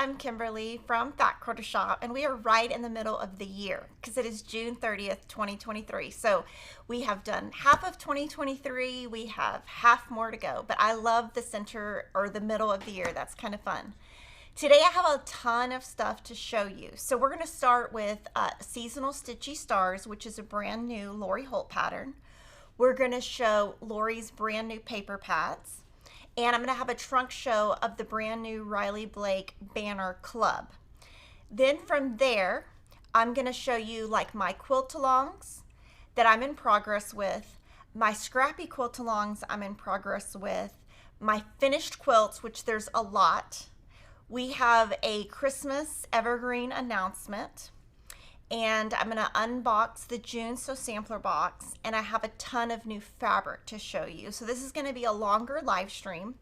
I'm Kimberly from Fat Quarter Shop, and we are right in the middle of the year because it is June 30th, 2023. So we have done half of 2023, we have half more to go, but I love the center or the middle of the year. That's kind of fun. Today I have a ton of stuff to show you. So we're going to start with Seasonal Stitchy Stars, which is a brand new Lori Holt pattern. We're going to show Lori's brand new paper pads. And I'm going to have a trunk show of the brand new Riley Blake Banner Club. Then from there, I'm going to show you like my quilt-alongs that I'm in progress with, my Scrappy quilt-alongs I'm in progress with, my finished quilts, which there's a lot. We have a Christmas Evergreen announcement, and I'm going to unbox the June Sew Sampler box, and I have a ton of new fabric to show you. So this is going to be a longer live stream,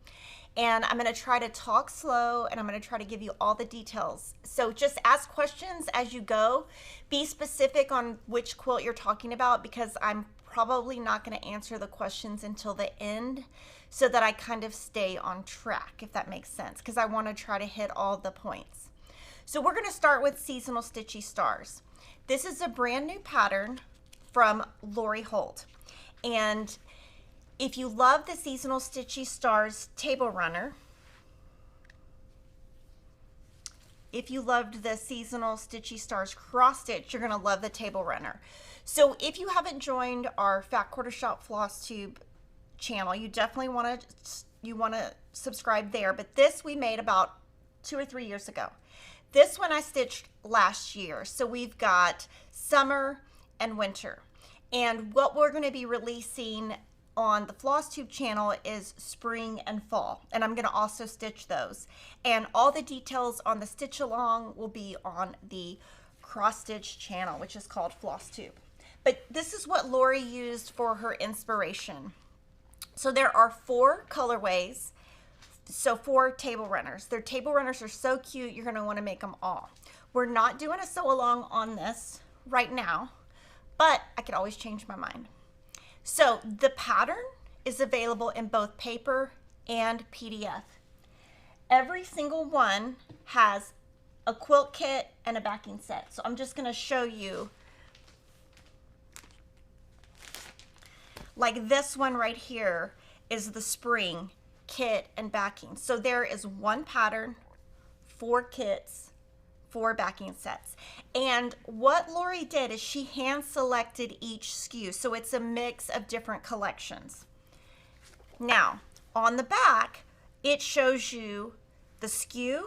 and I'm going to try to talk slow, and I'm going to try to give you all the details. So just ask questions as you go. Be specific on which quilt you're talking about, because I'm probably not going to answer the questions until the end so that I kind of stay on track, if that makes sense, because I want to try to hit all the points. So we're going to start with Seasonal Stitchy Stars. This is a brand new pattern from Lori Holt. And if you love the Seasonal Stitchy Stars table runner, if you loved the Seasonal Stitchy Stars cross stitch, you're going to love the table runner. So if you haven't joined our Fat Quarter Shop Floss Tube channel, you definitely want to subscribe there. But this we made about 2 or 3 years ago. This one I stitched last year. So we've got summer and winter. And what we're going to be releasing on the Floss Tube channel is spring and fall. And I'm going to also stitch those. And all the details on the stitch along will be on the cross stitch channel, which is called Floss Tube. But this is what Lori used for her inspiration. So there are 4 colorways. So 4 table runners. Their table runners are so cute, you're going to want to make them all. We're not doing a sew along on this right now, but I could always change my mind. So the pattern is available in both paper and PDF. Every single one has a quilt kit and a backing set. So I'm just going to show you, like this one right here is the spring kit and backing. So there is 1 pattern, 4 kits, 4 backing sets. And what Lori did is she hand selected each SKU. So it's a mix of different collections. Now, on the back, it shows you the SKU.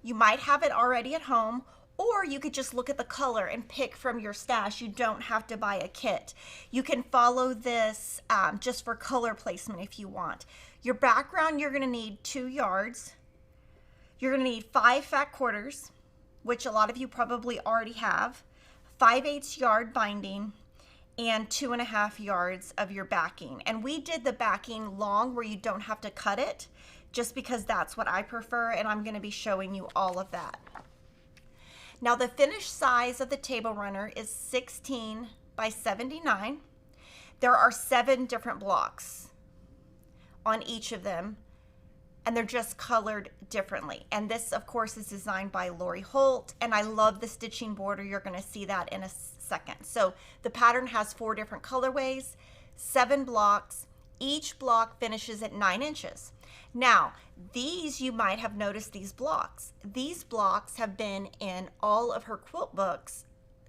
You might have it already at home, or you could just look at the color and pick from your stash. You don't have to buy a kit. You can follow this just for color placement if you want. Your background, you're going to need 2 yards. You're going to need 5 fat quarters, which a lot of you probably already have, 5/8 yard binding, and 2.5 yards of your backing. And we did the backing long where you don't have to cut it, just because that's what I prefer, and I'm going to be showing you all of that. Now the finished size of the table runner is 16 by 79. There are 7 different blocks on each of them, and they're just colored differently. And this of course is designed by Lori Holt, and I love the stitching border. You're going to see that in a second. So the pattern has 4 different colorways, 7 blocks. Each block finishes at 9 inches. Now, these, you might have noticed these blocks. These blocks have been in all of her quilt books,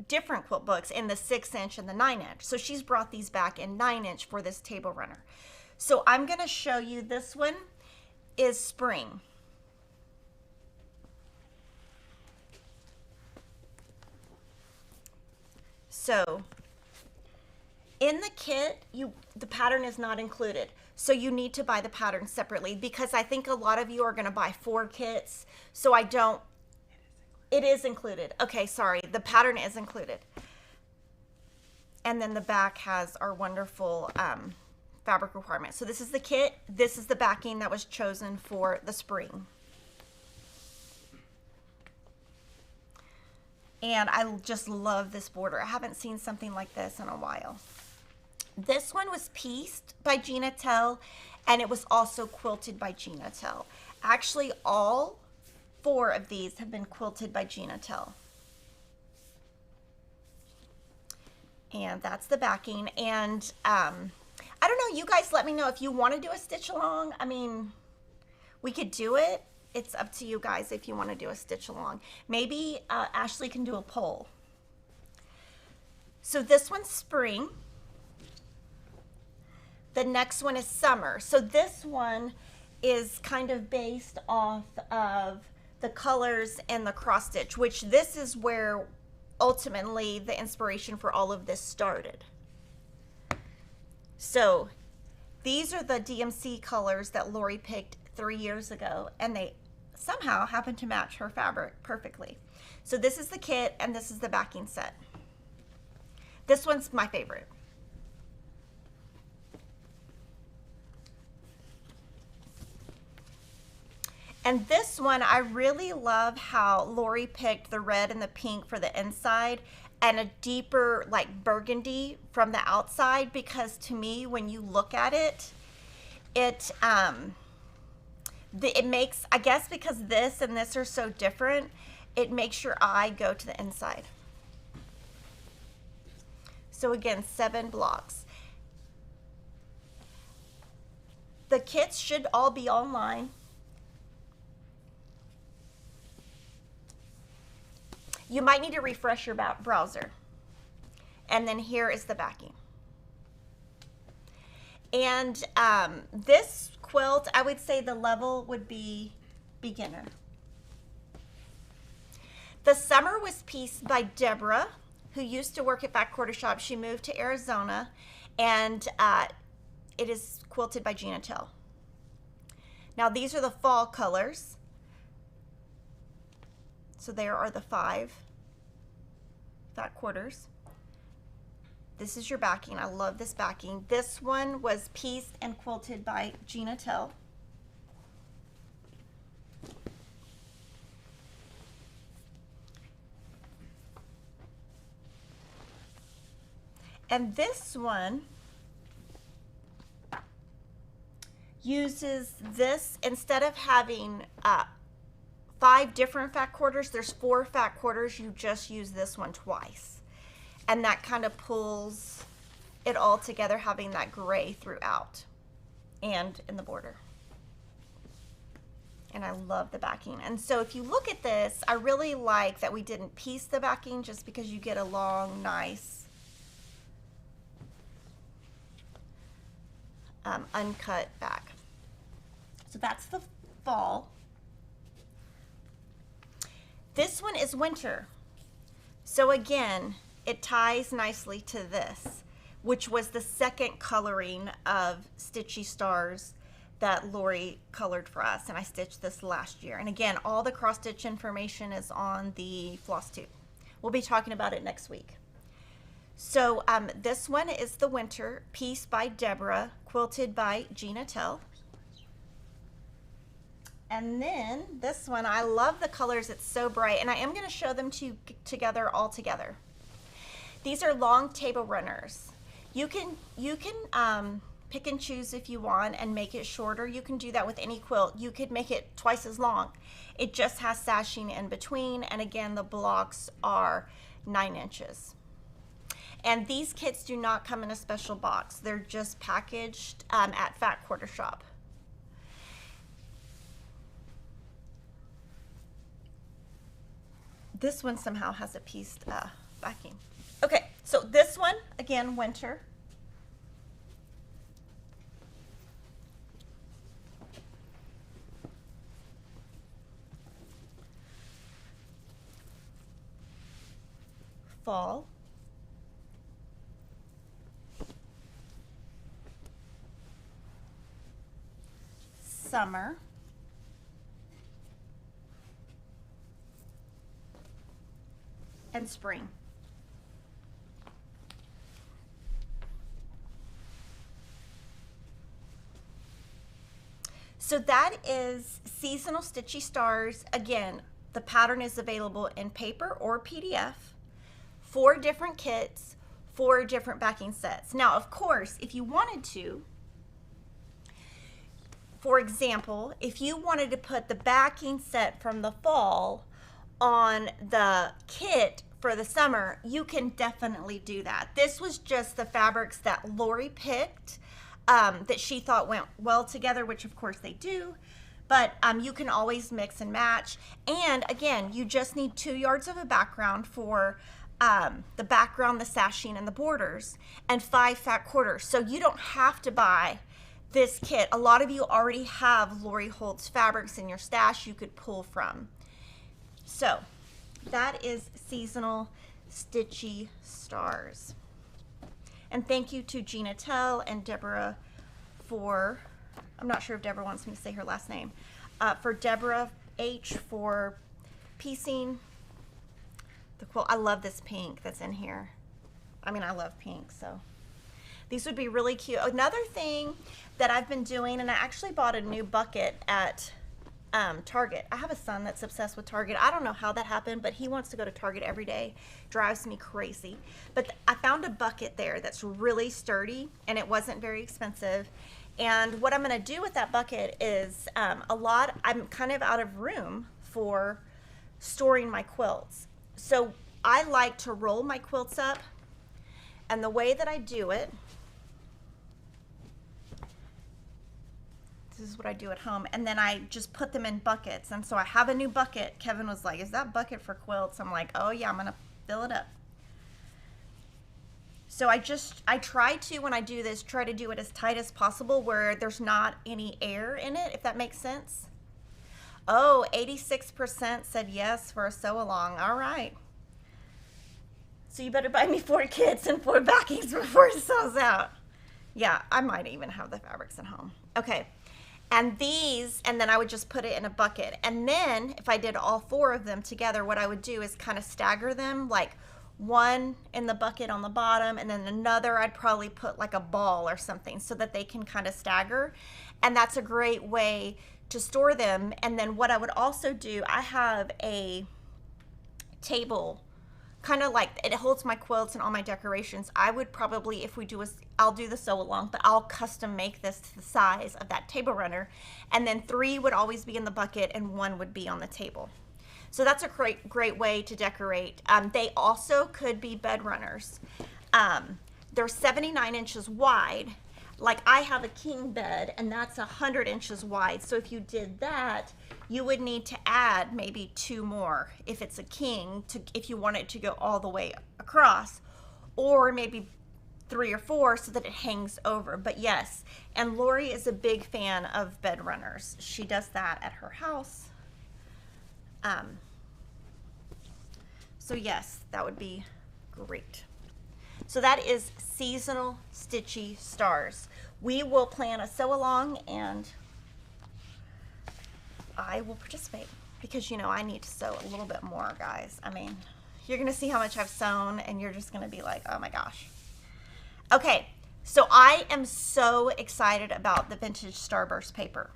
different quilt books, in the 6-inch and the 9-inch. So she's brought these back in 9-inch for this table runner. So I'm going to show you, this one is spring. So in the kit, the pattern is not included. So you need to buy the pattern separately, because I think a lot of you are going to buy 4 kits. So I don't, it is included. Okay, sorry, the pattern is included. And then the back has our wonderful fabric requirements. So this is the kit. This is the backing that was chosen for the spring. And I just love this border. I haven't seen something like this in a while. This one was pieced by Gina Tell, and it was also quilted by Gina Tell. Actually, all 4 of these have been quilted by Gina Tell. And that's the backing. And I don't know, you guys let me know if you want to do a stitch along. I mean, we could do it. It's up to you guys if you want to do a stitch along. Maybe Ashley can do a poll. So this one's spring. The next one is summer. So this one is kind of based off of the colors and the cross stitch, which this is where ultimately the inspiration for all of this started. So these are the DMC colors that Lori picked 3 years ago, and they somehow happen to match her fabric perfectly. So this is the kit and this is the backing set. This one's my favorite. And this one, I really love how Lori picked the red and the pink for the inside and a deeper like burgundy from the outside, because to me, when you look at it, it makes, I guess because this and this are so different, it makes your eye go to the inside. So again, 7 blocks. The kits should all be online. You might need to refresh your browser. And then here is the backing. And this quilt, I would say the level would be beginner. The summer was pieced by Deborah, who used to work at Back Quarter Shop. She moved to Arizona, and it is quilted by Gina Tell. Now these are the fall colors. So there are the 5 fat quarters. This is your backing. I love this backing. This one was pieced and quilted by Gina Tell. And this one uses this, instead of having 5 different fat quarters, there's 4 fat quarters. You just use this one twice. And that kind of pulls it all together, having that gray throughout and in the border. And I love the backing. And so if you look at this, I really like that we didn't piece the backing, just because you get a long, nice, uncut back. So that's the fall. This one is winter. So again, it ties nicely to this, which was the second coloring of Stitchy Stars that Lori colored for us, and I stitched this last year. And again, all the cross stitch information is on the floss tube. We'll be talking about it next week. So this one is the winter, pieced by Deborah, quilted by Gina Tell. And then this one, I love the colors. It's so bright, and I am going to show them to you together all together. These are long table runners. You can pick and choose if you want and make it shorter. You can do that with any quilt. You could make it twice as long. It just has sashing in between, and again, the blocks are 9 inches. And these kits do not come in a special box. They're just packaged at Fat Quarter Shop. This one somehow has a pieced backing. Okay, so this one, again, winter. Fall. Summer. And spring. So that is Seasonal Stitchy Stars. Again, the pattern is available in paper or PDF, 4 different kits, 4 different backing sets. Now, of course, if you wanted to, for example, if you wanted to put the backing set from the fall on the kit for the summer, you can definitely do that. This was just the fabrics that Lori picked that she thought went well together, which of course they do, but you can always mix and match. And again, you just need 2 yards of a background for the background, the sashing, and the borders, and 5 fat quarters. So you don't have to buy this kit. A lot of you already have Lori Holt's fabrics in your stash you could pull from. So that is Seasonal Stitchy Stars. And thank you to Gina Tell and Deborah for, I'm not sure if Deborah wants me to say her last name, for Deborah H for piecing the quilt. I love this pink that's in here. I mean, I love pink, so these would be really cute. Another thing that I've been doing, and I actually bought a new bucket at Target. I have a son that's obsessed with Target. I don't know how that happened, but he wants to go to Target every day. Drives me crazy. But I found a bucket there that's really sturdy, and it wasn't very expensive. And what I'm going to do with that bucket is I'm kind of out of room for storing my quilts. So I like to roll my quilts up, and the way that I do it, this is what I do at home, and then I just put them in buckets. And so I have a new bucket. Kevin was like, is that bucket for quilts? I'm like, oh yeah, I'm gonna fill it up. So I try to, when I do this, try to do it as tight as possible where there's not any air in it, if that makes sense. Oh, 86% said yes for a sew along. All right. So you better buy me 4 kits and 4 backings before it sells out. Yeah, I might even have the fabrics at home. Okay. And these, and then I would just put it in a bucket. And then if I did all 4 of them together, what I would do is kind of stagger them, like one in the bucket on the bottom, and then another I'd probably put like a ball or something so that they can kind of stagger. And that's a great way to store them. And then what I would also do, I have a table, kind of like it holds my quilts and all my decorations. I would probably, if we do I'll do the sew along, but I'll custom make this to the size of that table runner. And then 3 would always be in the bucket and 1 would be on the table. So that's a great way to decorate. They also could be bed runners. They're 79 inches wide. Like I have a king bed and that's 100 inches wide. So if you did that, you would need to add maybe 2 more if it's a king, if you want it to go all the way across, or maybe 3 or 4 so that it hangs over. But yes, and Lori is a big fan of bed runners. She does that at her house. So yes, that would be great. So that is Seasonal Stitchy Stars. We will plan a sew along and I will participate because, you know, I need to sew a little bit more, guys. I mean, you're going to see how much I've sewn and you're just going to be like, oh my gosh. Okay, so I am so excited about the vintage Starburst paper.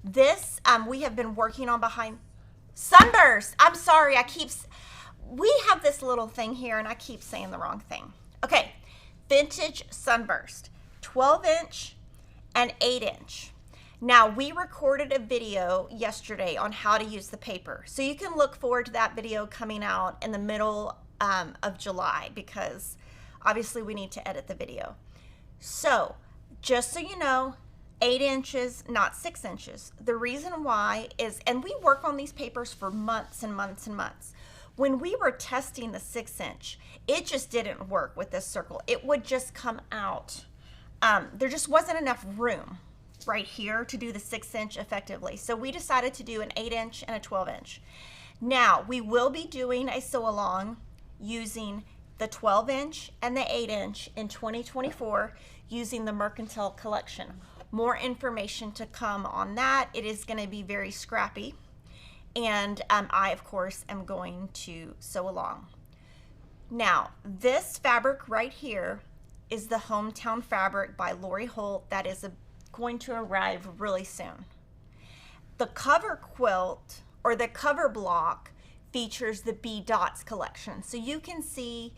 This we have been working on behind Sunburst. I'm sorry, we have this little thing here and I keep saying the wrong thing. Okay, vintage Sunburst, 12-inch and 8-inch. Now, we recorded a video yesterday on how to use the paper. So you can look forward to that video coming out in the middle of July because obviously we need to edit the video. So just so you know, 8 inches, not 6 inches. The reason why is, and we work on these papers for months and months and months. When we were testing the 6-inch, it just didn't work with this circle. It would just come out. There just wasn't enough room right here to do the 6-inch effectively. So we decided to do an 8-inch and a 12-inch. Now, we will be doing a sew along using the 12-inch and the 8-inch in 2024 using the Mercantile collection. More information to come on that. It is going to be very scrappy. And I, of course, am going to sew along. Now, this fabric right here is the Hometown Fabric by Lori Holt that is going to arrive really soon. The cover quilt, or the cover block, features the B Dots collection. So you can see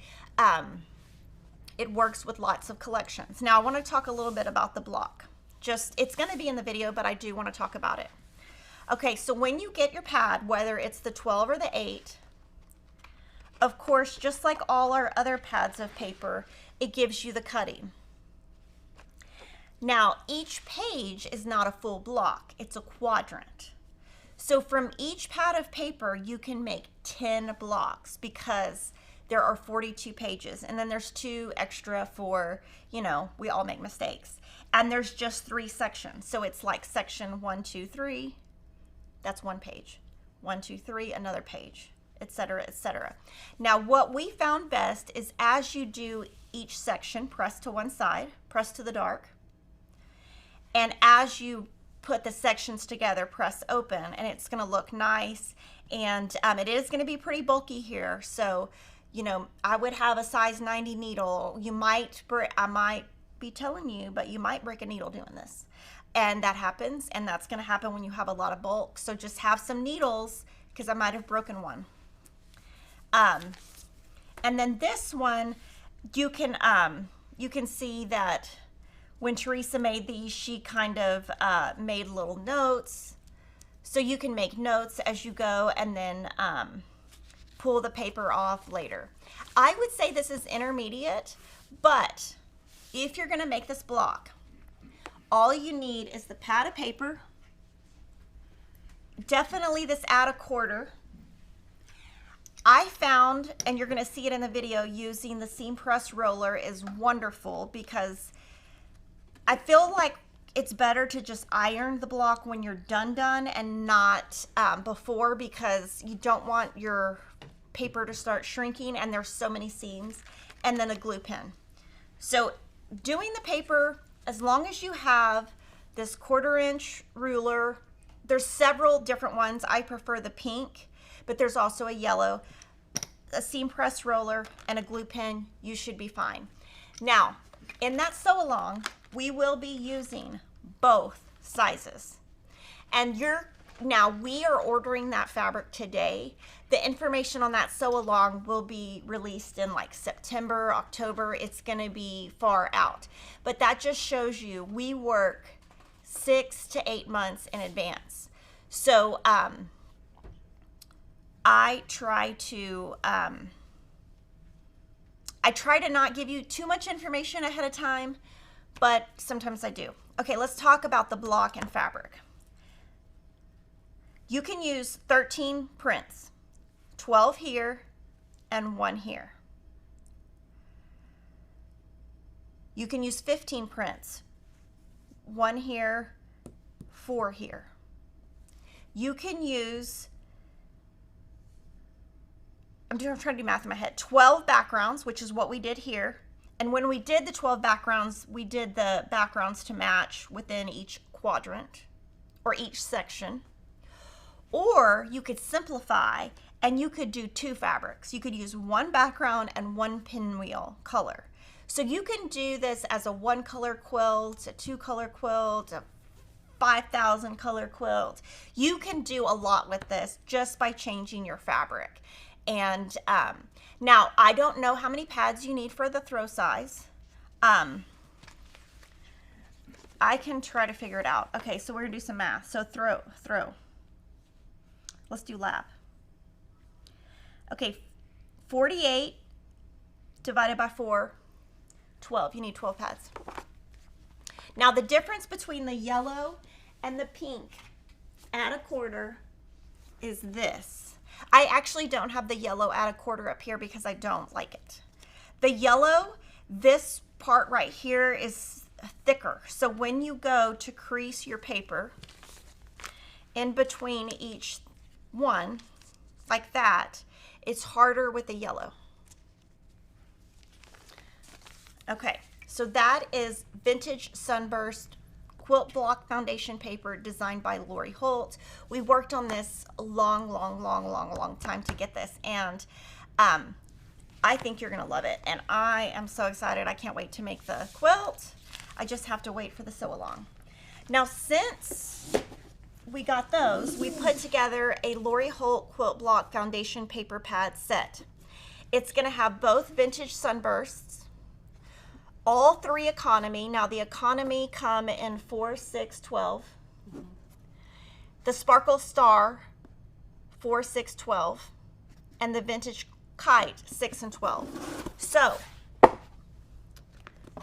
it works with lots of collections. Now, I want to talk a little bit about the block, Just, it's going to be in the video, but I do want to talk about it. Okay, so when you get your pad, whether it's the 12 or the 8, of course, just like all our other pads of paper, it gives you the cutting. Now, each page is not a full block, it's a quadrant. So from each pad of paper, you can make 10 blocks because there are 42 pages. And then there's 2 extra for, you know, we all make mistakes. And there's just 3 sections. So it's like section 1, 2, 3. That's 1 page. 1, 2, 3, another page, etc., etc. Now, what we found best is as you do each section, press to one side, press to the dark. And as you put the sections together, press open, and it's going to look nice. And it is going to be pretty bulky here. So, you know, I would have a size 90 needle. You might, I might be telling you, but you might break a needle doing this. And that happens, and that's going to happen when you have a lot of bulk. So just have some needles, because I might have broken one. And then this one, you can see that when Teresa made these, she kind of made little notes. So you can make notes as you go, and then pull the paper off later. I would say this is intermediate, but if you're going to make this block, all you need is the pad of paper, definitely this add a quarter. I found, and you're going to see it in the video, using the seam press roller is wonderful because I feel like it's better to just iron the block when you're done and not before, because you don't want your paper to start shrinking and there's so many seams. And then a glue pen. So doing the paper, as long as you have this 1/4 inch ruler, there's several different ones. I prefer the pink, but there's also a yellow, a seam press roller, and a glue pen. You should be fine. Now, in that sew along, we will be using both sizes. And now we are ordering that fabric today. The information on that sew along will be released in like September, October. It's going to be far out. But that just shows you we work 6 to 8 months in advance. So I try to not give you too much information ahead of time, but sometimes I do. Okay, let's talk about the block and fabric. You can use 13 prints, 12 here and 1 here. You can use 15 prints, 1 here, 4 here. You can use, I'm trying to do math in my head, 12 backgrounds, which is what we did here. And when we did the 12 backgrounds, we did the backgrounds to match within each quadrant or each section. Or you could simplify and you could do 2 fabrics. You could use 1 background and 1 pinwheel color. So you can do this as a 1 color quilt, a 2 color quilt, a 5,000 color quilt. You can do a lot with this just by changing your fabric. And now I don't know how many pads you need for the throw size. I can try to figure it out. Okay, so we're gonna do some math. So throw. Let's do lap. Okay, 48 divided by 4, 12. You need 12 pads. Now the difference between the yellow and the pink at a quarter is this. I actually don't have the yellow at a quarter up here because I don't like it. The yellow, this part right here is thicker. So when you go to crease your paper in between each one, like that, it's harder with the yellow. Okay, so that is Vintage Sunburst Quilt Block Foundation Paper designed by Lori Holt. We worked on this a long time to get this, and I think you're gonna love it, and I am so excited. I can't wait to make the quilt. I just have to wait for the sew along. Now, since we got those, we put together a Lori Holt Quilt Block Foundation Paper Pad set. It's gonna have both Vintage Sunbursts, All 3 economy. Now the economy come in 4, 6, 12. The Sparkle Star 4, 6, 12. And the Vintage Kite 6 and 12. So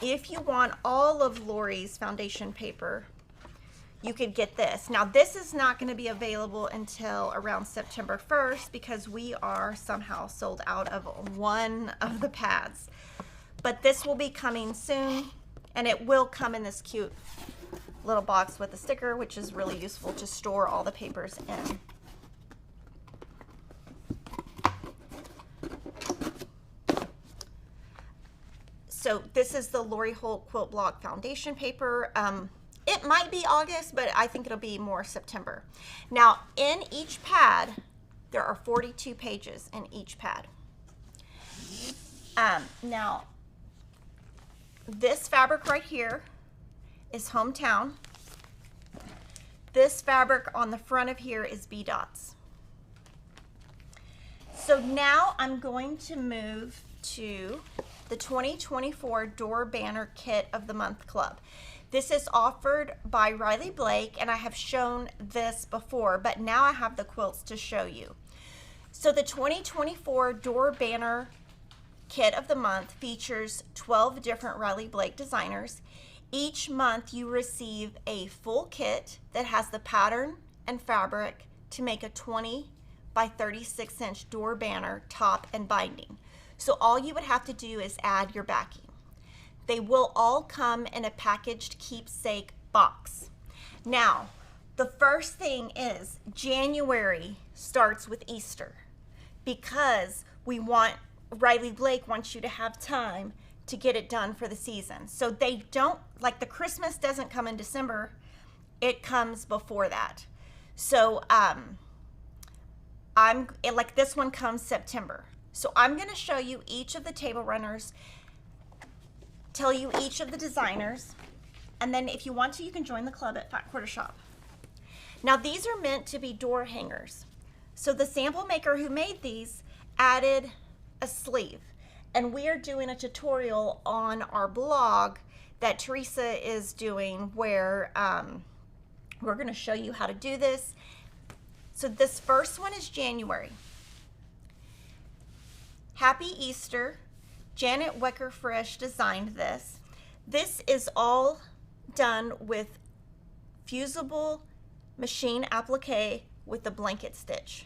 if you want all of Lori's foundation paper, you could get this. Now this is not going to be available until around September 1st because we are somehow sold out of one of the pads. But this will be coming soon, and it will come in this cute little box with a sticker, which is really useful to store all the papers in. So this is the Lori Holt Quilt Block foundation paper. It might be August, but I think it'll be more September. Now, in each pad, there are 42 pages in each pad. Now, this fabric right here is Hometown. This fabric on the front of here is B Dots. So now I'm going to move to the 2024 Door Banner Kit of the Month Club. This is offered by Riley Blake, and I have shown this before, but now I have the quilts to show you. So the 2024 Door Banner Kit of the Month features 12 different Riley Blake designers. Each month you receive a full kit that has the pattern and fabric to make a 20 by 36 inch door banner, top, and binding. So all you would have to do is add your backing. They will all come in a packaged keepsake box. Now, the first thing is January starts with Easter because Riley Blake wants you to have time to get it done for the season. So they don't, like the Christmas doesn't come in December, it comes before that. So like this one comes September. So I'm gonna show you each of the table runners, tell you each of the designers, and then if you want to, you can join the club at Fat Quarter Shop. Now these are meant to be door hangers. So the sample maker who made these added a sleeve, and we are doing a tutorial on our blog that Teresa is doing where we're going to show you how to do this. So this first one is January. Happy Easter. Janet Wecker Fresh designed this. This is all done with fusible machine applique with the blanket stitch.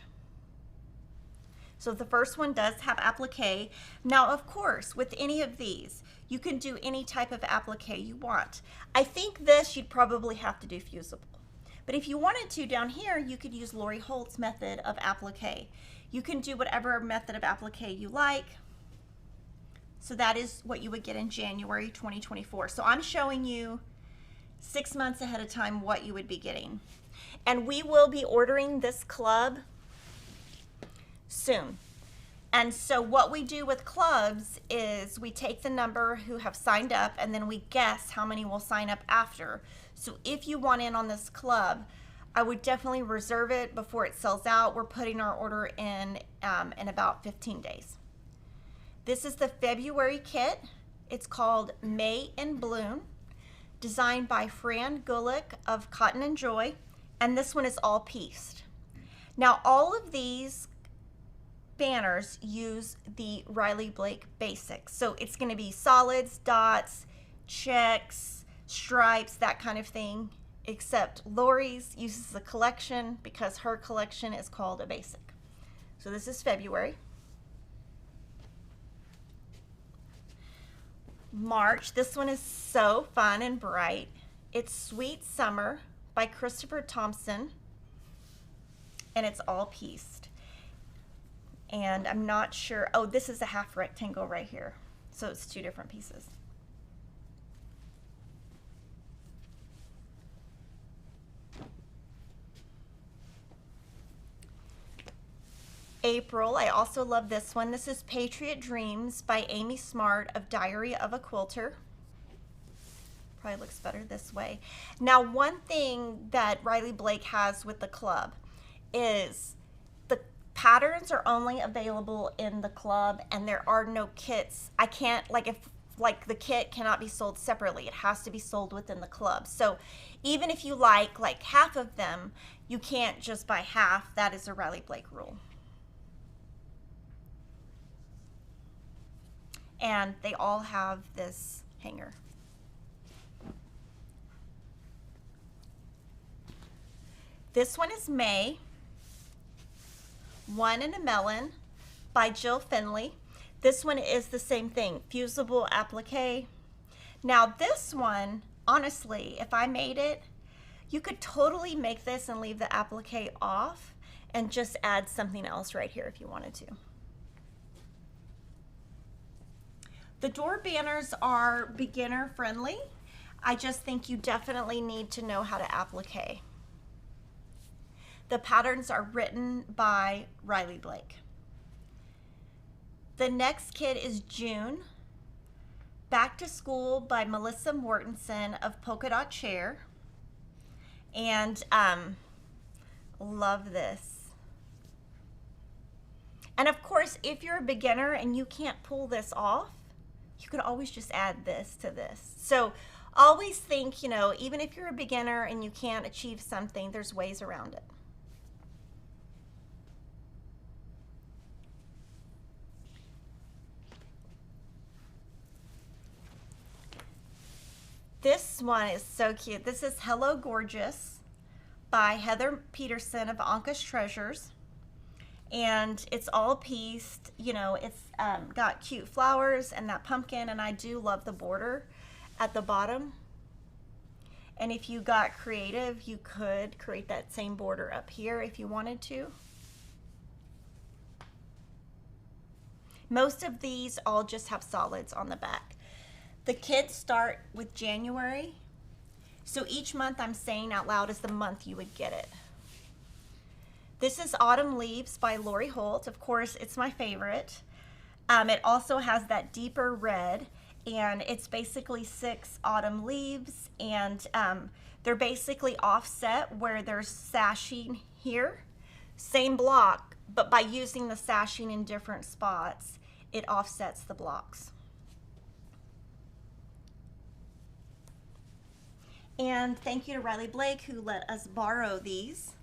So the first one does have applique. Now, of course, with any of these, you can do any type of applique you want. I think this you'd probably have to do fusible. But if you wanted to, down here, you could use Lori Holt's method of applique. You can do whatever method of applique you like. So that is what you would get in January 2024. So I'm showing you 6 months ahead of time what you would be getting. And we will be ordering this club soon. And so what we do with clubs is we take the number who have signed up and then we guess how many will sign up after. So if you want in on this club, I would definitely reserve it before it sells out. We're putting our order in about 15 days. This is the February kit. It's called May in Bloom, designed by Fran Gulick of Cotton and Joy, and this one is all pieced. Now all of these banners use the Riley Blake basics. So it's going to be solids, dots, checks, stripes, that kind of thing, except Lori's uses the collection because her collection is called a basic. So this is February. March, this one is so fun and bright. It's Sweet Summer by Christopher Thompson, and it's all pieced. And I'm not sure, oh, this is a half rectangle right here. So it's 2 different pieces. April, I also love this one. This is Patriot Dreams by Amy Smart of Diary of a Quilter. Probably looks better this way. Now, one thing that Riley Blake has with the club is the patterns are only available in the club and there are no kits. I can't, like if like the kit cannot be sold separately. It has to be sold within the club. So even if you like half of them, you can't just buy half. That is a Riley Blake rule. And they all have this hanger. This one is May, One in a Melon by Jill Finley. This one is the same thing, fusible applique. Now this one, honestly, if I made it, you could totally make this and leave the applique off and just add something else right here if you wanted to. The door banners are beginner friendly. I just think you definitely need to know how to applique. The patterns are written by Riley Blake. The next kit is June, Back to School by Melissa Mortensen of Polka Dot Chair. And love this. And of course, if you're a beginner and you can't pull this off, you can always just add this to this. So always think, you know, even if you're a beginner and you can't achieve something, there's ways around it. This one is so cute. This is Hello Gorgeous by Heather Peterson of Anka's Treasures. And it's all pieced, you know, it's got cute flowers and that pumpkin, and I do love the border at the bottom. And if you got creative, you could create that same border up here if you wanted to. Most of these all just have solids on the back. The kits start with January, so each month I'm saying out loud is the month you would get it. This is Autumn Leaves by Lori Holt. Of course, it's my favorite. It also has that deeper red, and it's basically 6 autumn leaves, and they're basically offset where there's sashing here. Same block, but by using the sashing in different spots, it offsets the blocks. And thank you to Riley Blake who let us borrow these.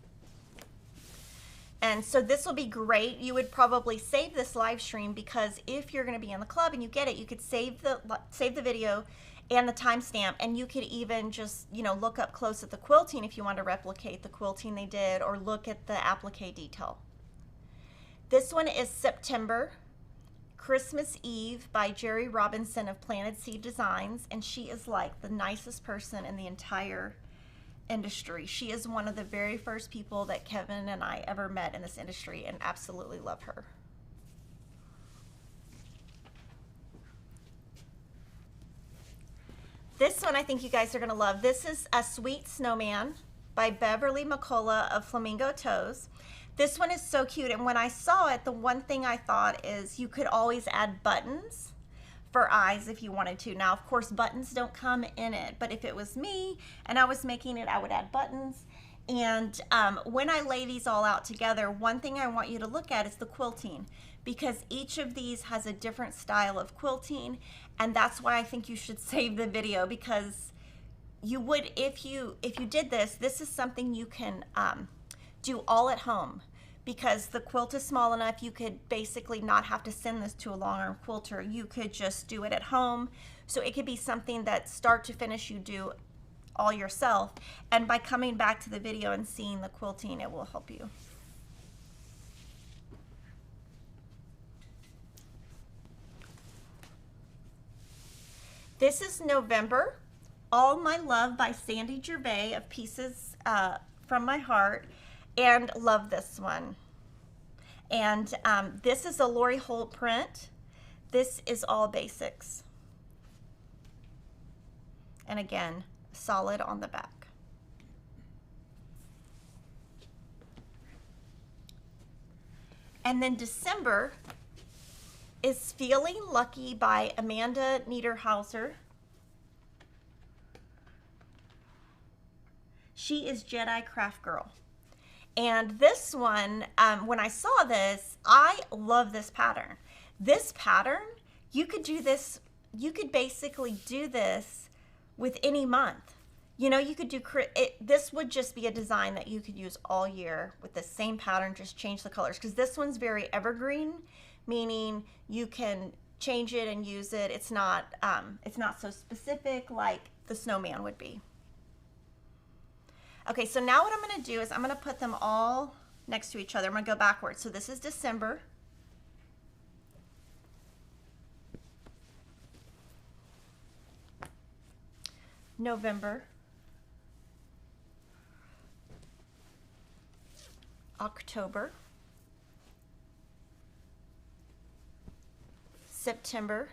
And so this will be great. You would probably save this live stream, because if you're going to be in the club and you get it, you could save the video and the timestamp, and you could even just, you know, look up close at the quilting if you want to replicate the quilting they did, or look at the applique detail. This one is September, Christmas Eve by Jeri Robinson of Planted Seed Designs, and she is like the nicest person in the entire industry. She is one of the very first people that Kevin and I ever met in this industry, and absolutely love her. This one I think you guys are going to love. This is A Sweet Snowman by Beverly McCullough of Flamingo Toes. This one is so cute, and when I saw it, the one thing I thought is you could always add buttons for eyes if you wanted to. Now, of course, buttons don't come in it, but if it was me and I was making it, I would add buttons. And when I lay these all out together, one thing I want you to look at is the quilting, because each of these has a different style of quilting, and that's why I think you should save the video, because you would, if you did this, this is something you can do all at home, because the quilt is small enough. You could basically not have to send this to a long arm quilter. You could just do it at home. So it could be something that start to finish you do all yourself, and by coming back to the video and seeing the quilting, it will help you. This is November, All My Love by Sandy Gervais of Pieces from My Heart. And love this one. And this is a Lori Holt print. This is all basics. And again, solid on the back. And then December is Feeling Lucky by Amanda Niederhauser. She is Jedi Craft Girl. And this one, when I saw this, I love this pattern. This pattern, you could do this you could basically do this with any month. You know, you could do this would just be a design that you could use all year with the same pattern, just change the colors, because this one's very evergreen, meaning you can change it and use it. It's not so specific like the snowman would be. Okay, so now what I'm going to do is I'm going to put them all next to each other. I'm going to go backwards. So this is December. November. October. September.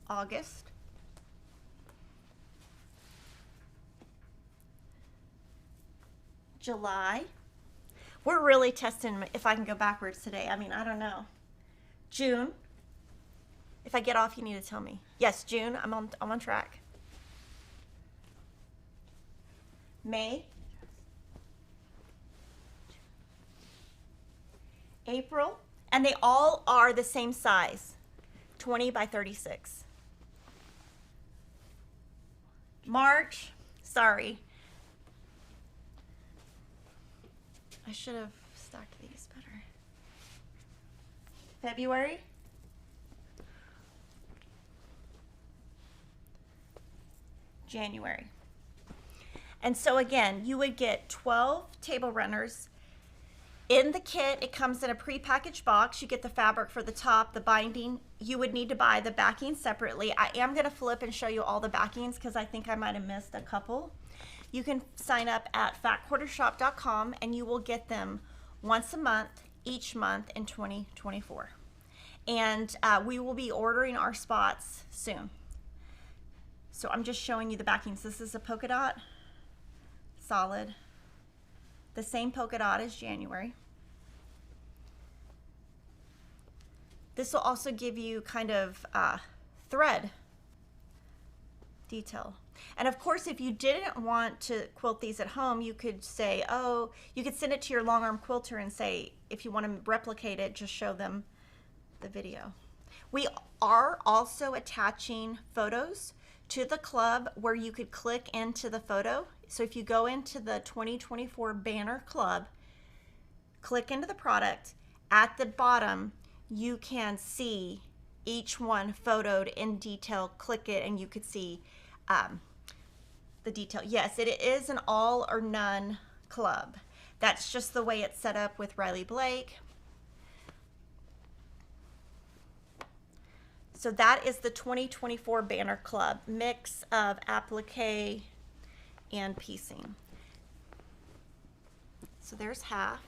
August. July. We're really testing if I can go backwards today. I mean, I don't know. June. If I get off, you need to tell me. Yes, June. I'm on track. May. April. And they all are the same size. 20 by 36. March. Sorry. I should have stacked these better. February. January. And so again, you would get 12 table runners. In the kit, it comes in a pre-packaged box. You get the fabric for the top, the binding. You would need to buy the backing separately. I am going to flip and show you all the backings because I think I might have missed a couple. You can sign up at fatquartershop.com and you will get them once a month, each month in 2024. And we will be ordering our spots soon. So I'm just showing you the backings. This is a polka dot, solid, the same polka dot as January. This will also give you kind of thread detail. And of course, if you didn't want to quilt these at home, you could say, oh, you could send it to your long arm quilter and say, if you want to replicate it, just show them the video. We are also attaching photos to the club where you could click into the photo. So if you go into the 2024 banner club, click into the product, at the bottom, you can see each one photoed in detail. Click it and you could see the detail. Yes, it is an all or none club. That's just the way it's set up with Riley Blake. So that is the 2024 Banner Club, mix of applique and piecing. So there's half.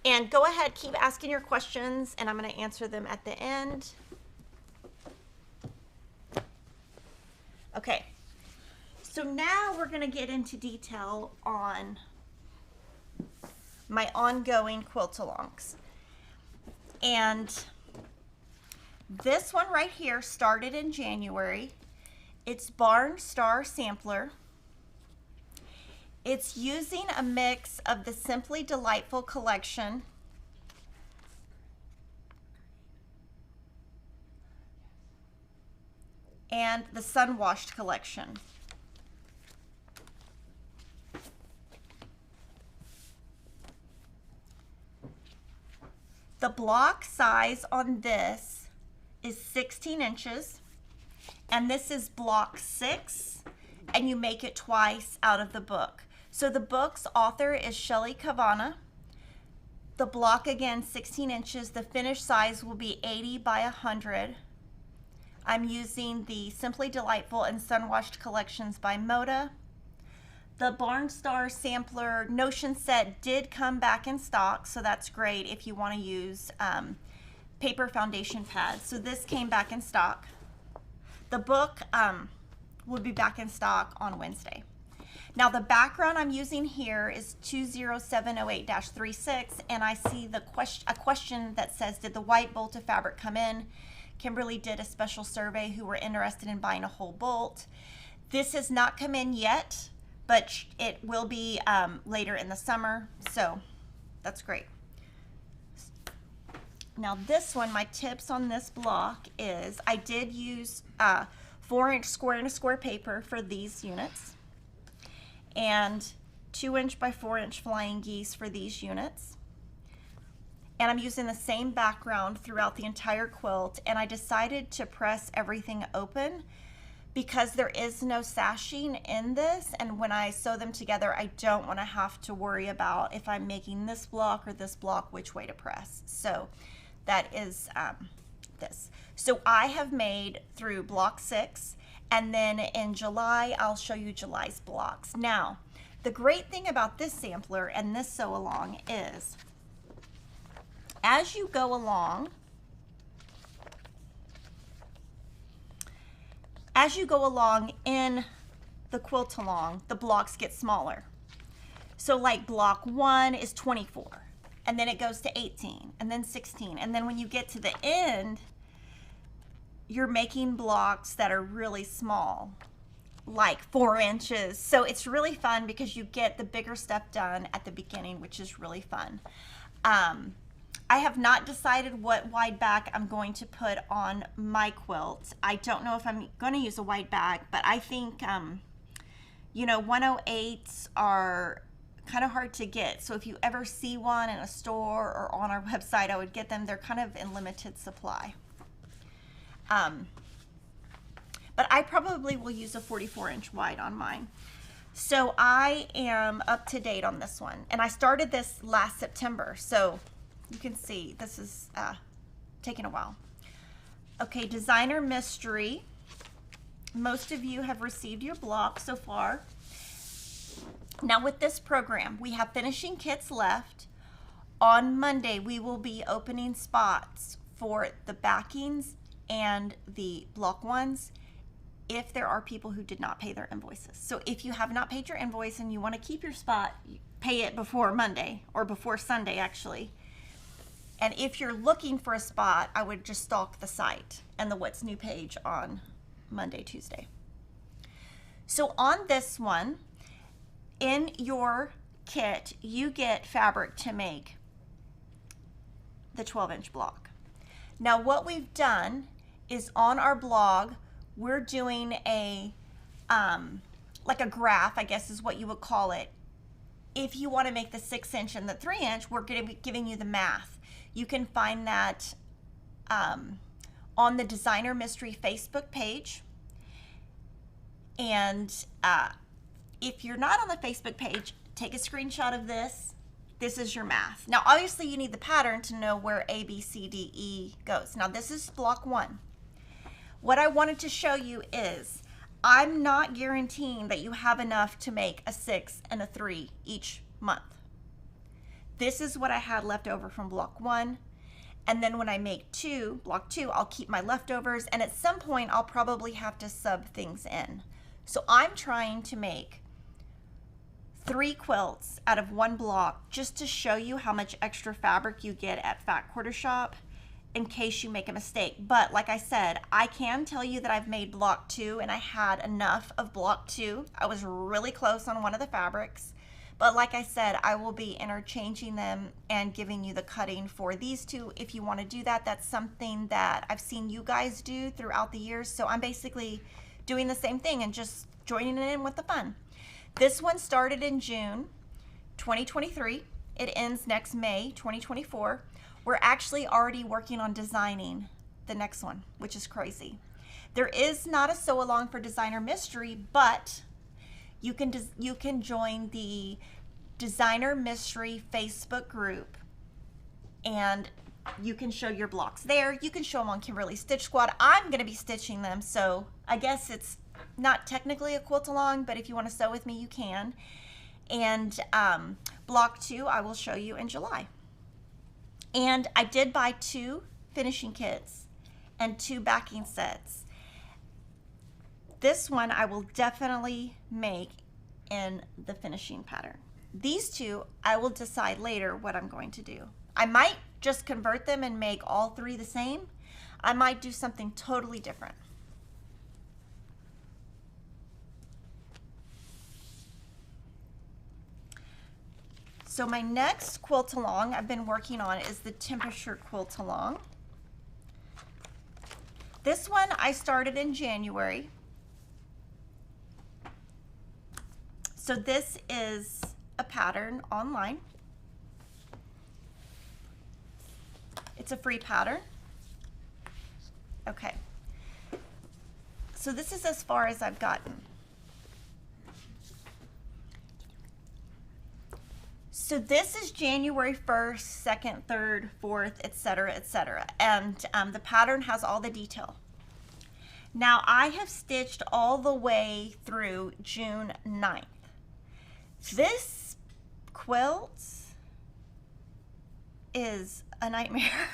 And go ahead, keep asking your questions, and I'm going to answer them at the end. Okay, so now we're going to get into detail on my ongoing quilt-alongs. And this one right here started in January. It's Barn Star Sampler. It's using a mix of the Simply Delightful collection and the Sun Washed collection. The block size on this is 16 inches, and this is block 6, and you make it twice out of the book. So the book's author is Shelley Kavana. The block, again, 16 inches. The finished size will be 80 by 100. I'm using the Simply Delightful and Sun Washed collections by Moda. The Barn Star Sampler Notion set did come back in stock, so that's great if you want to use paper foundation pads. So this came back in stock. The book will be back in stock on Wednesday. Now the background I'm using here is 20708-36, and I see a question that says, did the white bolt of fabric come in? Kimberly did a special survey who were interested in buying a whole bolt. This has not come in yet, but it will be later in the summer. So That's great. Now this one, my tips on this block is I did use 4-inch square and a square paper for these units, and 2-inch by 4-inch flying geese for these units. And I'm using the same background throughout the entire quilt, and I decided to press everything open because there is no sashing in this, and when I sew them together, I don't want to have to worry about if I'm making this block or this block which way to press. So that is this. So I have made through block 6, and then in July I'll show you July's blocks. Now the great thing about this sampler and this sew along is as you go along, in the quilt along, the blocks get smaller. So like block 1 is 24, and then it goes to 18, and then 16, and then when you get to the end, you're making blocks that are really small, like 4 inches. So it's really fun because you get the bigger stuff done at the beginning, which is really fun. I have not decided what wide back I'm going to put on my quilt. I don't know if I'm going to use a wide back, but I think, you know, 108s are kind of hard to get. So if you ever see one in a store or on our website, I would get them. They're kind of in limited supply. But I probably will use a 44-inch wide on mine. So I am up to date on this one. And I started this last September. So you can see this is taking a while. Okay, Designer Mystery. Most of you have received your block so far. Now with this program, we have finishing kits left. On Monday, we will be opening spots for the backings and the block ones if there are people who did not pay their invoices. So if you have not paid your invoice and you want to keep your spot, pay it before Monday or before Sunday actually. And if you're looking for a spot, I would just stalk the site and the What's New page on Monday, Tuesday. So on this one, in your kit, you get fabric to make the 12-inch block. Now what we've done is on our blog, we're doing a, like a graph, I guess is what you would call it. If you want to make the 6-inch and the 3-inch, we're going to be giving you the math. You can find that on the Designer Mystery Facebook page. And if you're not on the Facebook page, take a screenshot of this. This is your math. Now, obviously, you need the pattern to know where A, B, C, D, E goes. Now, this is block 1. What I wanted to show you is I'm not guaranteeing that you have enough to make a 6 and a 3 each month. This is what I had left over from block 1. And then when I make block 2, I'll keep my leftovers. And at some point, I'll probably have to sub things in. So I'm trying to make 3 quilts out of 1 block just to show you how much extra fabric you get at Fat Quarter Shop in case you make a mistake. But like I said, I can tell you that I've made block 2 and I had enough of block 2. I was really close on one of the fabrics. But like I said, I will be interchanging them and giving you the cutting for these 2. If you want to do that, that's something that I've seen you guys do throughout the years. So I'm basically doing the same thing and just joining it in with the fun. This one started in June 2023. It ends next May 2024. We're actually already working on designing the next one, which is crazy. There is not a sew along for Designer Mystery, but you can join the Designer Mystery Facebook group and you can show your blocks there. You can show them on Kimberly Stitch Squad. I'm going to be stitching them, so I guess it's not technically a quilt along, but if you want to sew with me, you can. And block 2 I will show you in July. And I did buy 2 finishing kits and 2 backing sets. This one I will definitely make in the finishing pattern. These 2, I will decide later what I'm going to do. I might just convert them and make all 3 the same. I might do something totally different. So my next quilt along I've been working on is the Temperature Quilt along. This one I started in January. So this is a pattern online. It's a free pattern. Okay. So this is as far as I've gotten. So this is January 1st, 2nd, 3rd, 4th, etc., etc. And the pattern has all the detail. Now I have stitched all the way through June 9th. This quilt is a nightmare.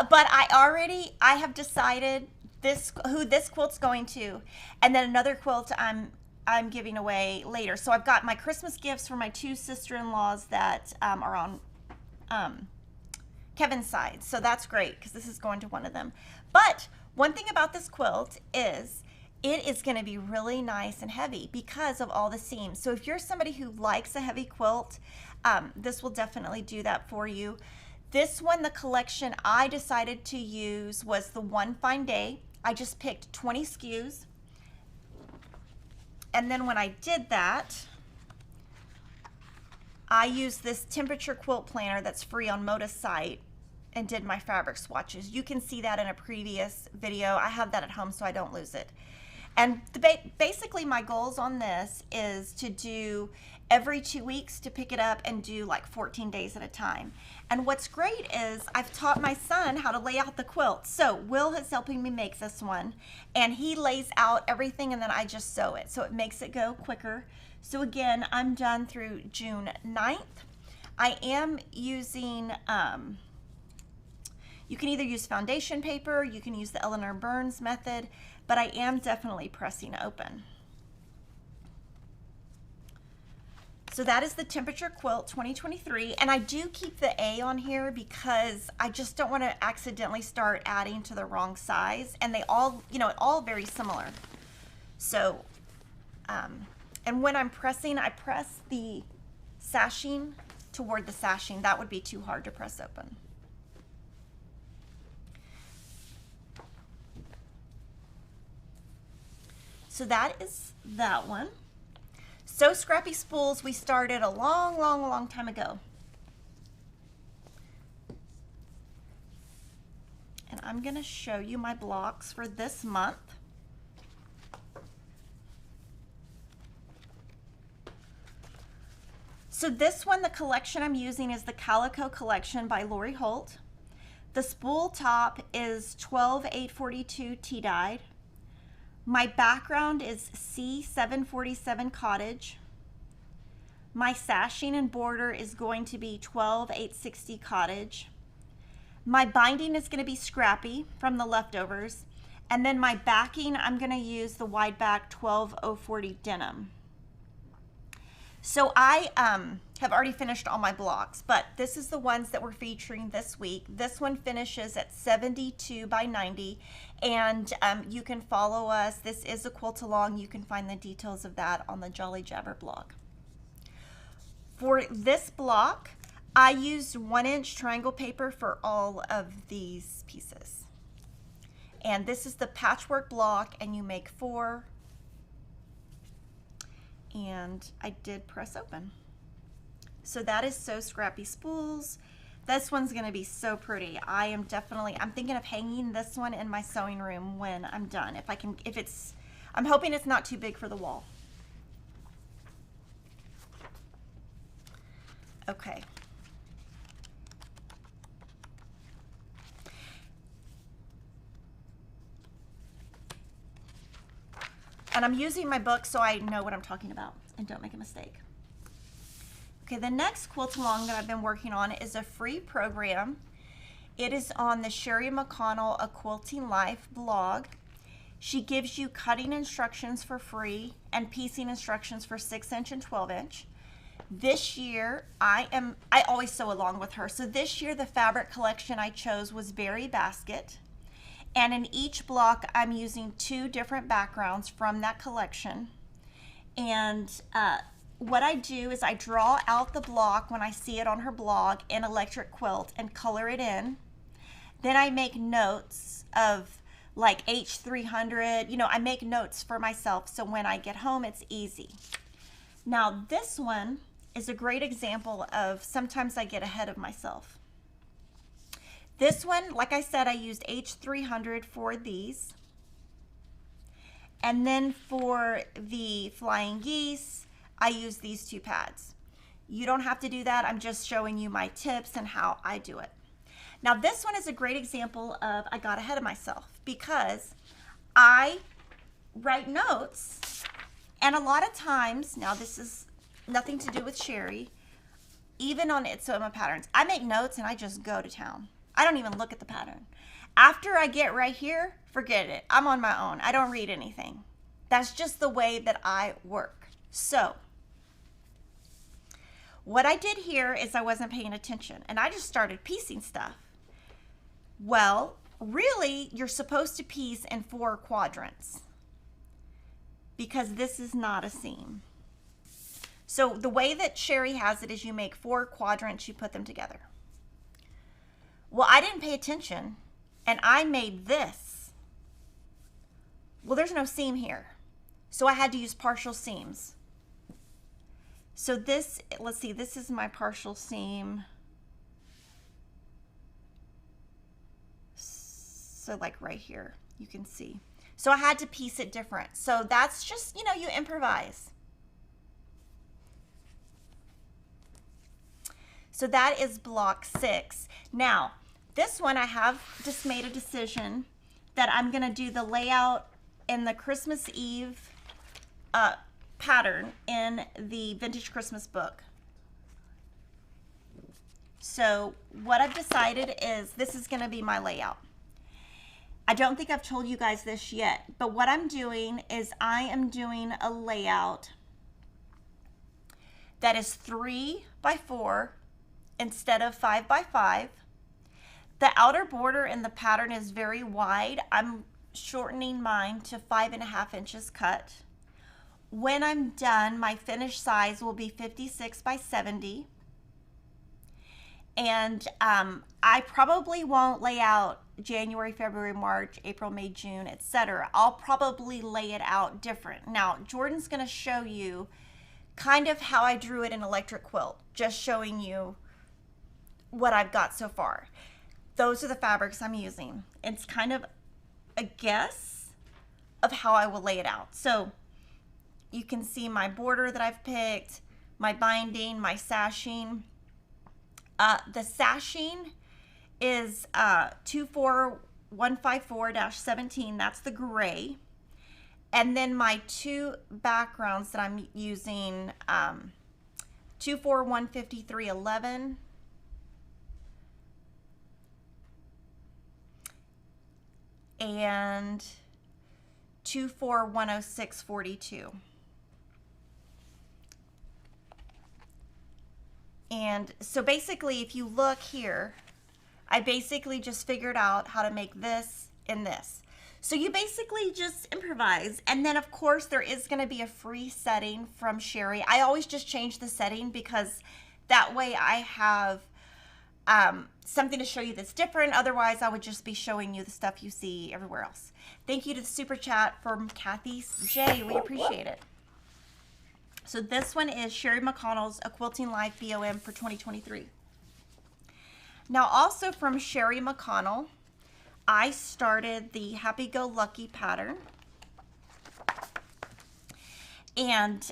But I have decided who this quilt's going to, and then another quilt I'm giving away later. So I've got my Christmas gifts for my two sister-in-laws that are on Kevin's side. So that's great because this is going to one of them. But one thing about this quilt is it is going to be really nice and heavy because of all the seams. So if you're somebody who likes a heavy quilt, this will definitely do that for you. This one, the collection I decided to use was the One Fine Day. I just picked 20 SKUs. And then when I did that, I used this Temperature Quilt planner that's free on Moda's site and did my fabric swatches. You can see that in a previous video. I have that at home so I don't lose it. And basically my goals on this is to do every 2 weeks, to pick it up and do like 14 days at a time. And what's great is I've taught my son how to lay out the quilt. So Will is helping me make this one, and he lays out everything and then I just sew it. So it makes it go quicker. So again, I'm done through June 9th. I am using, you can either use foundation paper, you can use the Eleanor Burns method, but I am definitely pressing open. So that is the Temperature Quilt 2023, and I do keep the A on here because I just don't want to accidentally start adding to the wrong size, and they all, all very similar. So, and when I'm pressing, I press the sashing toward the sashing. That would be too hard to press open. So that is that one. So Scrappy Spools, we started a long time ago. And I'm going to show you my blocks for this month. So this one, the collection I'm using is the Calico Collection by Lori Holt. The spool top is 12/842 tea-dyed. My background is C747 Cottage. My sashing and border is going to be 12/860 Cottage. My binding is going to be Scrappy from the leftovers. And then my backing, I'm going to use the wide back 12040 denim. So I have already finished all my blocks, but this is the ones that we're featuring this week. This one finishes at 72 by 90, and you can follow us. This is a quilt along. You can find the details of that on the Jolly Jabber blog. For this block, I used 1-inch triangle paper for all of these pieces. And this is the patchwork block, and you make 4. And I did press open. So that is So Scrappy Spools. This one's gonna be so pretty. I'm thinking of hanging this one in my sewing room when I'm done. I'm hoping it's not too big for the wall. Okay. And I'm using my book so I know what I'm talking about and don't make a mistake. Okay, the next quilt along that I've been working on is a free program. It is on the Jeri McConnell A Quilting Life blog. She gives you cutting instructions for free and piecing instructions for 6-inch and 12-inch. This year, I always sew along with her. So this year, the fabric collection I chose was Berry Basket. And in each block, I'm using 2 different backgrounds from that collection. And what I do is I draw out the block when I see it on her blog in Electric Quilt and color it in. Then I make notes of like H300, you know, I make notes for myself so when I get home it's easy. Now this one is a great example of sometimes I get ahead of myself. This one, like I said, I used H300 for these. And then for the flying geese, I use these two pads. You don't have to do that. I'm just showing you my tips and how I do it. Now this one is a great example of I got ahead of myself because I write notes, and a lot of times, now this is nothing to do with Jeri, even on It's Sew Emma patterns, I make notes and I just go to town. I don't even look at the pattern. After I get right here, forget it. I'm on my own. I don't read anything. That's just the way that I work. So what I did here is I wasn't paying attention and I just started piecing stuff. Well, really, you're supposed to piece in 4 quadrants because this is not a seam. So the way that Jeri has it is you make 4 quadrants, you put them together. Well, I didn't pay attention and I made this. Well, there's no seam here. So I had to use partial seams. So this, let's see, this is my partial seam. So like right here, you can see. So I had to piece it different. So that's just, you know, you improvise. So that is block 6. Now, this one I have just made a decision that I'm gonna do the layout in the Christmas Eve pattern in the Vintage Christmas book. So what I've decided is this is gonna be my layout. I don't think I've told you guys this yet, but what I'm doing is I am doing a layout that is 3 by 4 instead of 5 by 5. The outer border in the pattern is very wide. I'm shortening mine to 5.5 inches cut. When I'm done, my finished size will be 56 by 70. And I probably won't lay out January, February, March, April, May, June, etc. I'll probably lay it out different. Now, Jordan's gonna show you kind of how I drew it in Electric Quilt, just showing you what I've got so far. Those are the fabrics I'm using. It's kind of a guess of how I will lay it out. So you can see my border that I've picked, my binding, my sashing. The sashing is 24154-17. That's the gray. And then my 2 backgrounds that I'm using, 2415311. And 2410642. And so basically, if you look here, I basically just figured out how to make this and this. So you basically just improvise. And then of course there is going to be a free setting from Jeri. I always just change the setting because that way I have something to show you that's different. Otherwise I would just be showing you the stuff you see everywhere else. Thank you to the super chat from Kathy J. We appreciate it. So this one is Jeri McConnell's A Quilting Life BOM for 2023. Now also from Jeri McConnell, I started the Happy Go Lucky pattern. And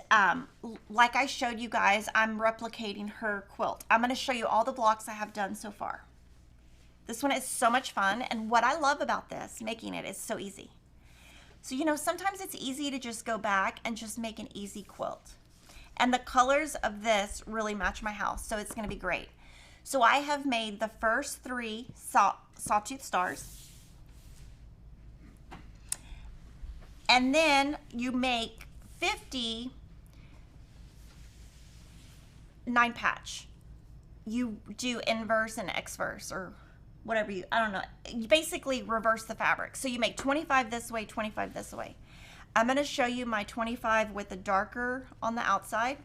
like I showed you guys, I'm replicating her quilt. I'm going to show you all the blocks I have done so far. This one is so much fun, and what I love about this, making it, is so easy. So, you know, sometimes it's easy to just go back and just make an easy quilt. And the colors of this really match my house, so it's going to be great. So I have made the first 3 sawtooth stars. And then you make 50 9 patch. You do inverse and exverse, or whatever you, I don't know. You basically reverse the fabric. So you make 25 this way, 25 this way. I'm going to show you my 25 with the darker on the outside.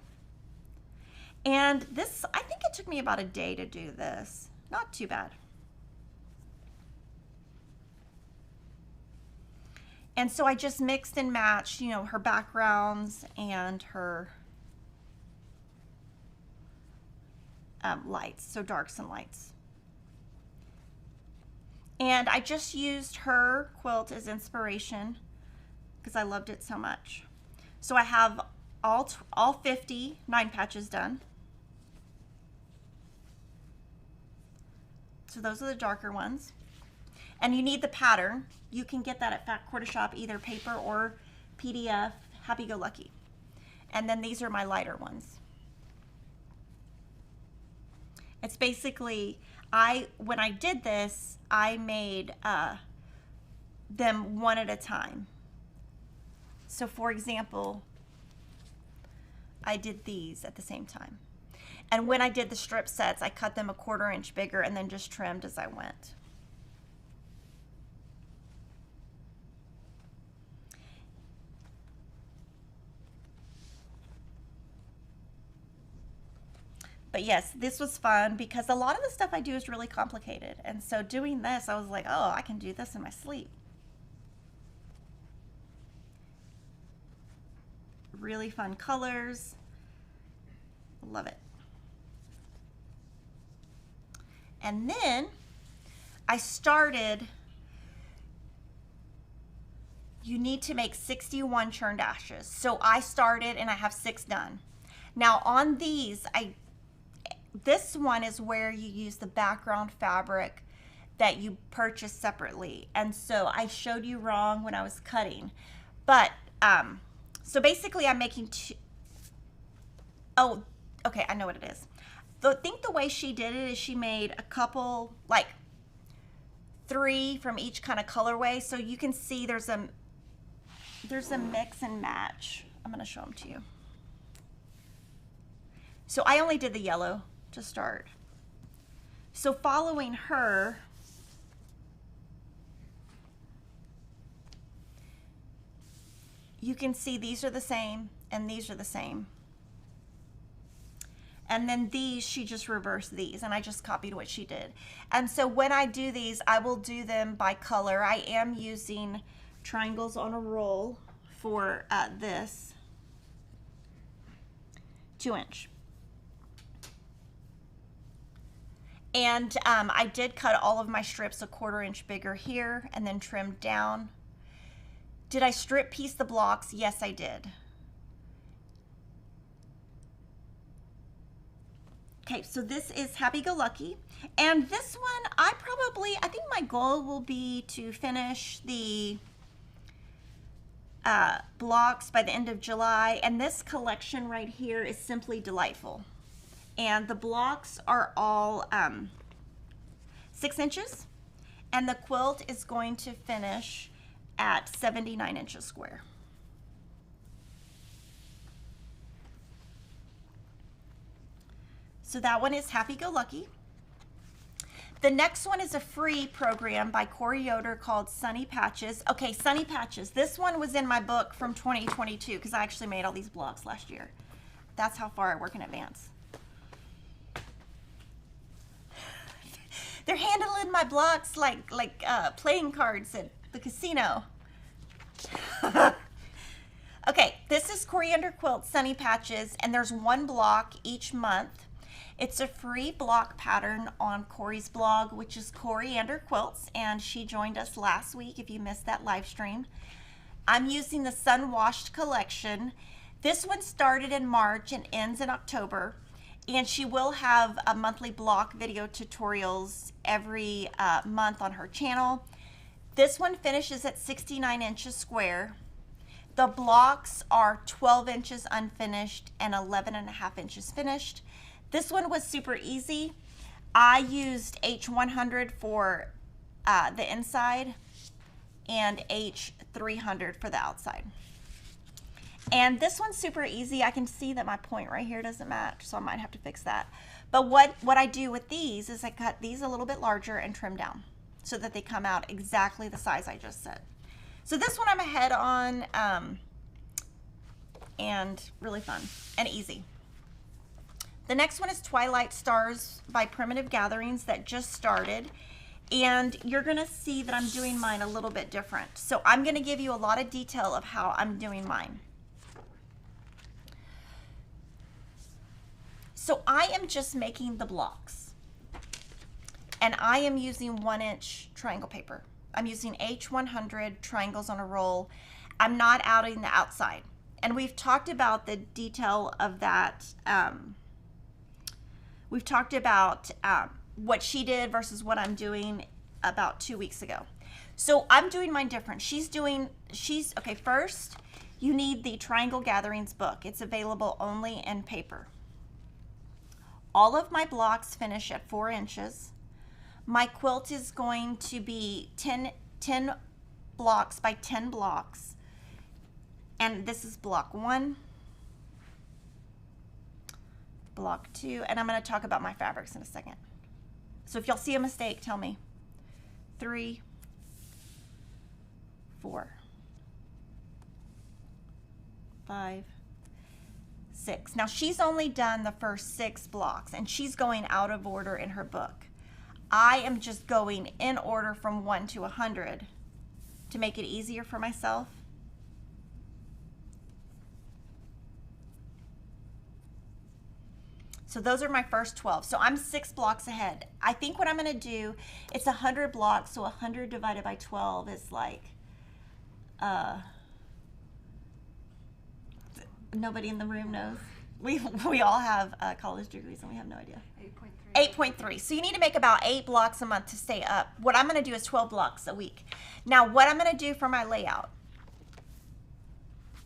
And this, I think it took me about a day to do this. Not too bad. And so I just mixed and matched, you know, her backgrounds and her lights, so darks and lights. And I just used her quilt as inspiration because I loved it so much. So I have all 50 9 patches done. So those are the darker ones. And you need the pattern. You can get that at Fat Quarter Shop, either paper or PDF, Happy Go Lucky. And then these are my lighter ones. It's basically, when I did this, I made them one at a time. So for example, I did these at the same time. And when I did the strip sets, I cut them 1/4 inch bigger and then just trimmed as I went. But yes, this was fun because a lot of the stuff I do is really complicated. And so doing this, I was like, oh, I can do this in my sleep. Really fun colors. Love it. And then I started, you need to make 61 churned ashes. So I started and I have 6 done. Now on these, this one is where you use the background fabric that you purchase separately. And so I showed you wrong when I was cutting. But, so basically I'm making oh, okay, I know what it is. I think the way she did it is she made a couple, like 3 from each kind of colorway. So you can see there's a mix and match. I'm gonna show them to you. So I only did the yellow to start. So following her, you can see these are the same and these are the same. And then these, she just reversed these and I just copied what she did. And so when I do these, I will do them by color. I am using triangles on a roll for this 2 inch. And I did cut all of my strips 1/4 inch bigger here and then trimmed down. Did I strip piece the blocks? Yes, I did. Okay, so this is Happy Go Lucky. And this one, I think my goal will be to finish the blocks by the end of July. And this collection right here is simply delightful. And the blocks are all 6 inches. And the quilt is going to finish at 79 inches square. So that one is Happy Go Lucky. The next one is a free program by Corey Yoder called Sunny Patches. Okay, Sunny Patches. This one was in my book from 2022 because I actually made all these blocks last year. That's how far I work in advance. They're handling my blocks like playing cards at the casino. Okay, this is Coriander Quilt Sunny Patches, and there's 1 block each month. It's a free block pattern on Corey's blog, which is Coriander Quilts, and she joined us last week if you missed that live stream. I'm using the Sun Washed collection. This one started in March and ends in October, and she will have a monthly block video tutorials every month on her channel. This one finishes at 69 inches square. The blocks are 12 inches unfinished and 11.5 inches finished. This one was super easy. I used H100 for the inside and H300 for the outside. And this one's super easy. I can see that my point right here doesn't match, so I might have to fix that. But what I do with these is I cut these a little bit larger and trim down so that they come out exactly the size I just said. So this one I'm ahead on, and really fun and easy. The next one is Twilight Stars by Primitive Gatherings that just started. And you're going to see that I'm doing mine a little bit different. So I'm going to give you a lot of detail of how I'm doing mine. So I am just making the blocks. And I am using 1-inch triangle paper. I'm using H100 triangles on a roll. I'm not outing the outside. And we've talked about the detail of that. We've talked about what she did versus what I'm doing about 2 weeks ago. So I'm doing mine different. Okay, first you need the Triangle Gatherings book. It's available only in paper. All of my blocks finish at 4 inches. My quilt is going to be 10 blocks by 10 blocks. And this is block 1, block 2, and I'm going to talk about my fabrics in a second. So if y'all see a mistake, tell me. 3, 4, 5, 6. Now she's only done the first 6 blocks, and she's going out of order in her book. I am just going in order from 1 to 100 to make it easier for myself. So those are my first 12. So I'm 6 blocks ahead. I think what I'm going to do, it's 100 blocks, so 100 divided by 12 is like, nobody in the room knows. We all have college degrees and we have no idea. 8.3. So you need to make about 8 blocks a month to stay up. What I'm going to do is 12 blocks a week. Now what I'm going to do for my layout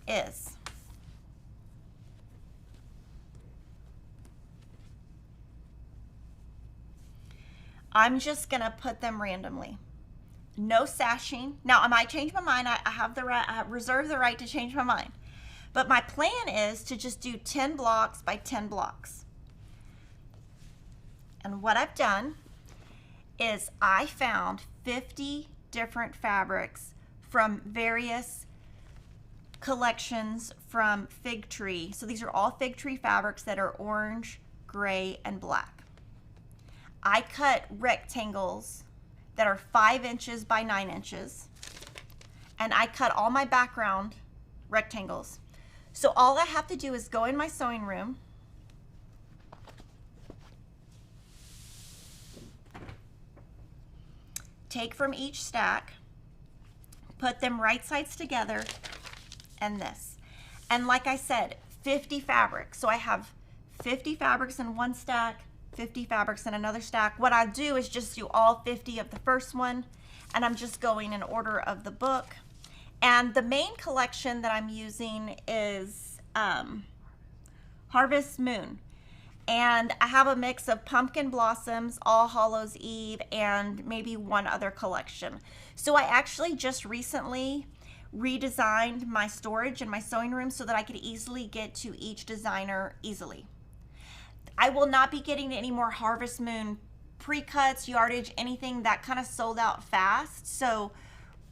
is I'm just going to put them randomly. No sashing. Now, I might change my mind. I have the right, I reserve the right to change my mind. But my plan is to just do 10 blocks by 10 blocks. And what I've done is I found 50 different fabrics from various collections from Fig Tree. So these are all Fig Tree fabrics that are orange, gray, and black. I cut rectangles that are 5 inches by 9 inches, and I cut all my background rectangles. So all I have to do is go in my sewing room, take from each stack, put them right sides together, and this. And like I said, 50 fabrics. So I have 50 fabrics in one stack, 50 fabrics in another stack. What I do is just do all 50 of the first one, and I'm just going in order of the book. And the main collection that I'm using is Harvest Moon. And I have a mix of Pumpkin Blossoms, All Hallows Eve, and maybe one other collection. So I actually just recently redesigned my storage in my sewing room so that I could easily get to each designer easily. I will not be getting any more Harvest Moon pre-cuts, yardage, anything that kind of sold out fast. So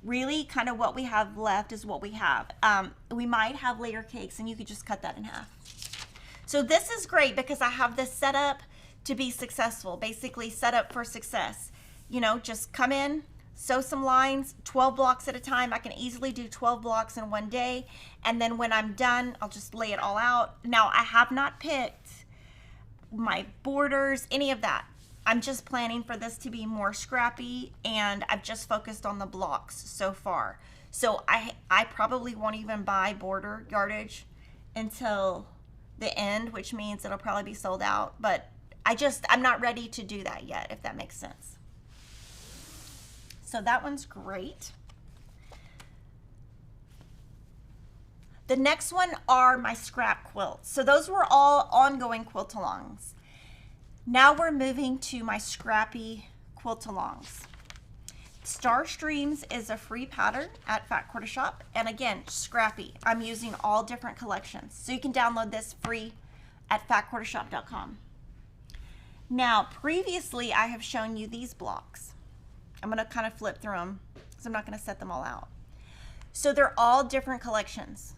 really kind of what we have left is what we have. We might have layer cakes and you could just cut that in half. So this is great because I have this set up to be successful, basically set up for success. You know, just come in, sew some lines, 12 blocks at a time. I can easily do 12 blocks in one day. And then when I'm done, I'll just lay it all out. Now I have not picked my borders, any of that. I'm just planning for this to be more scrappy, and I've just focused on the blocks so far. So I probably won't even buy border yardage until the end, which means it'll probably be sold out. But I'm not ready to do that yet, if that makes sense. So that one's great. The next one are my scrap quilts. So those were all ongoing quilt-alongs. Now we're moving to my scrappy quilt-alongs. Star Streams is a free pattern at Fat Quarter Shop. And again, scrappy. I'm using all different collections. So you can download this free at fatquartershop.com. Now, previously I have shown you these blocks. I'm going to kind of flip through them because I'm not going to set them all out. So they're all different collections.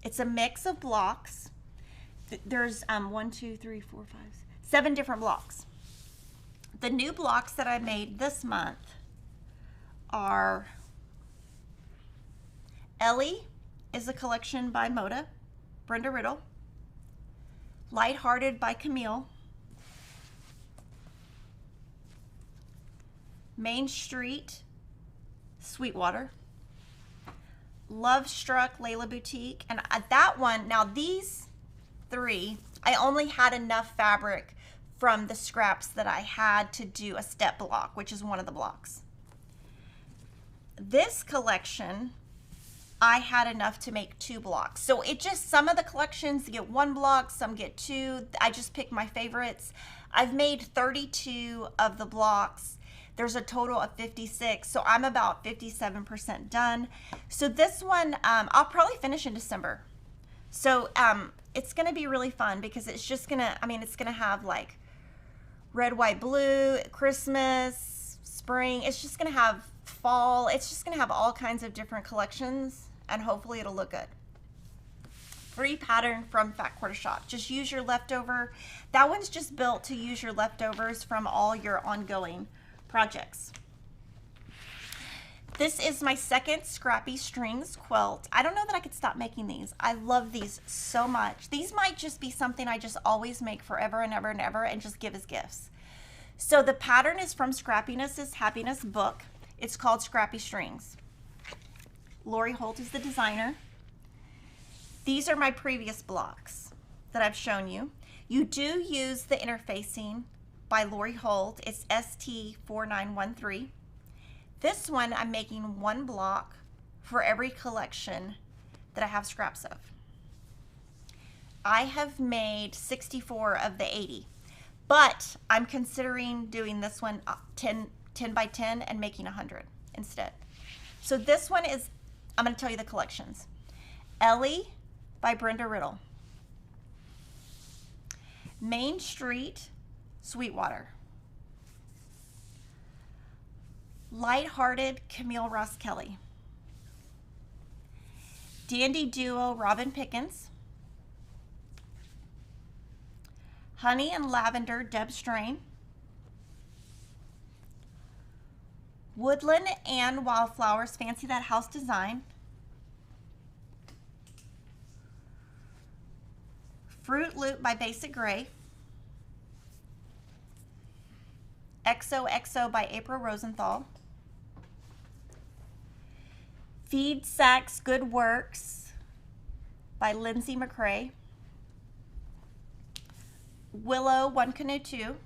It's a mix of blocks. There's 1, 2, 3, 4, 5, 7 different blocks. The new blocks that I made this month are Ellie is a collection by Moda, Brenda Riddle. Lighthearted by Camille. Main Street, Sweetwater. Love Struck, Layla Boutique. And that one, now these 3, I only had enough fabric from the scraps that I had to do a step block, which is one of the blocks. This collection, I had enough to make 2 blocks. So it just, some of the collections get 1 block, some get 2. I just picked my favorites. I've made 32 of the blocks. There's a total of 56, so I'm about 57% done. So this one, I'll probably finish in December. So it's gonna be really fun because it's just gonna, I mean, it's gonna have like red, white, blue, Christmas, spring. It's just gonna have fall. It's just gonna have all kinds of different collections, and hopefully it'll look good. Free pattern from Fat Quarter Shop. Just use your leftover. That one's just built to use your leftovers from all your ongoing projects. This is my second Scrappy Strings quilt. I don't know that I could stop making these. I love these so much. These might just be something I just always make forever and ever and ever and just give as gifts. So the pattern is from Scrappiness's Happiness book. It's called Scrappy Strings. Lori Holt is the designer. These are my previous blocks that I've shown you. You do use the interfacing by Lori Holt. It's ST4913. This one, I'm making 1 block for every collection that I have scraps of. I have made 64 of the 80, but I'm considering doing this one 10 by 10 and making 100 instead. So this one is, I'm going to tell you the collections. Ellie by Brenda Riddle. Main Street, Sweetwater. Lighthearted, Camille Ross Kelly. Dandy Duo, Robin Pickens. Honey and Lavender, Deb Strain. Woodland and Wildflowers, Fancy That House Design. Fruit Loop by Basic Gray. XOXO by April Rosenthal. Feed Sacks Good Works by Lindsay McCrae. Willow One Canoe 2.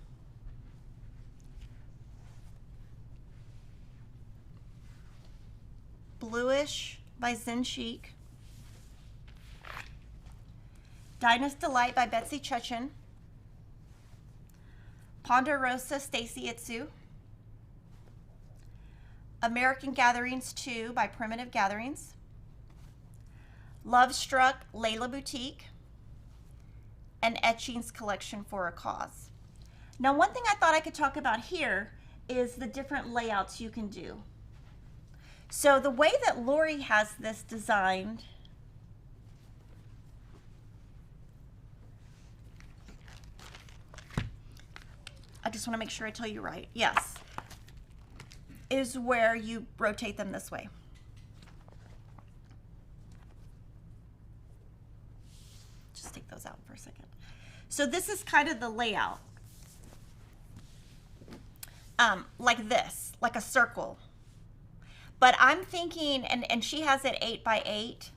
Bluish by Zen Chic. Dinah's Delight by Betsy Chutchin. Ponderosa, Stacy Itsu. American Gatherings 2 by Primitive Gatherings. Love Struck, Layla Boutique. And Etchings Collection for a Cause. Now, one thing I thought I could talk about here is the different layouts you can do. So the way that Lori has this designed, I just want to make sure I tell you right. Yes. Is where you rotate them this way. Just take those out for a second. So this is kind of the layout. Like this, like a circle. But I'm thinking, and she has it 8 by 8.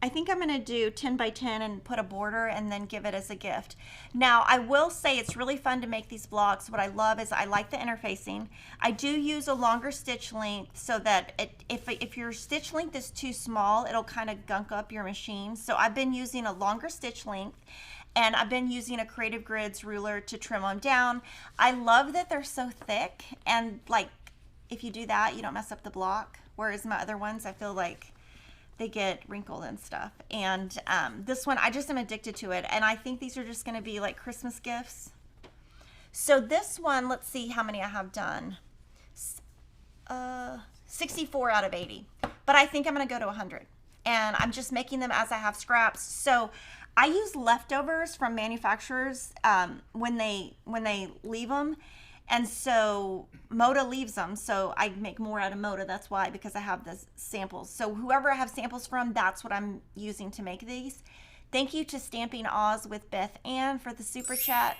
I think I'm going to do 10 by 10 and put a border and then give it as a gift. Now, I will say it's really fun to make these blocks. What I love is I like the interfacing. I do use a longer stitch length so that if your stitch length is too small, it'll kind of gunk up your machine. So I've been using a longer stitch length, and I've been using a Creative Grids ruler to trim them down. I love that they're so thick, and like if you do that, you don't mess up the block. Whereas my other ones, I feel like they get wrinkled and stuff. And this one, I just am addicted to it. And I think these are just going to be like Christmas gifts. So this one, let's see how many I have done. 64 out of 80. But I think I'm going to go to 100. and I'm just making them as I have scraps. So I use leftovers from manufacturers when they leave them. And so Moda leaves them, so I make more out of Moda. That's why, because I have the samples. So whoever I have samples from, that's what I'm using to make these. Thank you to Stamping Oz with Beth Ann for the super chat.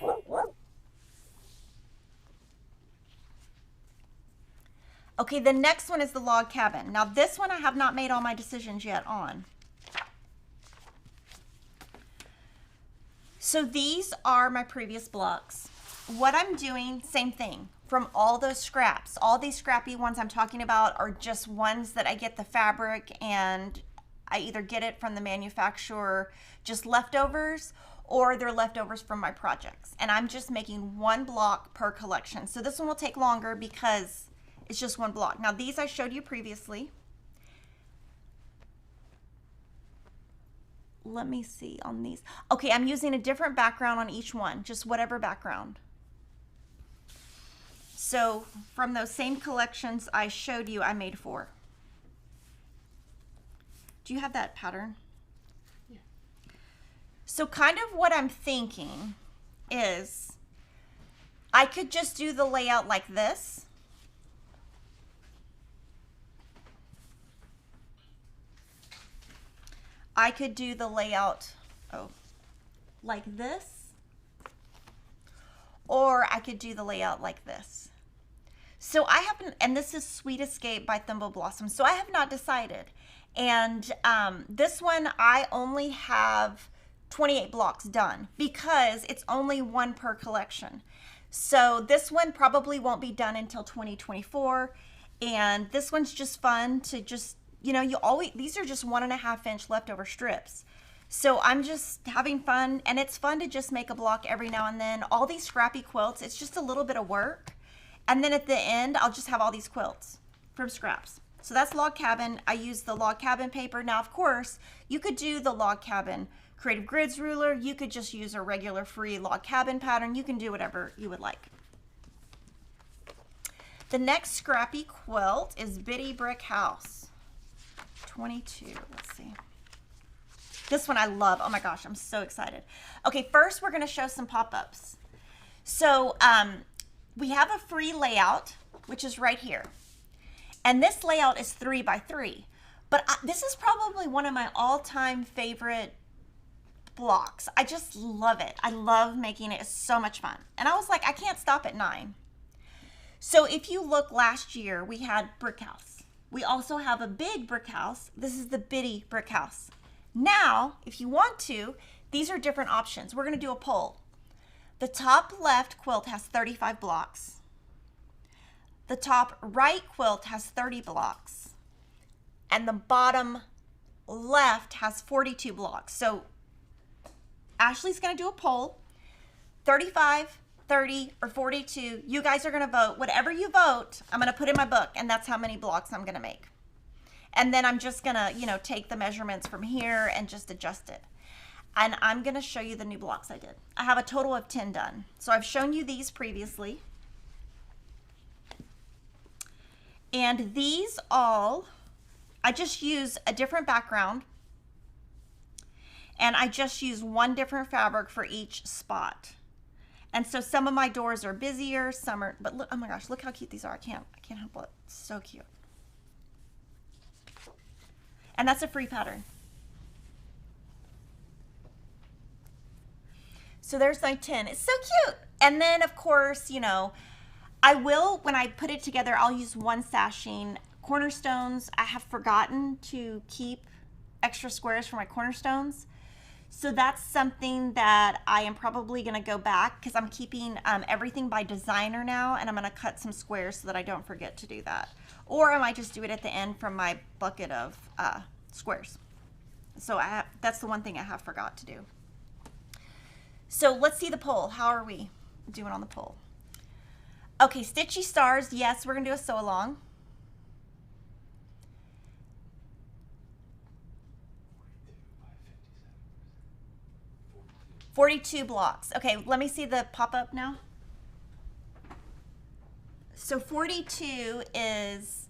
Okay, the next one is the log cabin. Now this one I have not made all my decisions yet on. So these are my previous blocks. What I'm doing, same thing, from all those scraps. All these scrappy ones I'm talking about are just ones that I get the fabric and I either get it from the manufacturer, just leftovers, or they're leftovers from my projects. And I'm just making one block per collection. So this one will take longer because it's just one block. Now these I showed you previously. Let me see on these. Okay, I'm using a different background on each one, just whatever background. So from those same collections I showed you, I made 4. Do you have that pattern? Yeah. So kind of what I'm thinking is I could just do the layout like this. I could do the layout, like this. Or I could do the layout like this. So I haven't, and this is Sweet Escape by Thimble Blossom. So I have not decided. And this one, I only have 28 blocks done because it's only one per collection. So this one probably won't be done until 2024. And this one's just fun to just, you know, these are just 1.5 inch leftover strips. So I'm just having fun, and it's fun to just make a block every now and then. All these scrappy quilts, it's just a little bit of work. And then at the end, I'll just have all these quilts from scraps. So that's log cabin. I use the log cabin paper. Now, of course, you could do the log cabin creative grids ruler. You could just use a regular free log cabin pattern. You can do whatever you would like. The next scrappy quilt is Bitty Brick House 22. Let's see. This one I love. Oh my gosh, I'm so excited. Okay, first we're going to show some pop-ups. So we have a free layout, which is right here. And this layout is 3 by 3. But this is probably one of my all-time favorite blocks. I just love it. I love making it. It's so much fun. And I was like, I can't stop at 9. So if you look last year, we had Brick House. We also have a big brick house. This is the Bitty Brick House. Now, if you want to, these are different options. We're going to do a poll. The top left quilt has 35 blocks. The top right quilt has 30 blocks. And the bottom left has 42 blocks. So Ashley's going to do a poll. 35, 30, or 42. You guys are going to vote. Whatever you vote, I'm going to put in my book, and that's how many blocks I'm going to make. And then I'm just going to, you know, take the measurements from here and just adjust it. And I'm going to show you the new blocks I did. I have a total of 10 done. So I've shown you these previously. And these all, I just use a different background. And I just use one different fabric for each spot. And so some of my doors are busier, some are, but look, oh my gosh, look how cute these are. I can't help it. It's so cute. And that's a free pattern. So there's my 10. It's so cute. And then of course, you know, I will, when I put it together, I'll use one sashing. Cornerstones, I have forgotten to keep extra squares for my cornerstones. So that's something that I am probably going to go back because I'm keeping everything by designer now, and I'm going to cut some squares so that I don't forget to do that. Or I might just do it at the end from my bucket of squares. So that's the one thing I have forgot to do. So let's see the poll. How are we doing on the poll? Okay, Stitchy Stars, yes, we're going to do a sew along. $42 blocks. Okay, let me see the pop-up now. So 42 is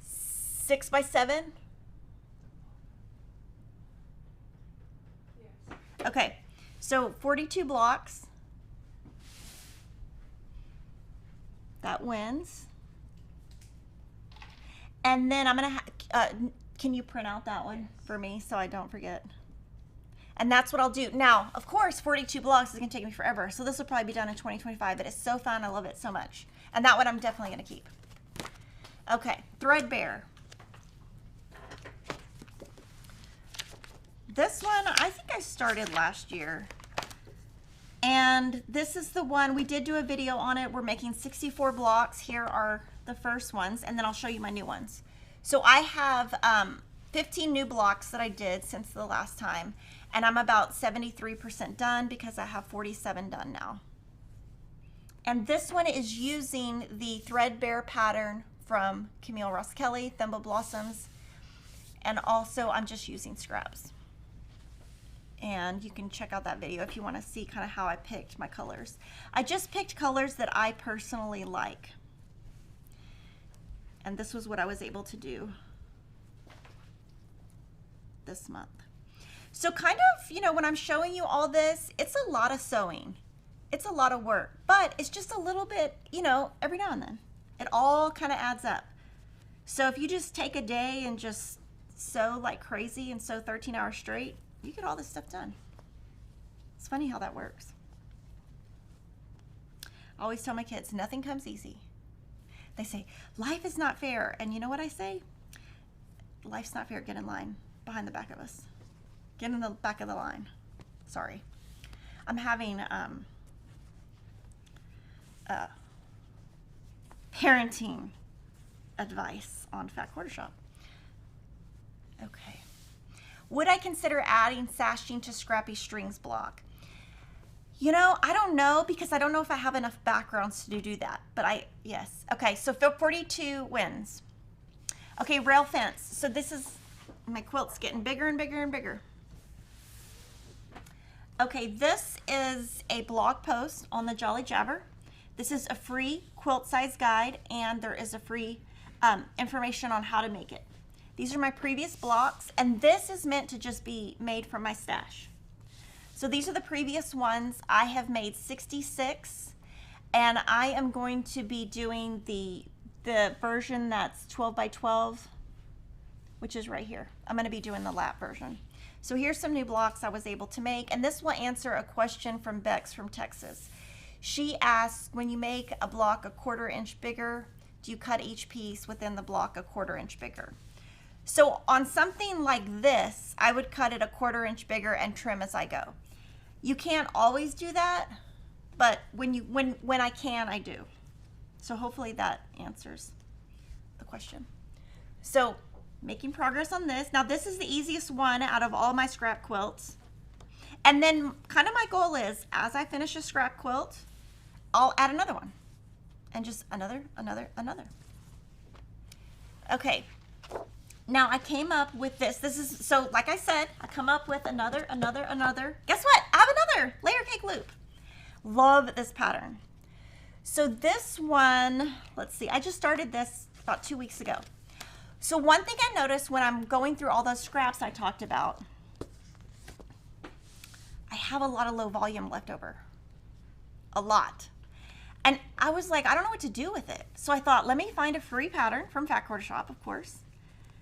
6 by 7. Okay, so 42 blocks. That wins. And then I'm gonna can you print out that one for me so I don't forget? And that's what I'll do. Now, of course, 42 blocks is gonna take me forever, so this will probably be done in 2025, but it's so fun, I love it so much. And that one I'm definitely gonna keep. Okay, Threadbare. This one, I think I started last year. And this is the one, we did do a video on it. We're making 64 blocks. Here are the first ones, and then I'll show you my new ones. So I have 15 new blocks that I did since the last time, and I'm about 73% done because I have 47 done now. And this one is using the Threadbare pattern from Camille Ross Kelly, Thimble Blossoms, and also I'm just using scraps. And you can check out that video if you want to see kind of how I picked my colors. I just picked colors that I personally like. And this was what I was able to do this month. So kind of, you know, when I'm showing you all this, it's a lot of sewing. It's a lot of work, but it's just a little bit, you know, every now and then. It all kind of adds up. So if you just take a day and just sew like crazy and sew 13 hours straight, you get all this stuff done. It's funny how that works. I always tell my kids, nothing comes easy. They say, life is not fair. And you know what I say? Life's not fair. Get in line behind the back of us. Get in the back of the line. Sorry. I'm having parenting advice on Fat Quarter Shop. Okay. Would I consider adding sashing to Scrappy Strings block? You know, I don't know because I don't know if I have enough backgrounds to do that, but yes. Okay, so 42 wins. Okay, rail fence. So this is, my quilt's getting bigger and bigger and bigger. Okay, this is a blog post on the Jolly Jabber. This is a free quilt size guide, and there is a free information on how to make it. These are my previous blocks, and this is meant to just be made from my stash. So these are the previous ones. I have made 66, and I am going to be doing the version that's 12 by 12, which is right here. I'm going to be doing the lap version. So here's some new blocks I was able to make, and this will answer a question from Bex from Texas. She asks, when you make a block a 1/4 inch bigger, do you cut each piece within the block a 1/4 inch bigger? So on something like this, I would cut it a 1/4 inch bigger and trim as I go. You can't always do that, but when I can, I do. So hopefully that answers the question. So making progress on this. Now this is the easiest one out of all my scrap quilts. And then kind of my goal is, as I finish a scrap quilt, I'll add another one. And just another. Okay. Now I came up with this. This is, so like I said, I come up with another. Guess what? I have another layer cake loop. Love this pattern. So this one, let's see, I just started this about 2 weeks ago. So one thing I noticed when I'm going through all those scraps I talked about, I have a lot of low volume left over. A lot. And I was like, I don't know what to do with it. So I thought, let me find a free pattern from Fat Quarter Shop, of course.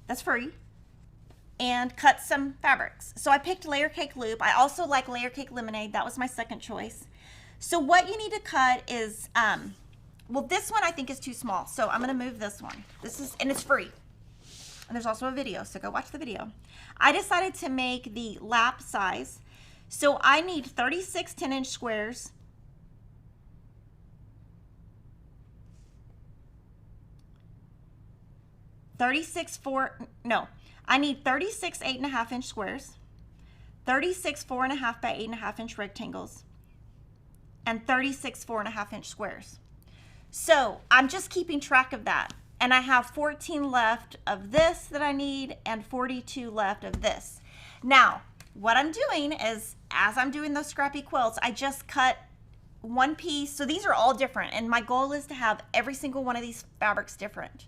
That's free. And cut some fabrics. So I picked layer cake loop. I also like layer cake lemonade. That was my second choice. So what you need to cut is, well, this one I think is too small. So I'm going to move this one. This is, and it's free. And there's also a video, so go watch the video. I decided to make the lap size. So I need 36 10-inch squares. I need 36 8.5-inch squares, 36 4.5 by 8.5-inch rectangles, and 36 4.5-inch squares. So I'm just keeping track of that. And I have 14 left of this that I need and 42 left of this. Now, what I'm doing is, as I'm doing those scrappy quilts, I just cut one piece. So these are all different, and my goal is to have every single one of these fabrics different.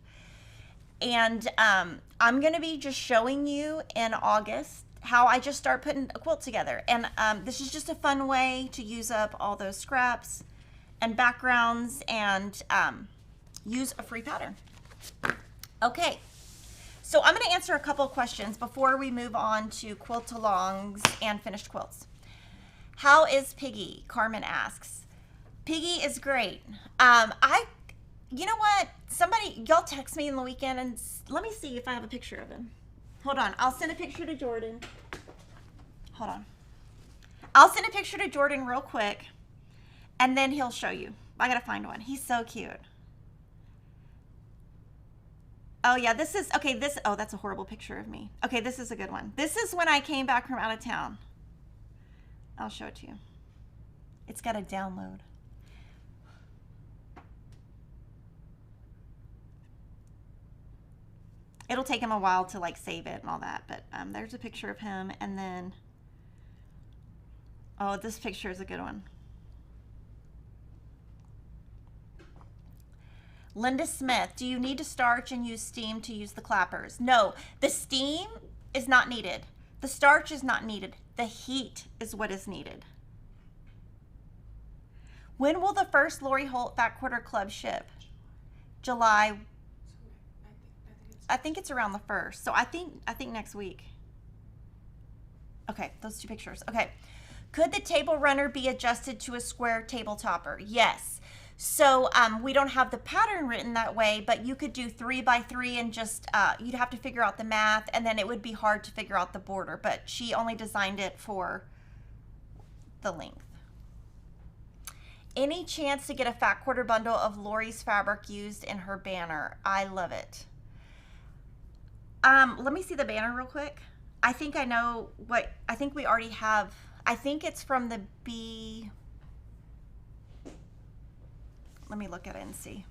And I'm going to be just showing you in August how I just start putting a quilt together. And this is just a fun way to use up all those scraps and backgrounds and use a free pattern. Okay, so I'm going to answer a couple of questions before we move on to quilt-alongs and finished quilts. How is Piggy? Carmen asks. Piggy is great. You know what? Somebody, y'all text me in the weekend and let me see if I have a picture of him. Hold on. I'll send a picture to Jordan. Hold on. I'll send a picture to Jordan real quick and then he'll show you. I got to find one. He's so cute. Oh yeah, this is, okay, oh, that's a horrible picture of me. Okay, this is a good one. This is when I came back from out of town. I'll show it to you. It's got a download. It'll take him a while to like save it and all that, but there's a picture of him, and then, oh, this picture is a good one. Linda Smith, do you need to starch and use steam to use the clappers? No, the steam is not needed. The starch is not needed. The heat is what is needed. When will the first Lori Holt Fat Quarter Club ship? July. I think it's around the 1st. So I think next week. Okay, those two pictures. Okay. Could the table runner be adjusted to a square table topper? Yes. So we don't have the pattern written that way, but you could do 3 by 3 and just, you'd have to figure out the math, and then it would be hard to figure out the border, but she only designed it for the length. Any chance to get a fat quarter bundle of Lori's fabric used in her banner? I love it. Let me see the banner real quick. I think I know what, I think we already have, I think it's from the B. Let me look at it and see.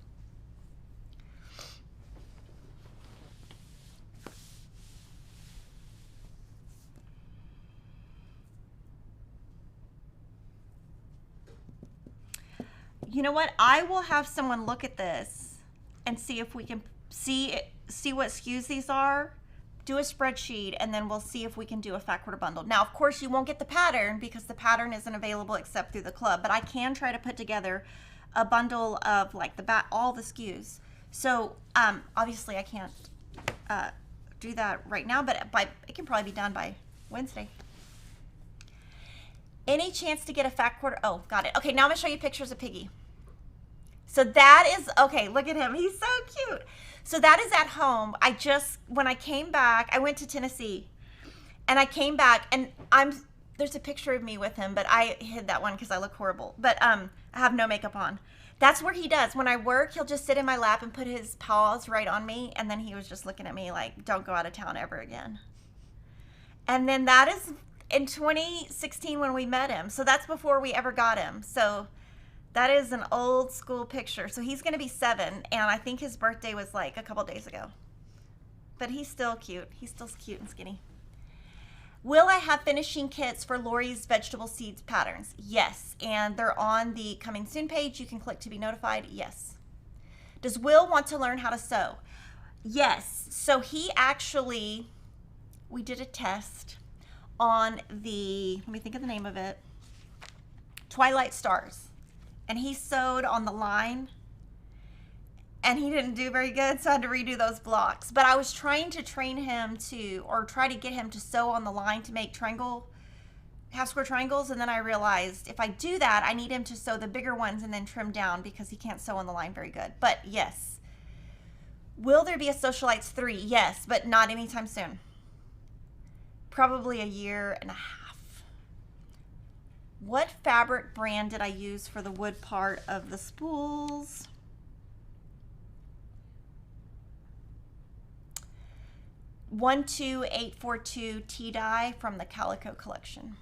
You know what? I will have someone look at this and see if we can see what SKUs these are, do a spreadsheet, and then we'll see if we can do a fat quarter bundle. Now, of course, you won't get the pattern because the pattern isn't available except through the club, but I can try to put together a bundle of like all the SKUs. So obviously I can't do that right now, but it can probably be done by Wednesday. Any chance to get a fat quarter? Oh, got it. Okay, now I'm gonna show you pictures of Piggy. So that is, okay, look at him. He's so cute. So that is at home. When I came back, I went to Tennessee and I came back and there's a picture of me with him, but I hid that one because I look horrible. But I have no makeup on. That's where he does. When I work, he'll just sit in my lap and put his paws right on me. And then he was just looking at me like, don't go out of town ever again. And then that is in 2016 when we met him. So that's before we ever got him. So that is an old school picture. So he's going to be 7. And I think his birthday was like a couple days ago. But he's still cute. He's still cute and skinny. Will I have finishing kits for Lori's vegetable seeds patterns? Yes, and they're on the coming soon page. You can click to be notified. Yes. Does Will want to learn how to sew? Yes. So he actually, we did a test on the, let me think of the name of it, Twilight Stars. And he sewed on the line and he didn't do very good, so I had to redo those blocks. But I was trying to train him to, or try to get him to sew on the line to make half square triangles, and then I realized if I do that, I need him to sew the bigger ones and then trim down because he can't sew on the line very good. But yes. Will there be a Sewcialites 3? Yes, but not anytime soon. Probably a year and a half. What fabric brand did I use for the wood part of the spools? 12842 T-dye from the Calico collection.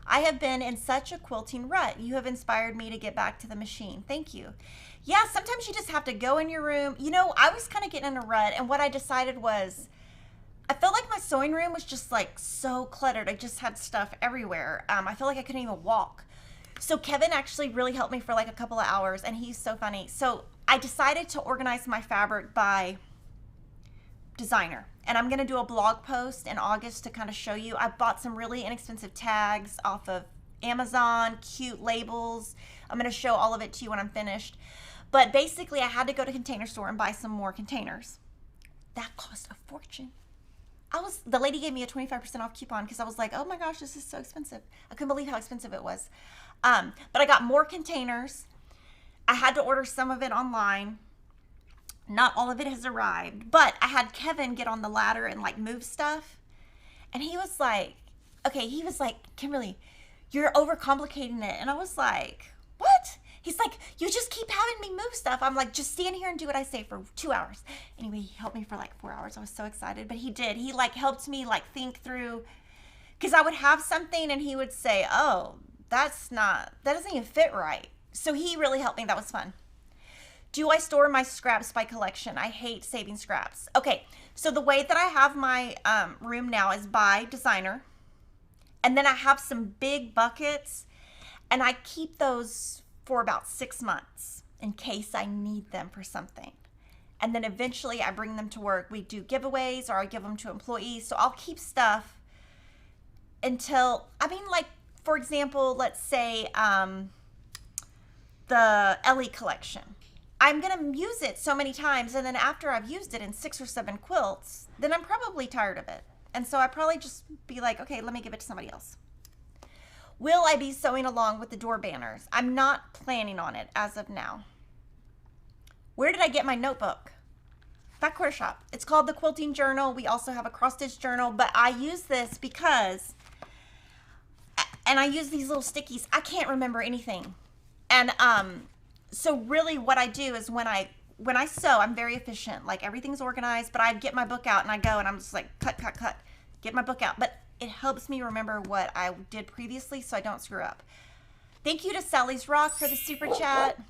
I have been in such a quilting rut. You have inspired me to get back to the machine. Thank you. Yeah, sometimes you just have to go in your room. You know, I was kind of getting in a rut, and what I decided was I felt like my sewing room was just like so cluttered. I just had stuff everywhere. I felt like I couldn't even walk. So Kevin actually really helped me for like a couple of hours, and he's so funny. So I decided to organize my fabric by designer. And I'm going to do a blog post in August to kind of show you. I bought some really inexpensive tags off of Amazon, cute labels. I'm going to show all of it to you when I'm finished. But basically, I had to go to Container Store and buy some more containers. That cost a fortune. The lady gave me a 25% off coupon because I was like, oh my gosh, this is so expensive. I couldn't believe how expensive it was. But I got more containers. I had to order some of it online. Not all of it has arrived, but I had Kevin get on the ladder and like move stuff. And he was like, Kimberly, you're overcomplicating it. And I was like, what? He's like, you just keep having me move stuff. I'm like, just stand here and do what I say for 2 hours. Anyway, he helped me for like 4 hours. I was so excited, but he did. He like helped me like think through, because I would have something and he would say, oh, that doesn't even fit right. So he really helped me. That was fun. Do I store my scraps by collection? I hate saving scraps. Okay, so the way that I have my room now is by designer. And then I have some big buckets and I keep those for about 6 months in case I need them for something. And then eventually I bring them to work. We do giveaways or I give them to employees. So I'll keep stuff until, like, for example, let's say the Ellie collection. I'm going to use it so many times. And then after I've used it in 6 or 7 quilts, then I'm probably tired of it. And so I probably just be like, okay, let me give it to somebody else. Will I be sewing along with the door banners? I'm not planning on it as of now. Where did I get my notebook? Fat Quarter Shop. It's called the Quilting Journal. We also have a cross stitch journal, but I use this because, and I use these little stickies. I can't remember anything. And so really what I do is when I sew, I'm very efficient. Like everything's organized, but I get my book out and I go and I'm just like, cut, get my book out. But it helps me remember what I did previously so I don't screw up. Thank you to Sally's Rock for the super chat.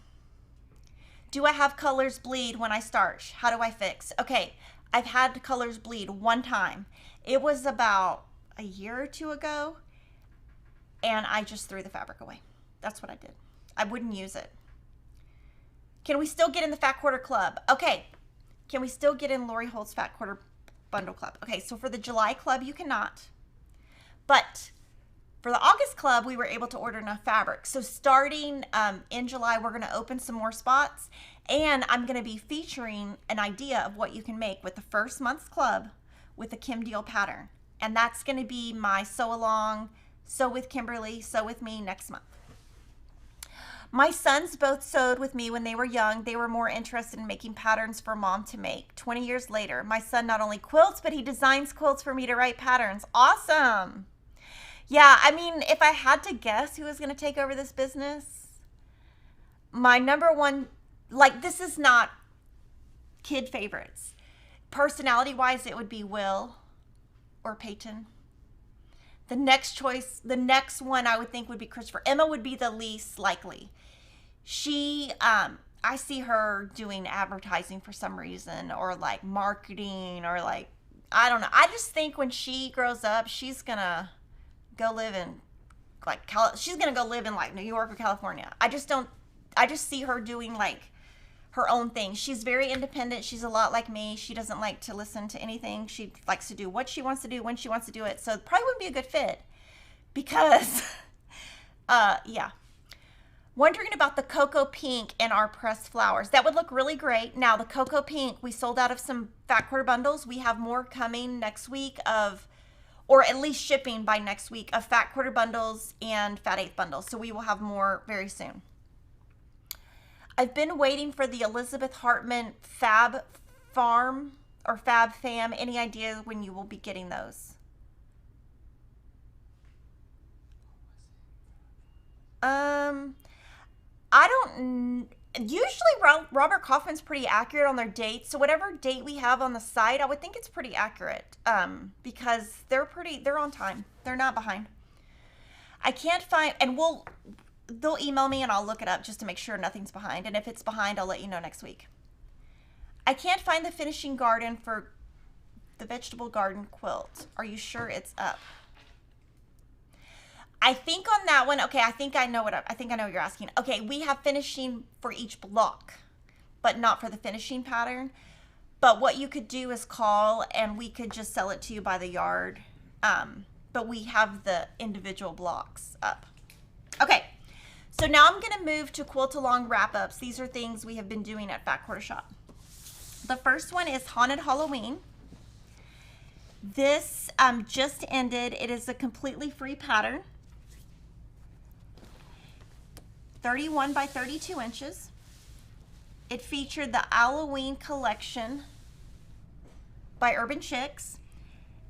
Do I have colors bleed when I starch? How do I fix? Okay, I've had colors bleed one time. It was about a year or 2 ago, and I just threw the fabric away. That's what I did. I wouldn't use it. Can we still get in the Fat Quarter Club? Okay, can we still get in Lori Holt's Fat Quarter Bundle Club? Okay, so for the July club, you cannot. But for the August club, we were able to order enough fabric. So starting in July, we're going to open some more spots. And I'm going to be featuring an idea of what you can make with the first month's club with the Kim Deal pattern. And that's going to be my sew along, sew with Kimberly, sew with me next month. My sons both sewed with me when they were young. They were more interested in making patterns for mom to make. 20 years later, my son not only quilts, but he designs quilts for me to write patterns. Awesome. Yeah, I mean, if I had to guess who was going to take over this business, my number one, like, this is not kid favorites. Personality-wise, it would be Will or Peyton. The next choice, the next one I would think would be Christopher. Emma would be the least likely. She, I see her doing advertising for some reason, or like marketing, or like, I don't know. I just think when she grows up, she's going to go live in like she's gonna go live in like New York or California. I just see her doing like her own thing. She's very independent. She's a lot like me. She doesn't like to listen to anything. She likes to do what she wants to do when she wants to do it. So it probably wouldn't be a good fit because yeah. Wondering about the cocoa pink in our pressed flowers. That would look really great. Now the cocoa pink, we sold out of some Fat Quarter bundles. We have more coming next week or at least shipping by next week of Fat Quarter bundles and Fat Eighth bundles. So we will have more very soon. I've been waiting for the Elizabeth Hartman Fab Farm or Fab Fam. Any idea when you will be getting those? I don't, usually Robert Kaufman's pretty accurate on their dates. So whatever date we have on the site, I would think it's pretty accurate because they're on time. They're not behind. I can't find, and they'll email me and I'll look it up just to make sure nothing's behind. And if it's behind, I'll let you know next week. I can't find the finishing garden for the vegetable garden quilt. Are you sure it's up? I think on that one, okay, I think I know what you're asking. Okay, we have finishing for each block, but not for the finishing pattern. But what you could do is call and we could just sell it to you by the yard. But we have the individual blocks up. Okay, so now I'm gonna move to quilt along wrap-ups. These are things we have been doing at Fat Quarter Shop. The first one is Haunted Halloween. This just ended. It is a completely free pattern. 31 by 32 inches. It featured the Halloween collection by Urban Chicks,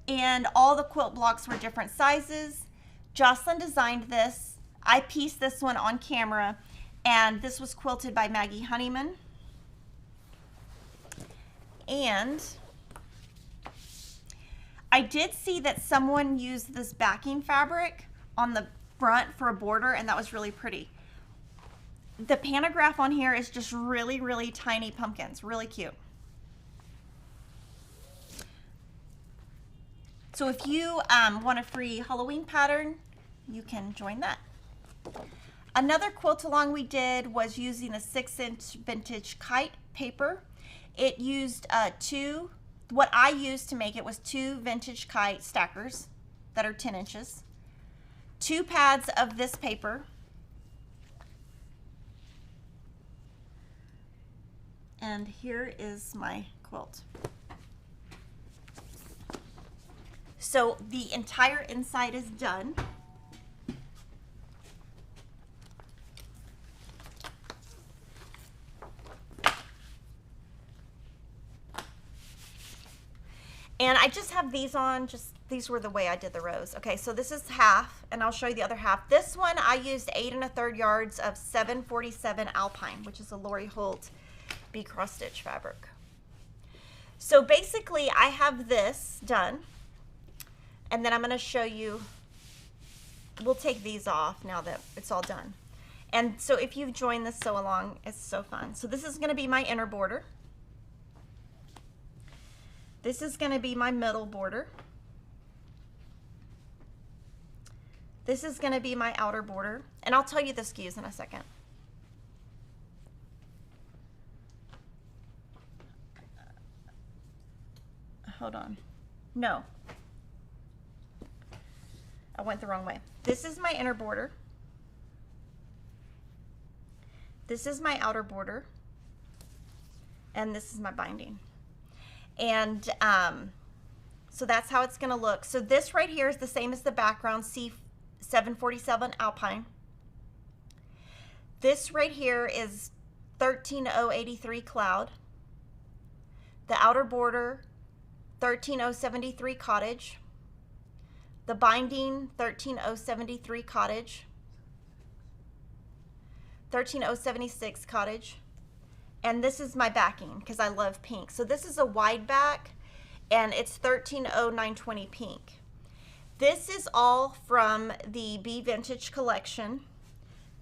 and all the quilt blocks were different sizes. Jocelyn designed this. I pieced this one on camera, and this was quilted by Maggie Honeyman. And I did see that someone used this backing fabric on the front for a border, and that was really pretty. The pantograph on here is just really, really tiny pumpkins, really cute. So if you want a free Halloween pattern, you can join that. Another quilt along we did was using a 6-inch vintage Kite paper. It used what I used to make it was 2 vintage Kite stackers that are 10 inches, 2 pads of this paper, and here is my quilt. So the entire inside is done. And I just have these on, these were the way I did the rows. Okay, so this is half, and I'll show you the other half. This one I used 8 1/3 yards of 747 Alpine, which is a Lori Holt B cross stitch fabric. So basically I have this done, and then I'm going to show you, we'll take these off now that it's all done. And so if you've joined this sew along, it's so fun. So this is going to be my inner border. This is going to be my middle border. This is going to be my outer border, and I'll tell you the SKUs in a second. Hold on. No. I went the wrong way. This is my inner border. This is my outer border. And this is my binding. And so that's how it's going to look. So this right here is the same as the background, C747 Alpine. This right here is 13083 Cloud. The outer border, 13073 Cottage. The binding, 13073 Cottage. 13076 Cottage. And this is my backing because I love pink. So this is a wide back, and it's 130920 pink. This is all from the B Vintage collection.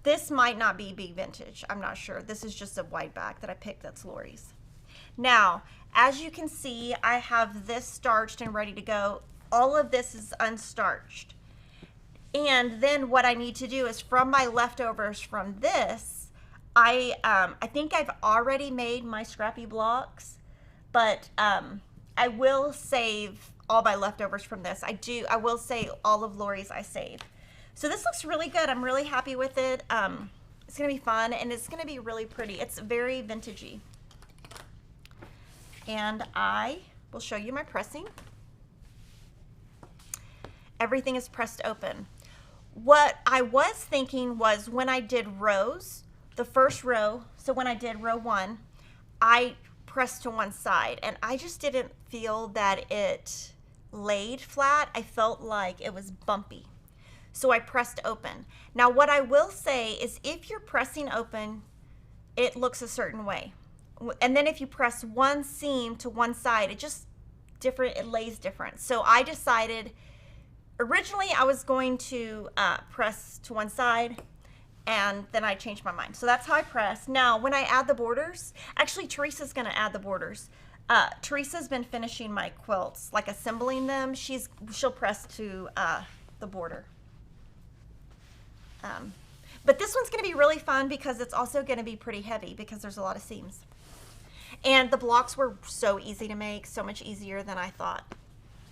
This might not be B Vintage, I'm not sure. This is just a wide back that I picked that's Lori's. Now, as you can see, I have this starched and ready to go. All of this is unstarched. And then what I need to do is from my leftovers from this, I think I've already made my Scrappy blocks, but I will save all my leftovers from this. I will say all of Lori's I save. So this looks really good. I'm really happy with it. It's gonna be fun, and it's gonna be really pretty. It's very vintagey. And I will show you my pressing. Everything is pressed open. What I was thinking was when I did rows, the first row, so when I did row 1, I pressed to one side, and I just didn't feel that it laid flat. I felt like it was bumpy. So I pressed open. Now what I will say is if you're pressing open, it looks a certain way. And then if you press one seam to one side, it lays different. So I decided, originally I was going to press to one side, and then I changed my mind. So that's how I press. Now, when I add the borders, actually Teresa's gonna add the borders. Teresa's been finishing my quilts, like assembling them. She'll press to the border. But this one's gonna be really fun because it's also gonna be pretty heavy because there's a lot of seams. And the blocks were so easy to make, so much easier than I thought.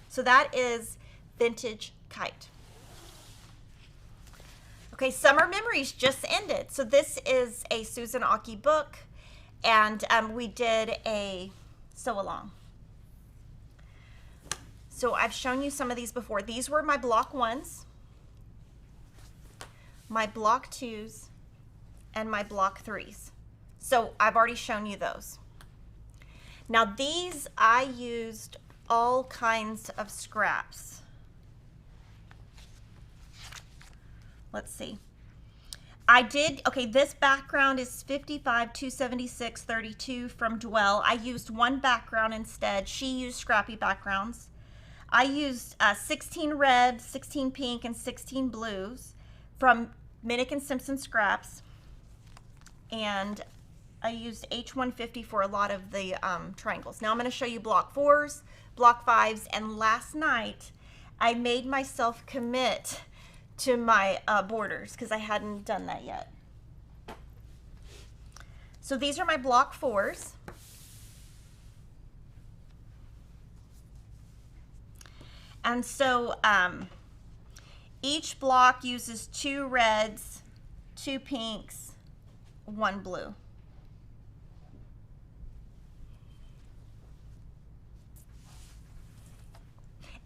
So that is Vintage Kite. Okay, Summer Memories just ended. So this is a Susan Aki book, and we did a sew along. So I've shown you some of these before. These were my block 1s, my block 2s, and my block 3s. So I've already shown you those. Now these, I used all kinds of scraps. Let's see. I did, okay, this background is 55, 276, 32 from Dwell. I used one background instead. She used scrappy backgrounds. I used 16 red, 16 pink, and 16 blues from Minnick and Simpson scraps. And I used H150 for a lot of the triangles. Now I'm going to show you block 4s, block 5s, and last night I made myself commit to my borders because I hadn't done that yet. So these are my block 4s. And so each block uses 2 reds, 2 pinks, 1 blue.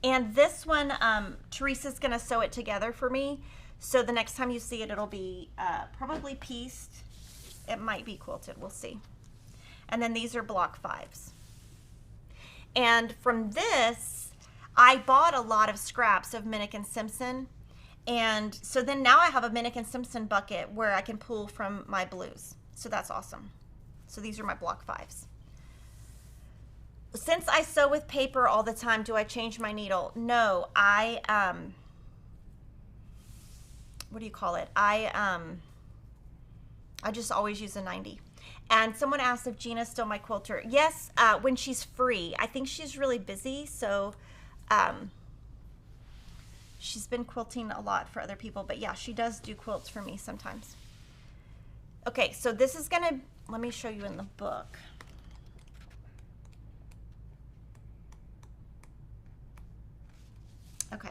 And this one, Teresa's gonna sew it together for me. So the next time you see it, it'll be probably pieced. It might be quilted, we'll see. And then these are block 5s. And from this, I bought a lot of scraps of Minnick and Simpson. And so then now I have a Minnick and Simpson bucket where I can pull from my blues. So that's awesome. So these are my block 5s. Since I sew with paper all the time, do I change my needle? No, I, what do you call it? I just always use a 90. And someone asked if Gina's still my quilter. Yes, when she's free. I think she's really busy, so she's been quilting a lot for other people, but yeah, she does do quilts for me sometimes. Okay, so this is gonna, let me show you in the book. Okay.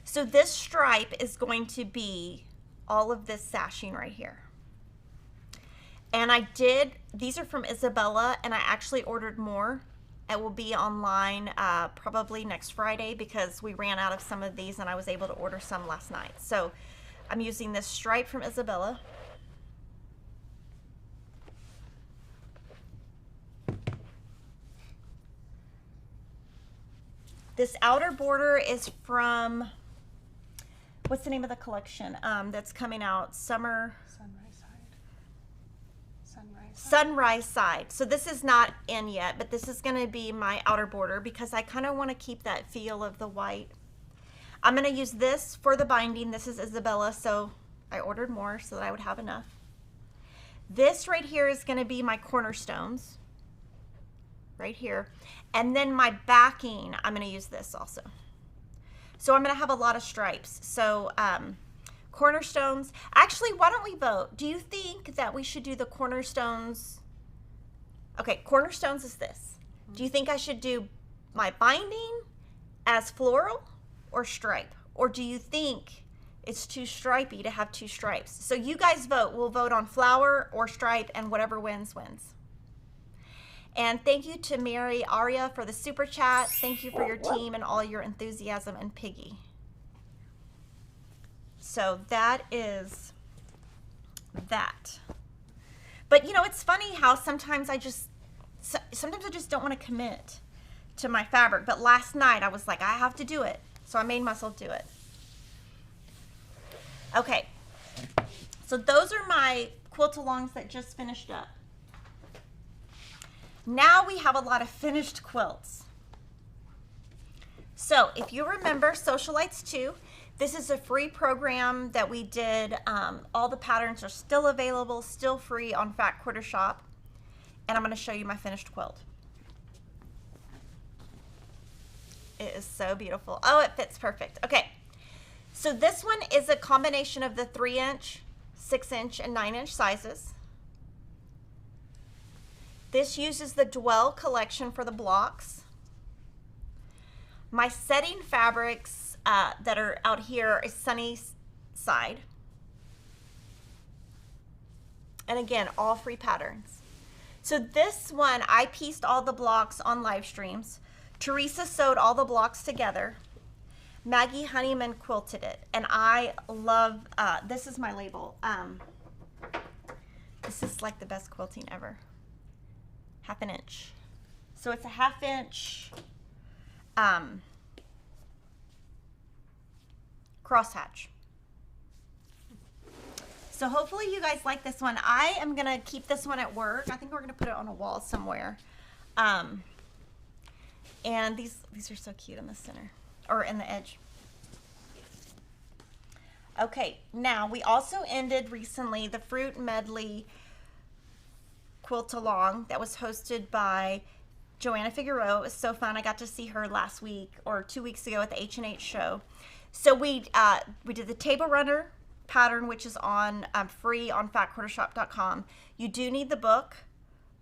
So this stripe is going to be all of this sashing right here. And I did, these are from Isabella, and I actually ordered more. It will be online probably next Friday because we ran out of some of these and I was able to order some last night. So I'm using this stripe from Isabella. This outer border is from, what's the name of the collection that's coming out? Sunrise Side. So this is not in yet, but this is going to be my outer border because I kind of want to keep that feel of the white. I'm going to use this for the binding. This is Isabella, so I ordered more so that I would have enough. This right here is going to be my cornerstones. Right here. And then my backing, I'm going to use this also. So I'm going to have a lot of stripes. So cornerstones. Actually, why don't we vote? Do you think that we should do the cornerstones? Okay, cornerstones is this. Do you think I should do my binding as floral or stripe? Or do you think it's too stripey to have 2 stripes? So you guys vote. We'll vote on flower or stripe, and whatever wins, wins. And thank you to Mary Aria for the super chat. Thank you for your team and all your enthusiasm, and Piggy. So that is that. But you know, it's funny how sometimes I just don't want to commit to my fabric. But last night I was like, I have to do it. So I made myself do it. Okay. So those are my quilt-alongs that just finished up. Now we have a lot of finished quilts. So if you remember Sewcialites 2, this is a free program that we did. All the patterns are still available, still free on Fat Quarter Shop. And I'm going to show you my finished quilt. It is so beautiful. Oh, it fits perfect. Okay, so this one is a combination of the 3-inch, 6-inch, and 9-inch sizes. This uses the Dwell collection for the blocks. My setting fabrics that are out here is Sunny Side. And again, all free patterns. So this one, I pieced all the blocks on live streams. Teresa sewed all the blocks together. Maggie Honeyman quilted it. And I love, this is my label. This is like the best quilting ever. 1/2 inch. So it's a 1/2 inch crosshatch. So hopefully you guys like this one. I am gonna keep this one at work. I think we're gonna put it on a wall somewhere. And these are so cute in the center or in the edge. Okay, now we also ended recently the Fruit Medley quilt along that was hosted by Joanna Figueroa. It was so fun. I got to see her last week or 2 weeks ago at the H&H show. So we did the table runner pattern, which is on free on fatquartershop.com. You do need the book,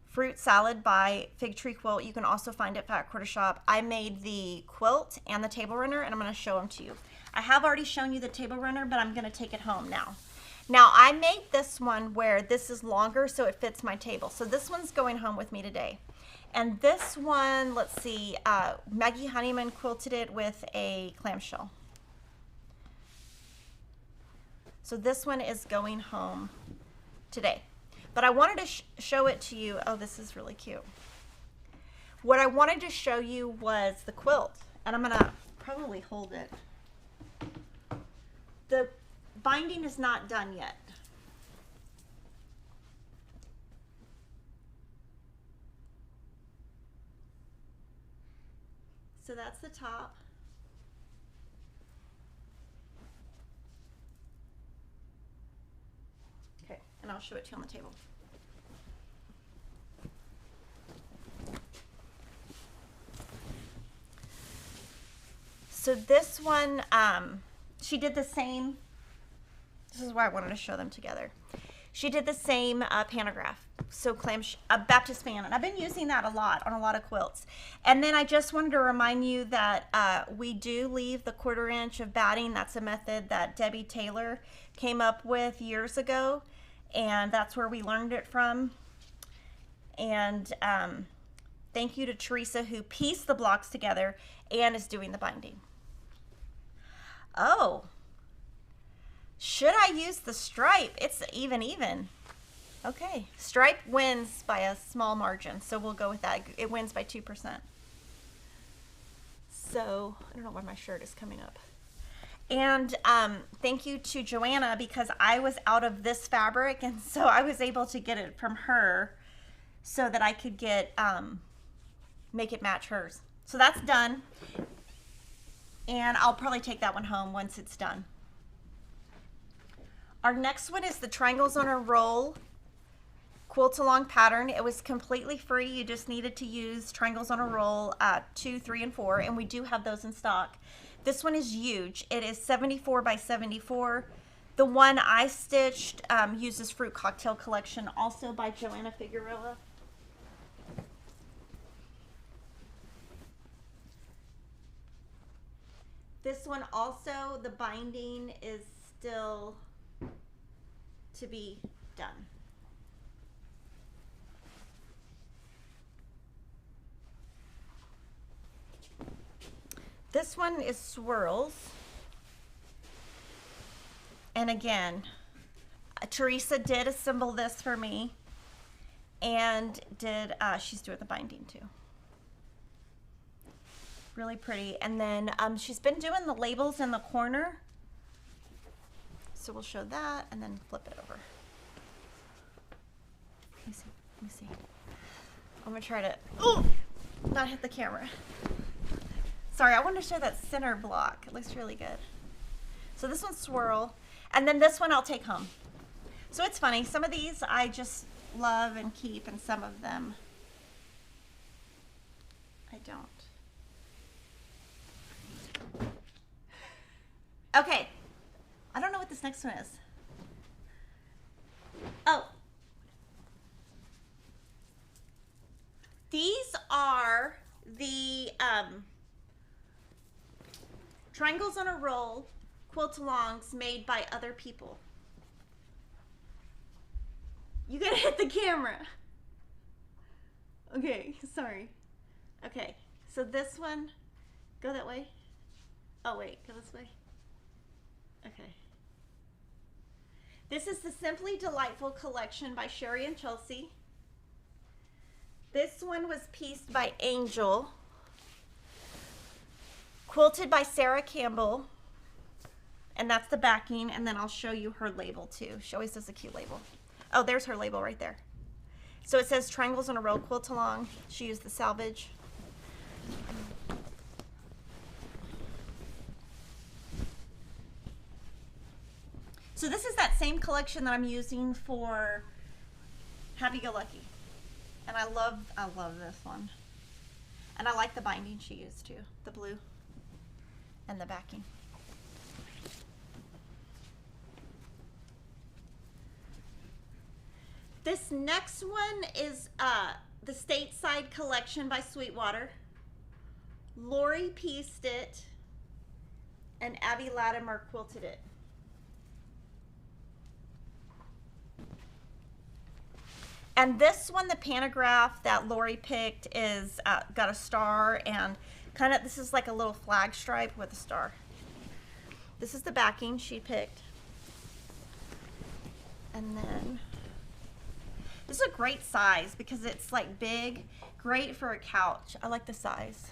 Fruit Salad by Fig Tree Quilt. You can also find it at Fat Quarter Shop. I made the quilt and the table runner, and I'm going to show them to you. I have already shown you the table runner, but I'm going to take it home now. Now, I made this one where this is longer so it fits my table. So this one's going home with me today. And this one, let's see, Maggie Honeyman quilted it with a clamshell. So this one is going home today. But I wanted to show it to you. Oh, this is really cute. What I wanted to show you was the quilt. And I'm going to probably hold it. The binding is not done yet. So that's the top. Okay, and I'll show it to you on the table. So this one, she did the same. This is why I wanted to show them together. She did the same pantograph, so Baptist fan, and I've been using that a lot on a lot of quilts. And then I just wanted to remind you that we do leave the 1/4 inch of batting. That's a method that Debbie Taylor came up with years ago, and that's where we learned it from. And thank you to Teresa, who pieced the blocks together and is doing the binding. Oh, should I use the stripe? It's even. Okay, stripe wins by a small margin, so we'll go with that. It wins by 2%. So I don't know why my shirt is coming up. And thank you to Joanna, because I was out of this fabric, and so I was able to get it from her so that I could get make it match hers. So that's done, and I'll probably take that one home once it's done. Our next one is the Triangles on a Roll quilt along pattern. It was completely free. You just needed to use Triangles on a Roll 2, 3, and 4, and we do have those in stock. This one is huge. It is 74 by 74. The one I stitched uses Fruit Cocktail Collection, also by Joanna Figueroa. This one also, the binding is still to be done. This one is Swirls. And again, Teresa did assemble this for me, and she's doing the binding too. Really pretty. And then she's been doing the labels in the corner. So we'll show that and then flip it over. Let me see. I'm gonna try to not hit the camera. Sorry, I wanted to show that center block. It looks really good. So this one's Swirl, and then this one I'll take home. So it's funny, some of these I just love and keep, and some of them I don't. Okay, I don't know what this next one is. Oh. These are the triangles on a roll quilt-alongs made by other people. You gotta hit the camera. Okay, sorry. Okay, so this one, go that way. Oh wait, go this way. Okay. This is the Simply Delightful collection by Sherry and Chelsea. This one was pieced by Angel. Quilted by Sarah Campbell. And that's the backing, and then I'll show you her label too. She always does a cute label. Oh, there's her label right there. So it says Triangles on a Roll Quilt Along. She used the salvage. So this is that same collection that I'm using for Happy Go Lucky. And I love this one. And I like the binding she used too, the blue and the backing. This next one is the Stateside collection by Sweetwater. Lori pieced it and Abby Latimer quilted it. And this one, the pantograph that Lori picked, is got a star and kind of, this is like a little flag stripe with a star. This is the backing she picked. And then this is a great size because it's like big, great for a couch. I like the size.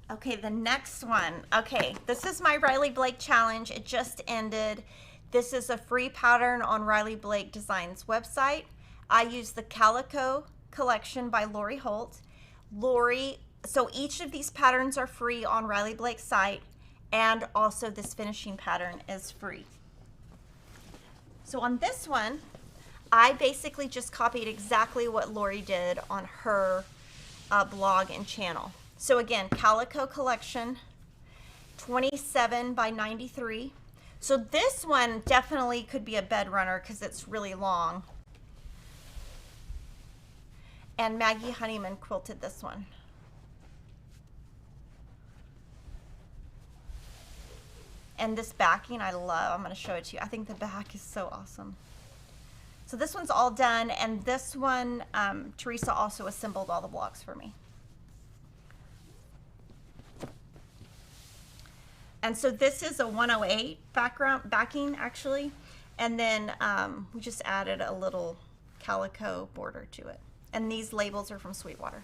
Okay, the next one. Okay, this is my Riley Blake challenge. It just ended. This is a free pattern on Riley Blake Designs website. I use the Calico collection by Lori Holt. So each of these patterns are free on Riley Blake's site, and also this finishing pattern is free. So on this one, I basically just copied exactly what Lori did on her blog and channel. So again, Calico collection, 27 by 93. So this one definitely could be a bed runner because it's really long. And Maggie Honeyman quilted this one. And this backing I love. I'm going to show it to you. I think the back is so awesome. So this one's all done, and this one, Teresa also assembled all the blocks for me. And so this is a 108 backing actually, and then we just added a little calico border to it. And these labels are from Sweetwater.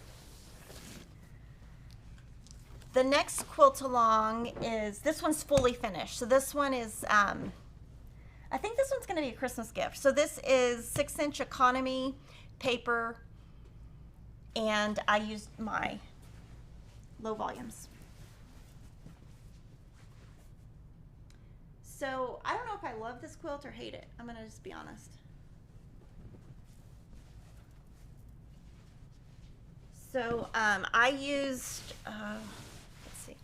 The next quilt along is, this one's fully finished. So this one is, I think this one's gonna be a Christmas gift. So this is 6-inch economy paper, and I used my low volumes. So I don't know if I love this quilt or hate it. I'm gonna just be honest. So I used, let's see,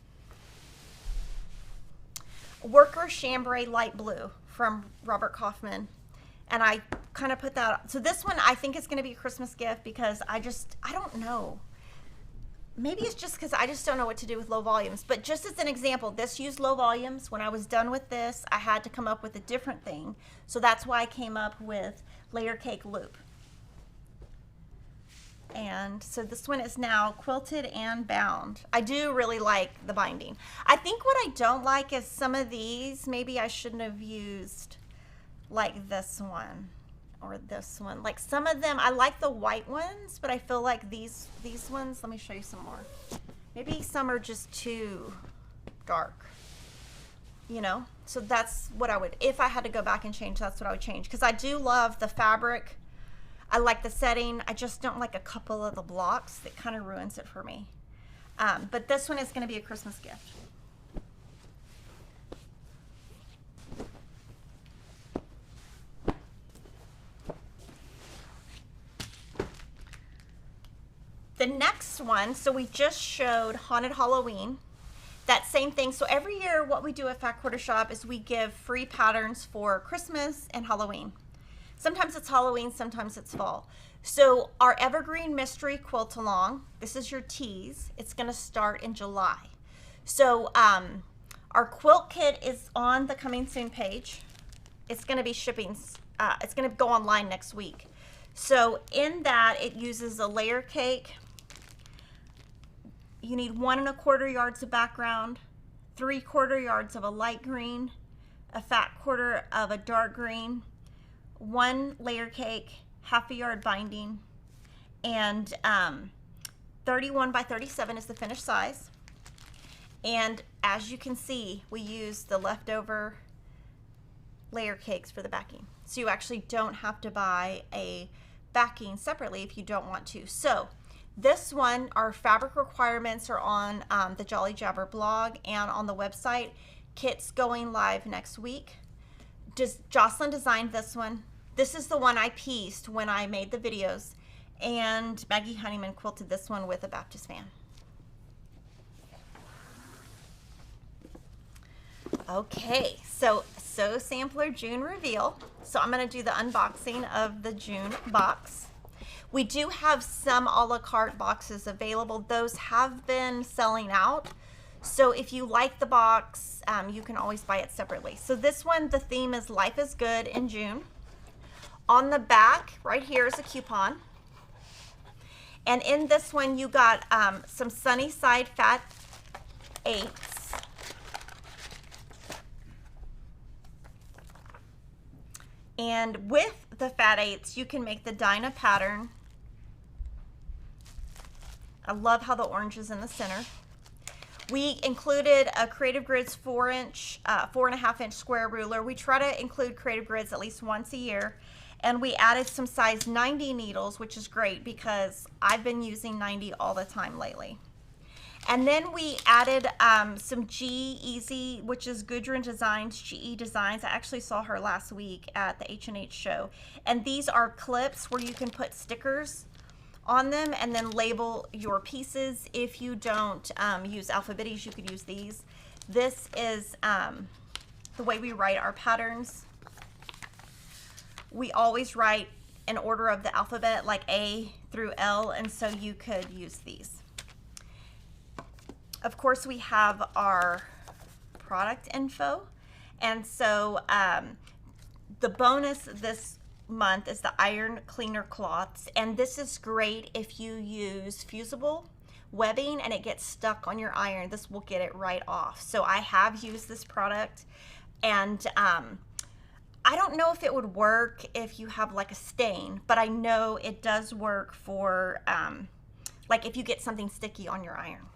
Worker Chambray Light Blue from Robert Kaufman. And I kind of put that, so this one I think is gonna be a Christmas gift because I don't know. Maybe it's just because I just don't know what to do with low volumes. But just as an example, this used low volumes. When I was done with this, I had to come up with a different thing. So that's why I came up with Layer Cake Loop. And so this one is now quilted and bound. I do really like the binding. I think what I don't like is some of these, maybe I shouldn't have used like this one or this one. Like some of them, I like the white ones, but I feel like these ones, let me show you some more. Maybe some are just too dark, you know? So that's what I would, if I had to go back and change, that's what I would change. Because I do love the fabric. I like the setting. I just don't like a couple of the blocks. That kind of ruins it for me. But this one is going to be a Christmas gift. The next one, so we just showed Haunted Halloween. That same thing. So every year what we do at Fat Quarter Shop is we give free patterns for Christmas and Halloween. Sometimes it's Halloween, sometimes it's fall. So our Evergreen Mystery Quilt Along, this is your tease. It's going to start in July. So our quilt kit is on the coming soon page. It's going to be shipping. It's going to go online next week. So in that, it uses a layer cake. You need 1 1/4 yards of background, 3/4 yards of a light green, a fat quarter of a dark green, 1 layer cake, 1/2 yard binding, and 31 by 37 is the finished size. And as you can see, we use the leftover layer cakes for the backing. So you actually don't have to buy a backing separately if you don't want to. So this one, our fabric requirements are on the Jolly Jabber blog and on the website. Kit's going live next week. Jocelyn designed this one. This is the one I pieced when I made the videos, and Maggie Honeyman quilted this one with a Baptist fan. Okay, so Sampler June reveal. So I'm going to do the unboxing of the June box. We do have some a la carte boxes available. Those have been selling out. So if you like the box, you can always buy it separately. So this one, the theme is Life is Good in June. On the back, right here is a coupon. And in this one, you got some Sunnyside Fat 8s. And with the Fat 8s, you can make the Dinah pattern. I love how the orange is in the center. We included a Creative Grids 4.5 inch square ruler. We try to include Creative Grids at least once a year. And we added some size 90 needles, which is great because I've been using 90 all the time lately. And then we added some G-Easy, which is Gudrun Designs, GE Designs. I actually saw her last week at the H&H show. And these are clips where you can put stickers on them and then label your pieces. If you don't use Alphabetes, you could use these. This is the way we write our patterns. We always write in order of the alphabet, like A through L, and so you could use these. Of course, we have our product info, and so the bonus this month is the iron cleaner cloths, and this is great if you use fusible webbing and it gets stuck on your iron. This will get it right off. So I have used this product, and I don't know if it would work if you have like a stain, but I know it does work for like if you get something sticky on your iron.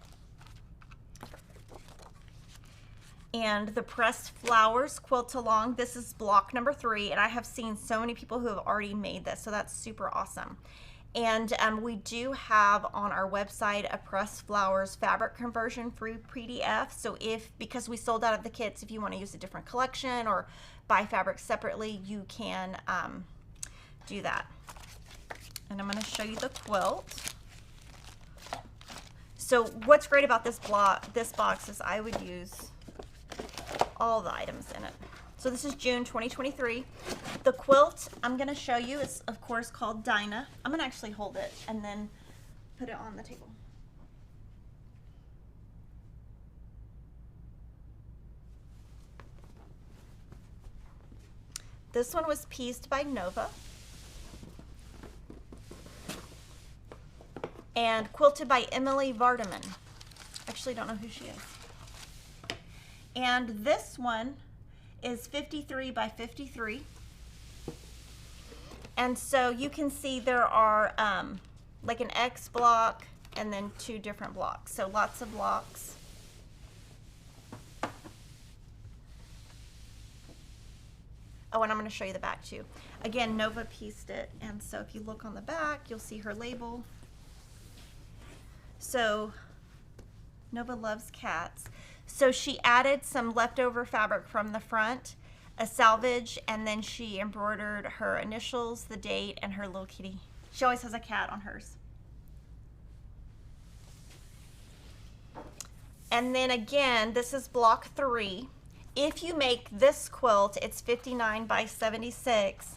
And the Pressed Flowers Quilt Along, this is block number 3, and I have seen so many people who have already made this, so that's super awesome. And we do have on our website a Pressed Flowers fabric conversion free PDF. So because we sold out of the kits, if you want to use a different collection or buy fabric separately, you can do that. And I'm going to show you the quilt. So what's great about this box is I would use all the items in it. So this is June 2023. The quilt I'm going to show you is, of course, called Dinah. I'm going to actually hold it and then put it on the table. This one was pieced by Nova and quilted by Emily Vardaman. Actually, don't know who she is. And this one is 53 by 53. And so you can see there are like an X block and then 2 different blocks. So lots of blocks. Oh, and I'm going to show you the back too. Again, Nova pieced it. And so if you look on the back, you'll see her label. So Nova loves cats. So she added some leftover fabric from the front, a salvage, and then she embroidered her initials, the date, and her little kitty. She always has a cat on hers. And then again, this is block 3. If you make this quilt, it's 59 by 76.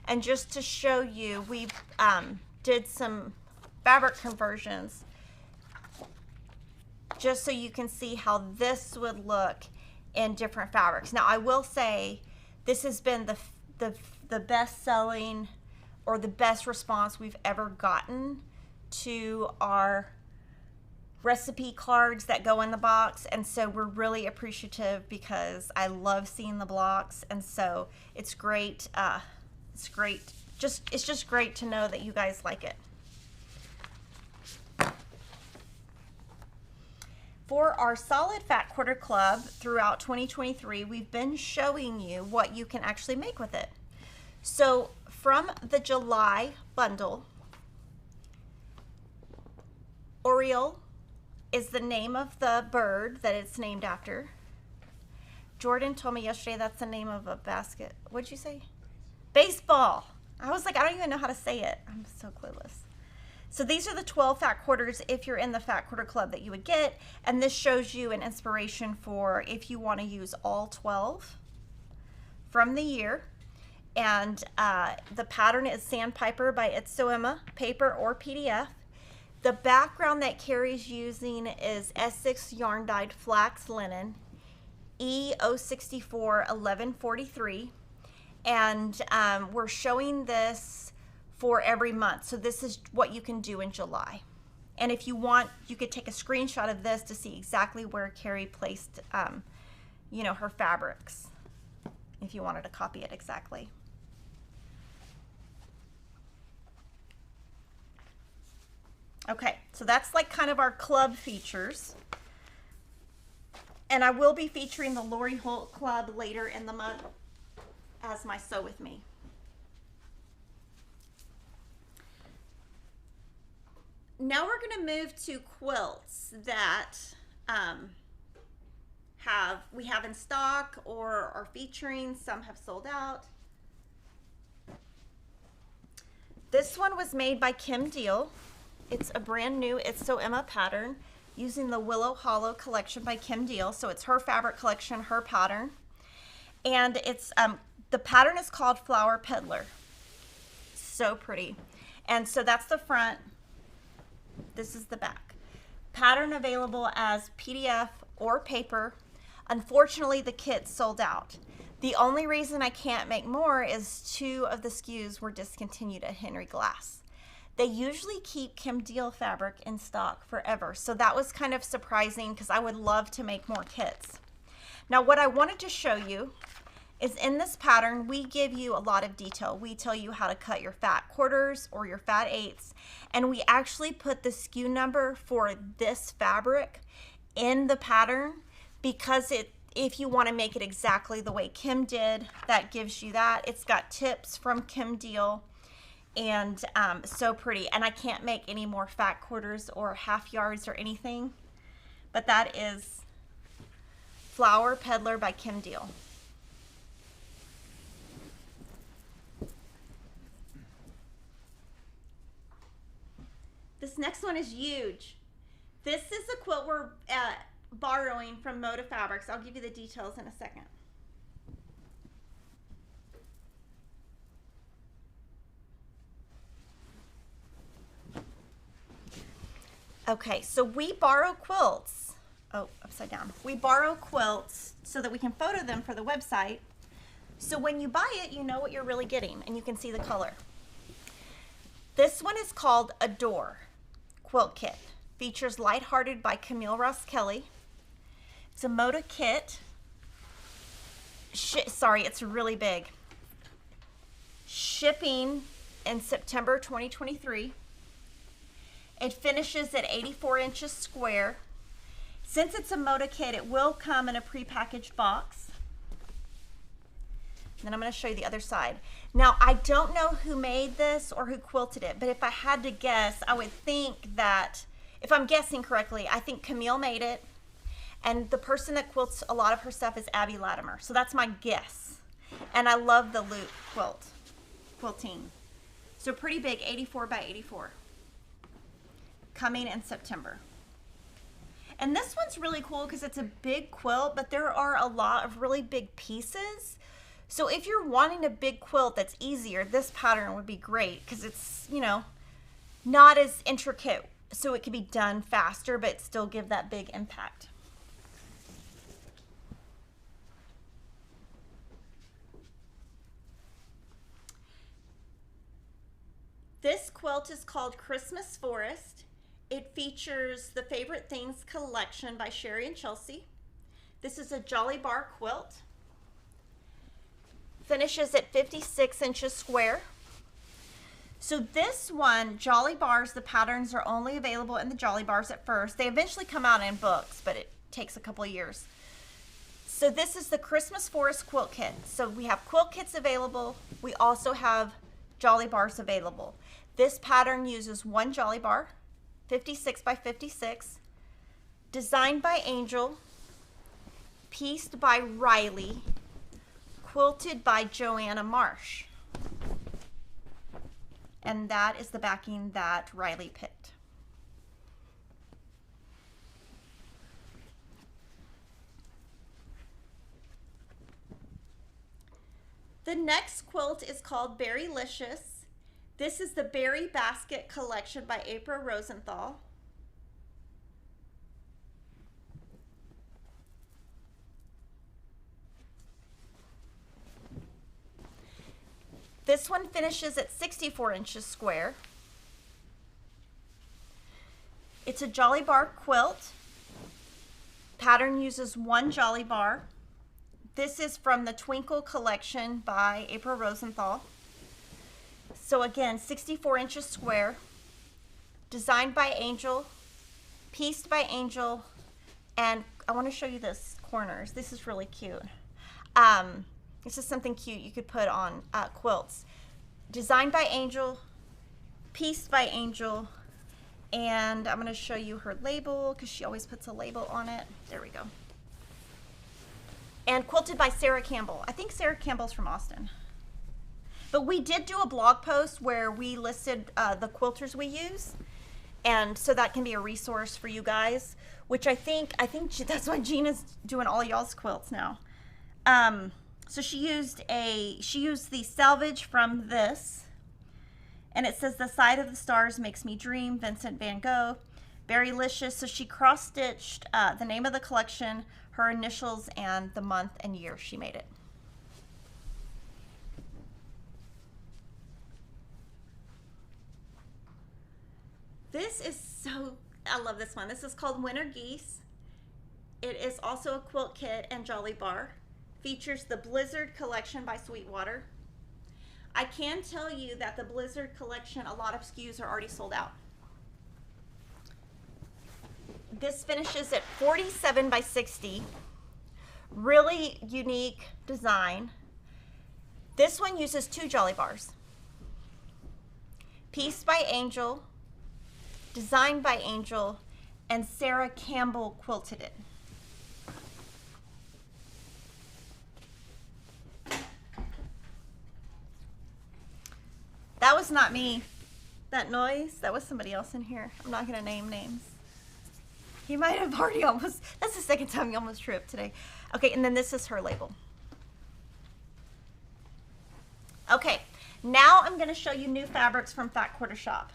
And just to show you, we did some fabric conversions just so you can see how this would look in different fabrics. Now, I will say this has been the best selling or the best response we've ever gotten to our recipe cards that go in the box, and so we're really appreciative because I love seeing the blocks, and so it's great. It's great. It's just great to know that you guys like it. For our solid fat quarter club throughout 2023, we've been showing you what you can actually make with it. So from the July bundle, Oriole is the name of the bird that it's named after. Jordan told me yesterday that's the name of a basket. What'd you say? Baseball. I was like, I don't even know how to say it. I'm so clueless. So these are the 12 fat quarters if you're in the fat quarter club that you would get. And this shows you an inspiration for if you want to use all 12 from the year. And the pattern is Sandpiper by It's So Emma, paper or PDF. The background that Carrie's using is S6 yarn dyed flax linen, E064 1143. And we're showing this for every month. So this is what you can do in July. And if you want, you could take a screenshot of this to see exactly where Carrie placed, you know, her fabrics, if you wanted to copy it exactly. Okay, so that's like kind of our club features. And I will be featuring the Lori Holt Club later in the month as my Sew With Me. Now we're going to move to quilts that we have in stock or are featuring. Some have sold out. This one was made by Kim Deal. It's a brand new It's So Emma pattern using the Willow Hollow collection by Kim Deal. So it's her fabric collection, her pattern. And it's the pattern is called Flower Peddler. So pretty. And so that's the front. This is the back. Pattern available as PDF or paper. Unfortunately, the kit sold out. The only reason I can't make more is 2 of the SKUs were discontinued at Henry Glass. They usually keep Kim Deal fabric in stock forever, so that was kind of surprising because I would love to make more kits. Now, what I wanted to show you is in this pattern, we give you a lot of detail. We tell you how to cut your fat quarters or your fat eighths, and we actually put the SKU number for this fabric in the pattern because if you want to make it exactly the way Kim did, that gives you that. It's got tips from Kim Deal. And so pretty. And I can't make any more fat quarters or half yards or anything. But that is Flower Peddler by Kim Deal. This next one is huge. This is a quilt we're borrowing from Moda Fabrics. I'll give you the details in a second. Okay, so we borrow quilts. Oh, upside down. We borrow quilts so that we can photo them for the website. So when you buy it, you know what you're really getting and you can see the color. This one is called Adore Quilt Kit. Features Lighthearted by Camille Ross Kelly. It's a Moda kit. Sorry, it's really big. Shipping in September 2023. It finishes at 84 inches square. Since it's a Moda kit, it will come in a prepackaged box. And then I'm going to show you the other side. Now, I don't know who made this or who quilted it, but if I had to guess, I would think that, if I'm guessing correctly, I think Camille made it. And the person that quilts a lot of her stuff is Abby Latimer. So that's my guess. And I love the loop quilting. So pretty big, 84 by 84. Coming in September. And this one's really cool because it's a big quilt, but there are a lot of really big pieces. So if you're wanting a big quilt that's easier, this pattern would be great because it's, you know, not as intricate, so it can be done faster, but still give that big impact. This quilt is called Christmas Forest. It features the Favorite Things collection by Sherry and Chelsea. This is a Jolly Bar quilt. Finishes at 56 inches square. So this one, Jolly Bars, the patterns are only available in the Jolly Bars at first. They eventually come out in books, but it takes a couple of years. So this is the Christmas Forest quilt kit. So we have quilt kits available. We also have Jolly Bars available. This pattern uses one Jolly Bar, 56 by 56, designed by Angel, pieced by Riley, quilted by Joanna Marsh. And that is the backing that Riley picked. The next quilt is called Berrylicious. This is the Berry Basket collection by April Rosenthal. This one finishes at 64 inches square. It's a Jolly Bar quilt. Pattern uses one Jolly Bar. This is from the Twinkle collection by April Rosenthal. So again, 64 inches square, designed by Angel, pieced by Angel, and I want to show you this corners. This is really cute. This is something cute you could put on quilts. Designed by Angel, pieced by Angel, and I'm going to show you her label because she always puts a label on it. There we go. And quilted by Sarah Campbell. I think Sarah Campbell's from Austin. But we did do a blog post where we listed the quilters we use, and so that can be a resource for you guys. Which I think that's why Gina's doing all y'all's quilts now. So she used the salvage from this, and it says The Side of the Stars Makes Me Dream, Vincent van Gogh, Berrylicious. So she cross-stitched the name of the collection, her initials, and the month and year she made it. This is I love this one. This is called Winter Geese. It is also a quilt kit and Jolly Bar. Features the Blizzard collection by Sweetwater. I can tell you that the Blizzard collection, a lot of SKUs are already sold out. This finishes at 47 by 60. Really unique design. This one uses two Jolly Bars. Pieced by Angel, designed by Angel, and Sarah Campbell quilted it. That was not me. That noise, that was somebody else in here. I'm not gonna name names. He might have already that's the second time he almost tripped today. Okay, and then this is her label. Okay, now I'm gonna show you new fabrics from Fat Quarter Shop.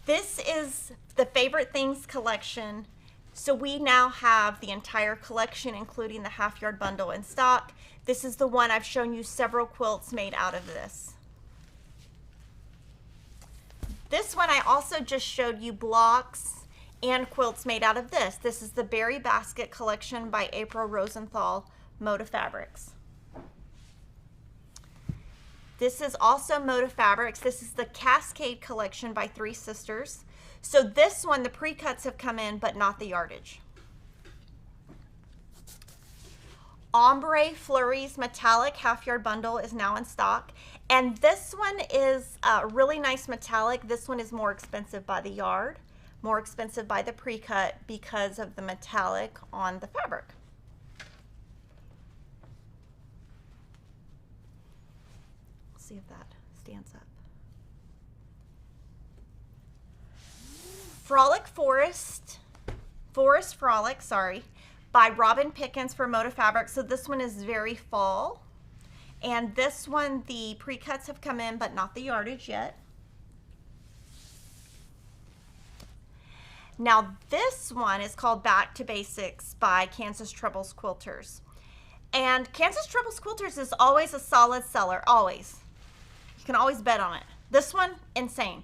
This is the Favorite Things collection. So we now have the entire collection, including the half yard bundle in stock. This is the one I've shown you several quilts made out of this. This one I also just showed you blocks and quilts made out of this. This is the Berry Basket collection by April Rosenthal, Moda Fabrics. This is also Moda Fabrics. This is the Cascade collection by Three Sisters. So this one, the pre-cuts have come in, but not the yardage. Ombre Flurries Metallic Half Yard Bundle is now in stock. And this one is a really nice metallic. This one is more expensive by the yard, more expensive by the pre-cut because of the metallic on the fabric. See if that stands up. Frolic Forest Forest Frolic, sorry, by Robin Pickens for Moda Fabric. So this one is very fall. And this one, the pre-cuts have come in, but not the yardage yet. Now this one is called Back to Basics by Kansas Troubles Quilters. And Kansas Troubles Quilters is always a solid seller, always. You can always bet on it. This one, insane.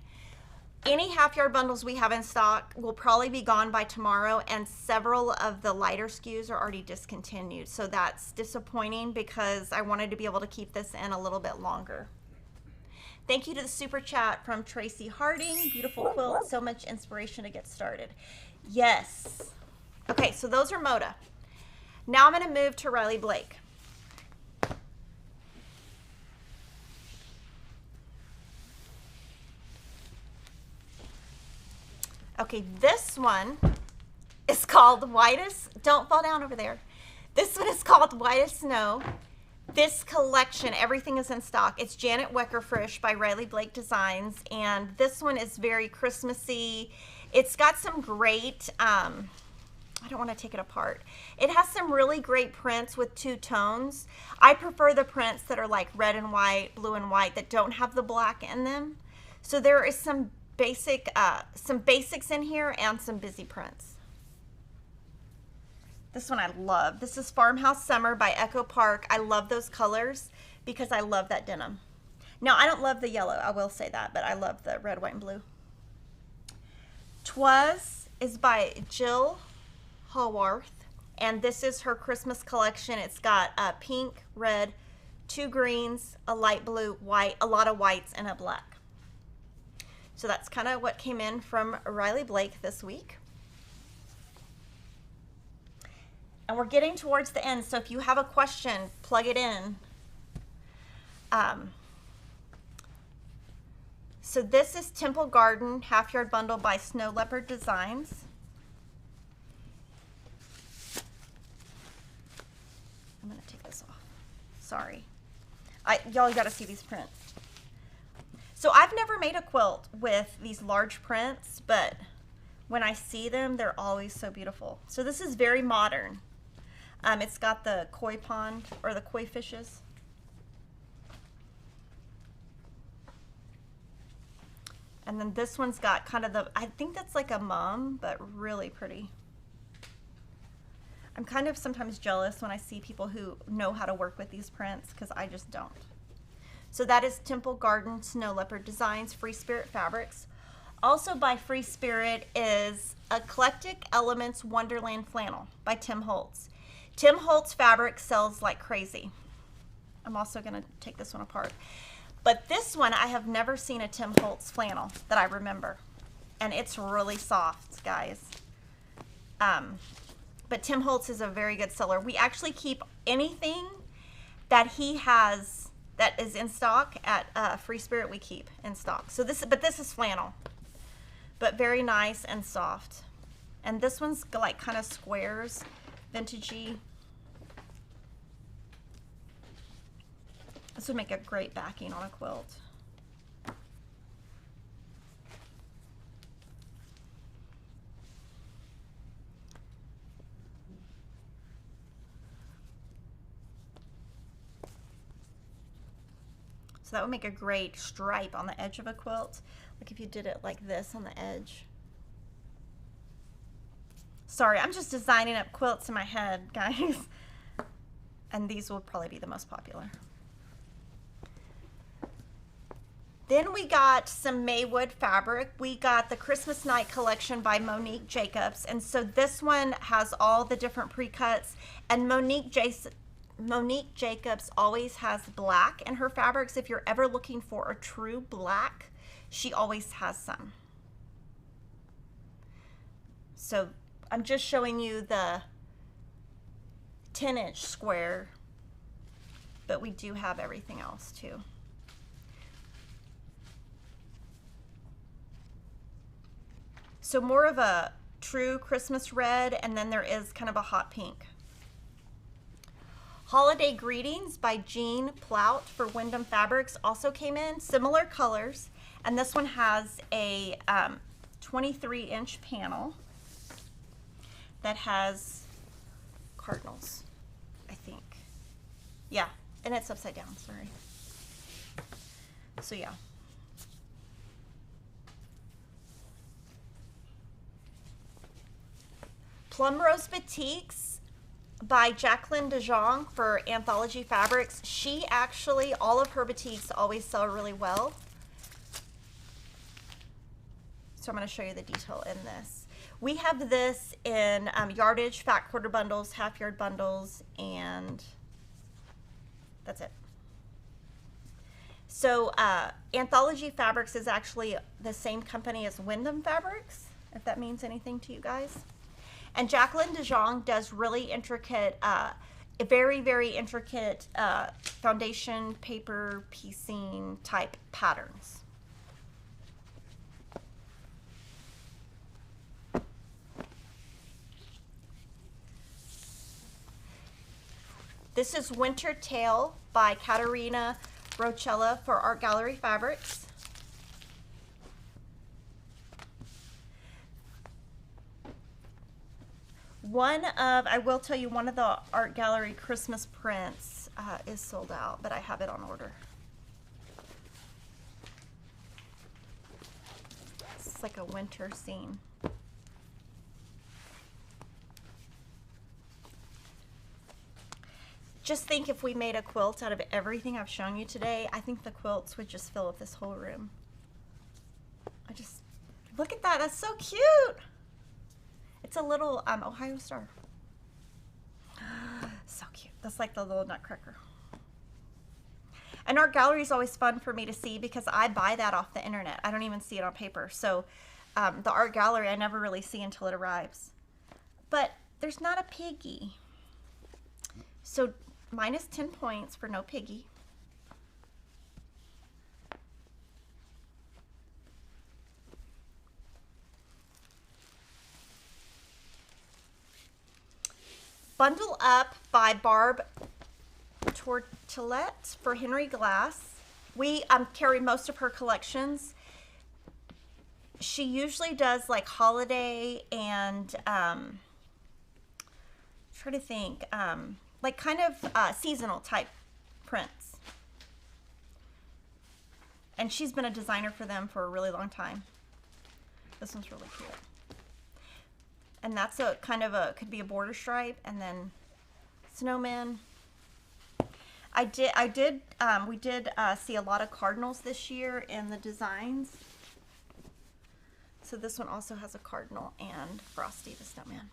Any half-yard bundles we have in stock will probably be gone by tomorrow, and several of the lighter SKUs are already discontinued. So that's disappointing because I wanted to be able to keep this in a little bit longer. Thank you to the super chat from Tracy Harding. Beautiful quilt, so much inspiration to get started. Yes. Okay, so those are Moda. Now I'm going to move to Riley Blake. Okay, this one is called White as, don't fall down over there. This one is called White as Snow. This collection, everything is in stock. It's Janet Weckerfrisch by Riley Blake Designs, and this one is very Christmassy. It's got some great, I don't want to take it apart. It has some really great prints with two tones. I prefer the prints that are like red and white, blue and white, that don't have the black in them. So there is some basics in here and some busy prints. This one I love. This is Farmhouse Summer by Echo Park. I love those colors because I love that denim. Now, I don't love the yellow, I will say that, but I love the red, white, and blue. Twas is by Jill Haworth, and this is her Christmas collection. It's got a pink, red, 2 greens, a light blue, white, a lot of whites, and a black. So that's kind of what came in from Riley Blake this week. And we're getting towards the end, so if you have a question, plug it in. So this is Temple Garden Half Yard Bundle by Snow Leopard Designs. I'm going to take this off. Sorry. Y'all got to see these prints. So I've never made a quilt with these large prints, but when I see them, they're always so beautiful. So this is very modern. It's got the koi pond, or the koi fishes. And then this one's got kind of the, I think that's like a mum, but really pretty. I'm kind of sometimes jealous when I see people who know how to work with these prints, because I just don't. So that is Temple Garden Snow Leopard Designs, Free Spirit Fabrics. Also by Free Spirit is Eclectic Elements Wonderland Flannel by Tim Holtz. Tim Holtz fabric sells like crazy. I'm also going to take this one apart. But this one, I have never seen a Tim Holtz flannel that I remember. And it's really soft, guys. But Tim Holtz is a very good seller. We actually keep anything that he has that is in stock at Free Spirit, we keep in stock. So this is flannel, but very nice and soft. And this one's like kind of squares, vintagey. This would make a great backing on a quilt. So that would make a great stripe on the edge of a quilt, like if you did it like this on the edge. Sorry, I'm just designing up quilts in my head, guys. And these will probably be the most popular. Then we got some Maywood fabric. We got the Christmas Night collection by Monique Jacobs. And so this one has all the different pre-cuts. And Monique Jacobs always has black in her fabrics. If you're ever looking for a true black, she always has some. So I'm just showing you the 10-inch square, but we do have everything else too. So more of a true Christmas red, and then there is kind of a hot pink. Holiday Greetings by Jean Plout for Wyndham Fabrics also came in, similar colors, and this one has a 23-inch panel. that has cardinals, I think. Yeah, and it's upside down, sorry. So yeah. Plum Rose Batiks by Jacqueline DeJong for Anthology Fabrics. She actually, all of her batiks always sell really well. So I'm going to show you the detail in this. We have this in yardage, fat quarter bundles, half yard bundles, and that's it. So Anthology Fabrics is actually the same company as Wyndham Fabrics, if that means anything to you guys. And Jacqueline DeJong does really intricate, very, very intricate foundation paper piecing type patterns. This is Winter Tale by Katerina Rochella for Art Gallery Fabrics. I will tell you, one of the Art Gallery Christmas prints is sold out, but I have it on order. It's like a winter scene. Just think if we made a quilt out of everything I've shown you today, I think the quilts would just fill up this whole room. Look at that, that's so cute. It's a little Ohio star. So cute. That's like the little nutcracker. And Art Gallery is always fun for me to see because I buy that off the internet. I don't even see it on paper. So the Art Gallery I never really see until it arrives. But there's not a Piggy. So minus 10 points for no Piggy. Bundle Up by Barb Tortillette for Henry Glass. We carry most of her collections. She usually does like holiday and try to think, like kind of seasonal type prints. And she's been a designer for them for a really long time. This one's really cute. And that's a kind of could be a border stripe and then snowman. We did see a lot of cardinals this year in the designs. So this one also has a cardinal and Frosty the Snowman.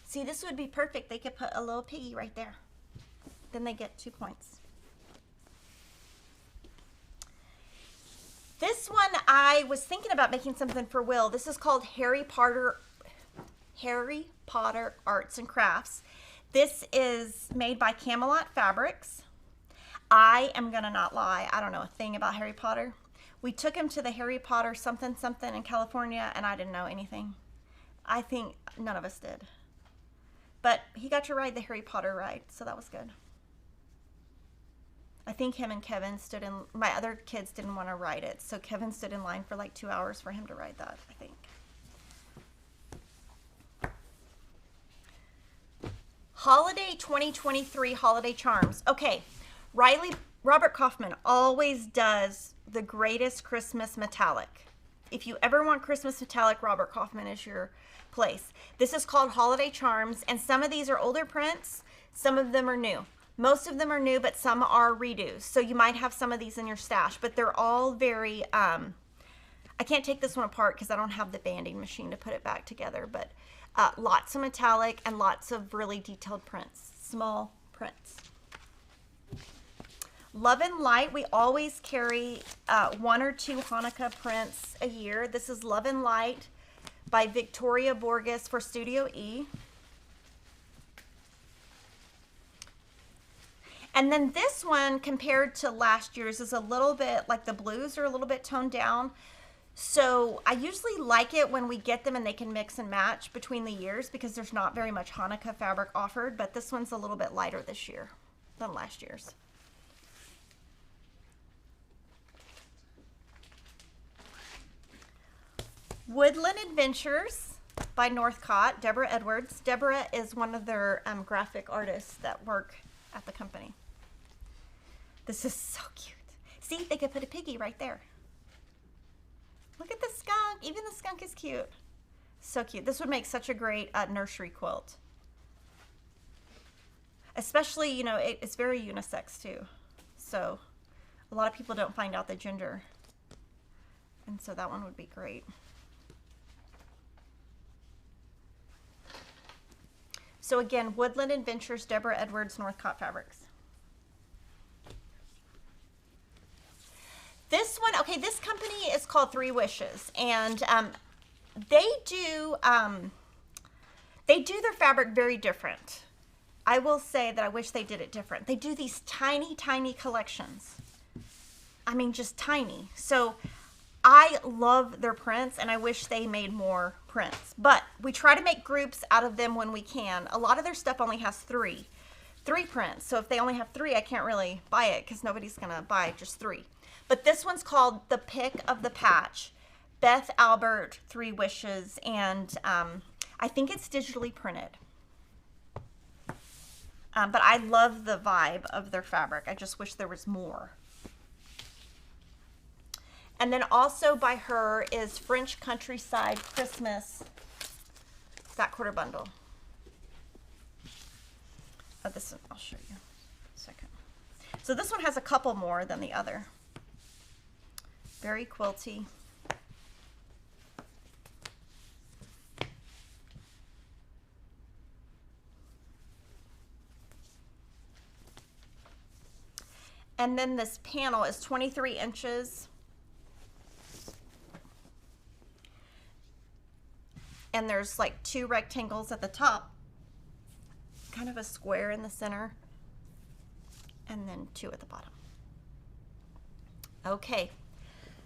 See, this would be perfect. They could put a little Piggy right there. Then they get 2 points. This one, I was thinking about making something for Will. This is called Harry Potter Arts and Crafts. This is made by Camelot Fabrics. I am gonna not lie, I don't know a thing about Harry Potter. We took him to the Harry Potter something in California and I didn't know anything. I think none of us did. But he got to ride the Harry Potter ride, so that was good. I think him and Kevin stood in, my other kids didn't want to ride it, so Kevin stood in line for like 2 hours for him to ride that, I think. Holiday 2023 Holiday Charms. Okay, Robert Kaufman always does the greatest Christmas metallic. If you ever want Christmas metallic, Robert Kaufman is your place. This is called Holiday Charms, and some of these are older prints, some of them are new. Most of them are new, but some are redos. So you might have some of these in your stash, but they're all very, I can't take this one apart because I don't have the banding machine to put it back together, but lots of metallic and lots of really detailed prints, small prints. Love and Light, we always carry 1 or 2 Hanukkah prints a year. This is Love and Light by Victoria Borges for Studio E. And then this one, compared to last year's, is a little bit, like the blues are a little bit toned down. So I usually like it when we get them and they can mix and match between the years because there's not very much Hanukkah fabric offered, but this one's a little bit lighter this year than last year's. Woodland Adventures by Northcott, Deborah Edwards. Deborah is one of their graphic artists that work at the company. This is so cute. See, they could put a piggy right there. Look at the skunk. Even the skunk is cute. So cute. This would make such a great nursery quilt. Especially, you know, it's very unisex too. So a lot of people don't find out the gender. And so that one would be great. So again, Woodland Adventures, Deborah Edwards, Northcott Fabrics. This one, okay, this company is called Three Wishes, and they do their fabric very different. I will say that I wish they did it different. They do these tiny, tiny collections. I mean, just tiny. So I love their prints, and I wish they made more prints. But we try to make groups out of them when we can. A lot of their stuff only has three prints. So if they only have three, I can't really buy it because nobody's going to buy just three. But this one's called The Pick of the Patch. Beth Albert, Three Wishes, and I think it's digitally printed. But I love the vibe of their fabric. I just wish there was more. And then also by her is French Countryside Christmas Fat Quarter Bundle. Oh, this one, I'll show you in a second. So this one has a couple more than the other. Very quilty. And then this panel is 23 inches. And there's like two rectangles at the top, kind of a square in the center, and then two at the bottom. Okay,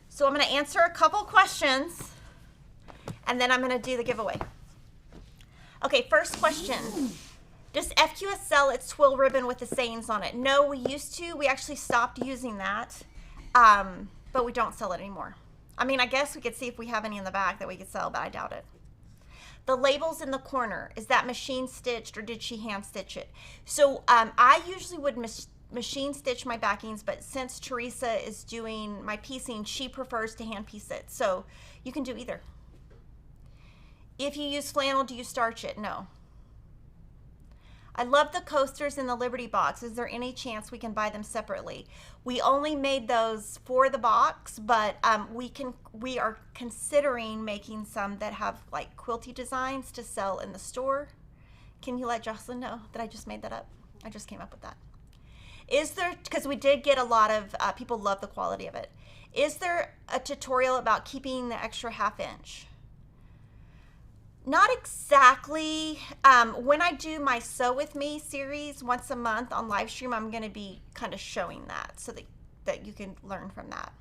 so I'm going to answer a couple questions, and then I'm going to do the giveaway. Okay, first question. Does FQS sell its twill ribbon with the sayings on it? No, we used to. We actually stopped using that, but we don't sell it anymore. I mean, I guess we could see if we have any in the back that we could sell, but I doubt it. The labels in the corner, is that machine stitched or did she hand stitch it? So I usually would machine stitch my backings, but since Teresa is doing my piecing, she prefers to hand piece it. So you can do either. If you use flannel, do you starch it? No. I love the coasters in the Liberty box. Is there any chance we can buy them separately? We only made those for the box, but we are considering making some that have like quilty designs to sell in the store. Can you let Jocelyn know that I just made that up? I just came up with that. Is there, because we did get a lot of people love the quality of it. Is there a tutorial about keeping the extra ½ inch? Not exactly. When I do my Sew With Me series once a month on live stream, I'm going to be kind of showing that so that you can learn from that.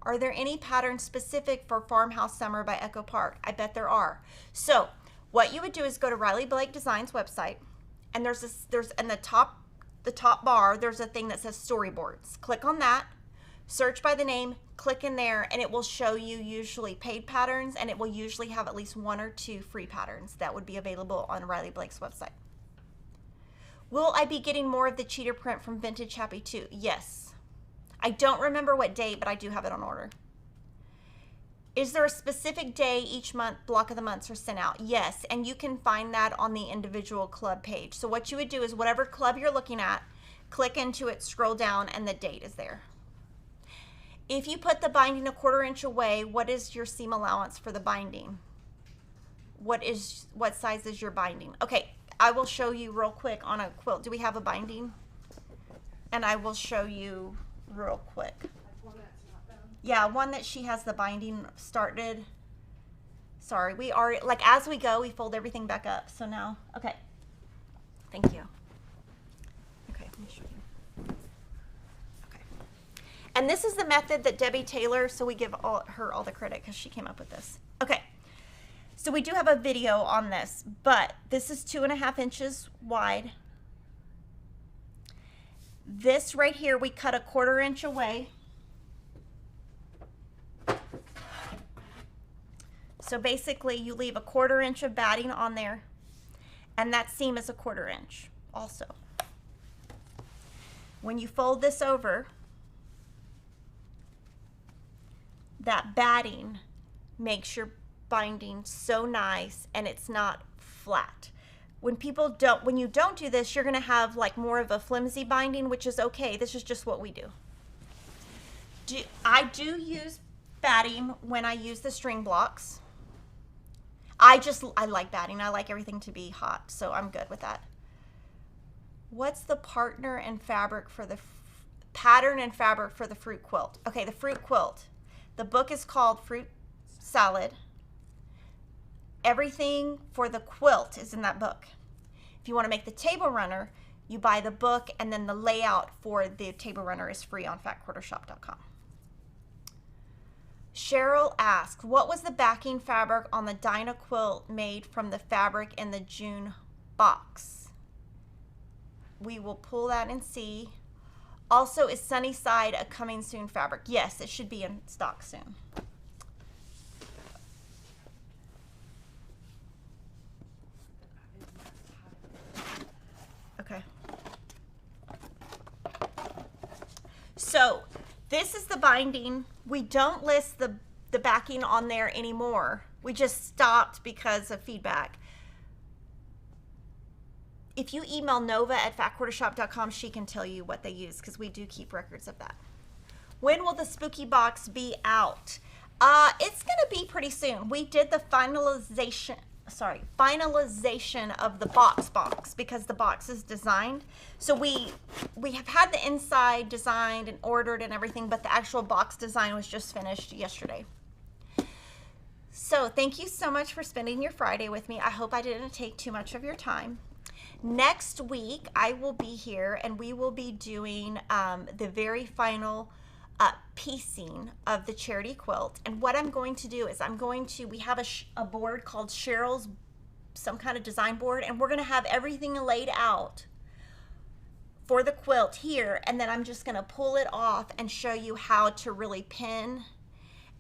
Are there any patterns specific for Farmhouse Summer by Echo Park? I bet there are. So what you would do is go to Riley Blake Designs website, and there's in the top bar, there's a thing that says storyboards. Click on that, search by the name, click in there, and it will show you usually paid patterns, and it will usually have at least 1 or 2 free patterns that would be available on Riley Blake's website. Will I be getting more of the cheater print from Vintage Happy too? Yes. I don't remember what date, but I do have it on order. Is there a specific day each month block of the months are sent out? Yes, and you can find that on the individual club page. So what you would do is whatever club you're looking at, click into it, scroll down, and the date is there. If you put the binding a 1/4 inch away, what is your seam allowance for the binding? What size is your binding? Okay, I will show you real quick on a quilt. Do we have a binding? And I will show you real quick. Yeah, one that she has the binding started. Sorry, we are, like as we go, we fold everything back up. So now, okay. Thank you. Okay, let me show you. Okay. And this is the method that Debbie Taylor, so we give her all the credit because she came up with this. Okay. So we do have a video on this, but this is 2.5 inches wide. This right here, we cut a 1/4 inch away. So basically you leave a 1/4 inch of batting on there, and that seam is a 1/4 inch also. When you fold this over, that batting makes your binding so nice and it's not flat. When you don't do this, you're gonna have like more of a flimsy binding, which is okay. This is just what we do. I do use batting when I use the string blocks. I like batting. I like everything to be hot, so I'm good with that. What's the partner and fabric for the pattern and fabric for the fruit quilt? Okay, the fruit quilt. The book is called Fruit Salad. Everything for the quilt is in that book. If you want to make the table runner, you buy the book, and then the layout for the table runner is free on fatquartershop.com. Cheryl asks, what was the backing fabric on the Dinah quilt made from the fabric in the June box? We will pull that and see. Also, is Sunnyside a coming soon fabric? Yes, it should be in stock soon. Okay. So this is the binding. We don't list the backing on there anymore. We just stopped because of feedback. If you email nova@fatquartershop.com, she can tell you what they use, because we do keep records of that. When will the spooky box be out? It's going to be pretty soon. We did the finalization of the box because the box is designed. So we have had the inside designed and ordered and everything, but the actual box design was just finished yesterday. So thank you so much for spending your Friday with me. I hope I didn't take too much of your time. Next week, I will be here and we will be doing the very final piecing of the charity quilt. And what I'm going to do is we have a board called Cheryl's, some kind of design board, and we're going to have everything laid out for the quilt here. And then I'm just going to pull it off and show you how to really pin.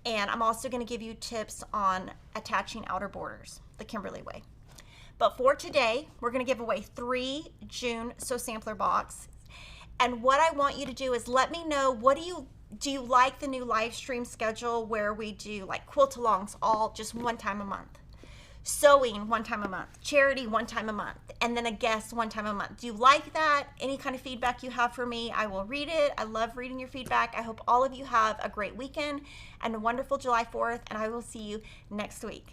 And I'm also going to give you tips on attaching outer borders the Kimberly way. But for today, we're going to give away 3 June Sew Sampler box. And what I want you to do is let me know, do you like the new live stream schedule where we do like quilt-alongs all just one time a month? Sewing one time a month, charity one time a month, and then a guest one time a month. Do you like that? Any kind of feedback you have for me, I will read it. I love reading your feedback. I hope all of you have a great weekend and a wonderful July 4th, and I will see you next week.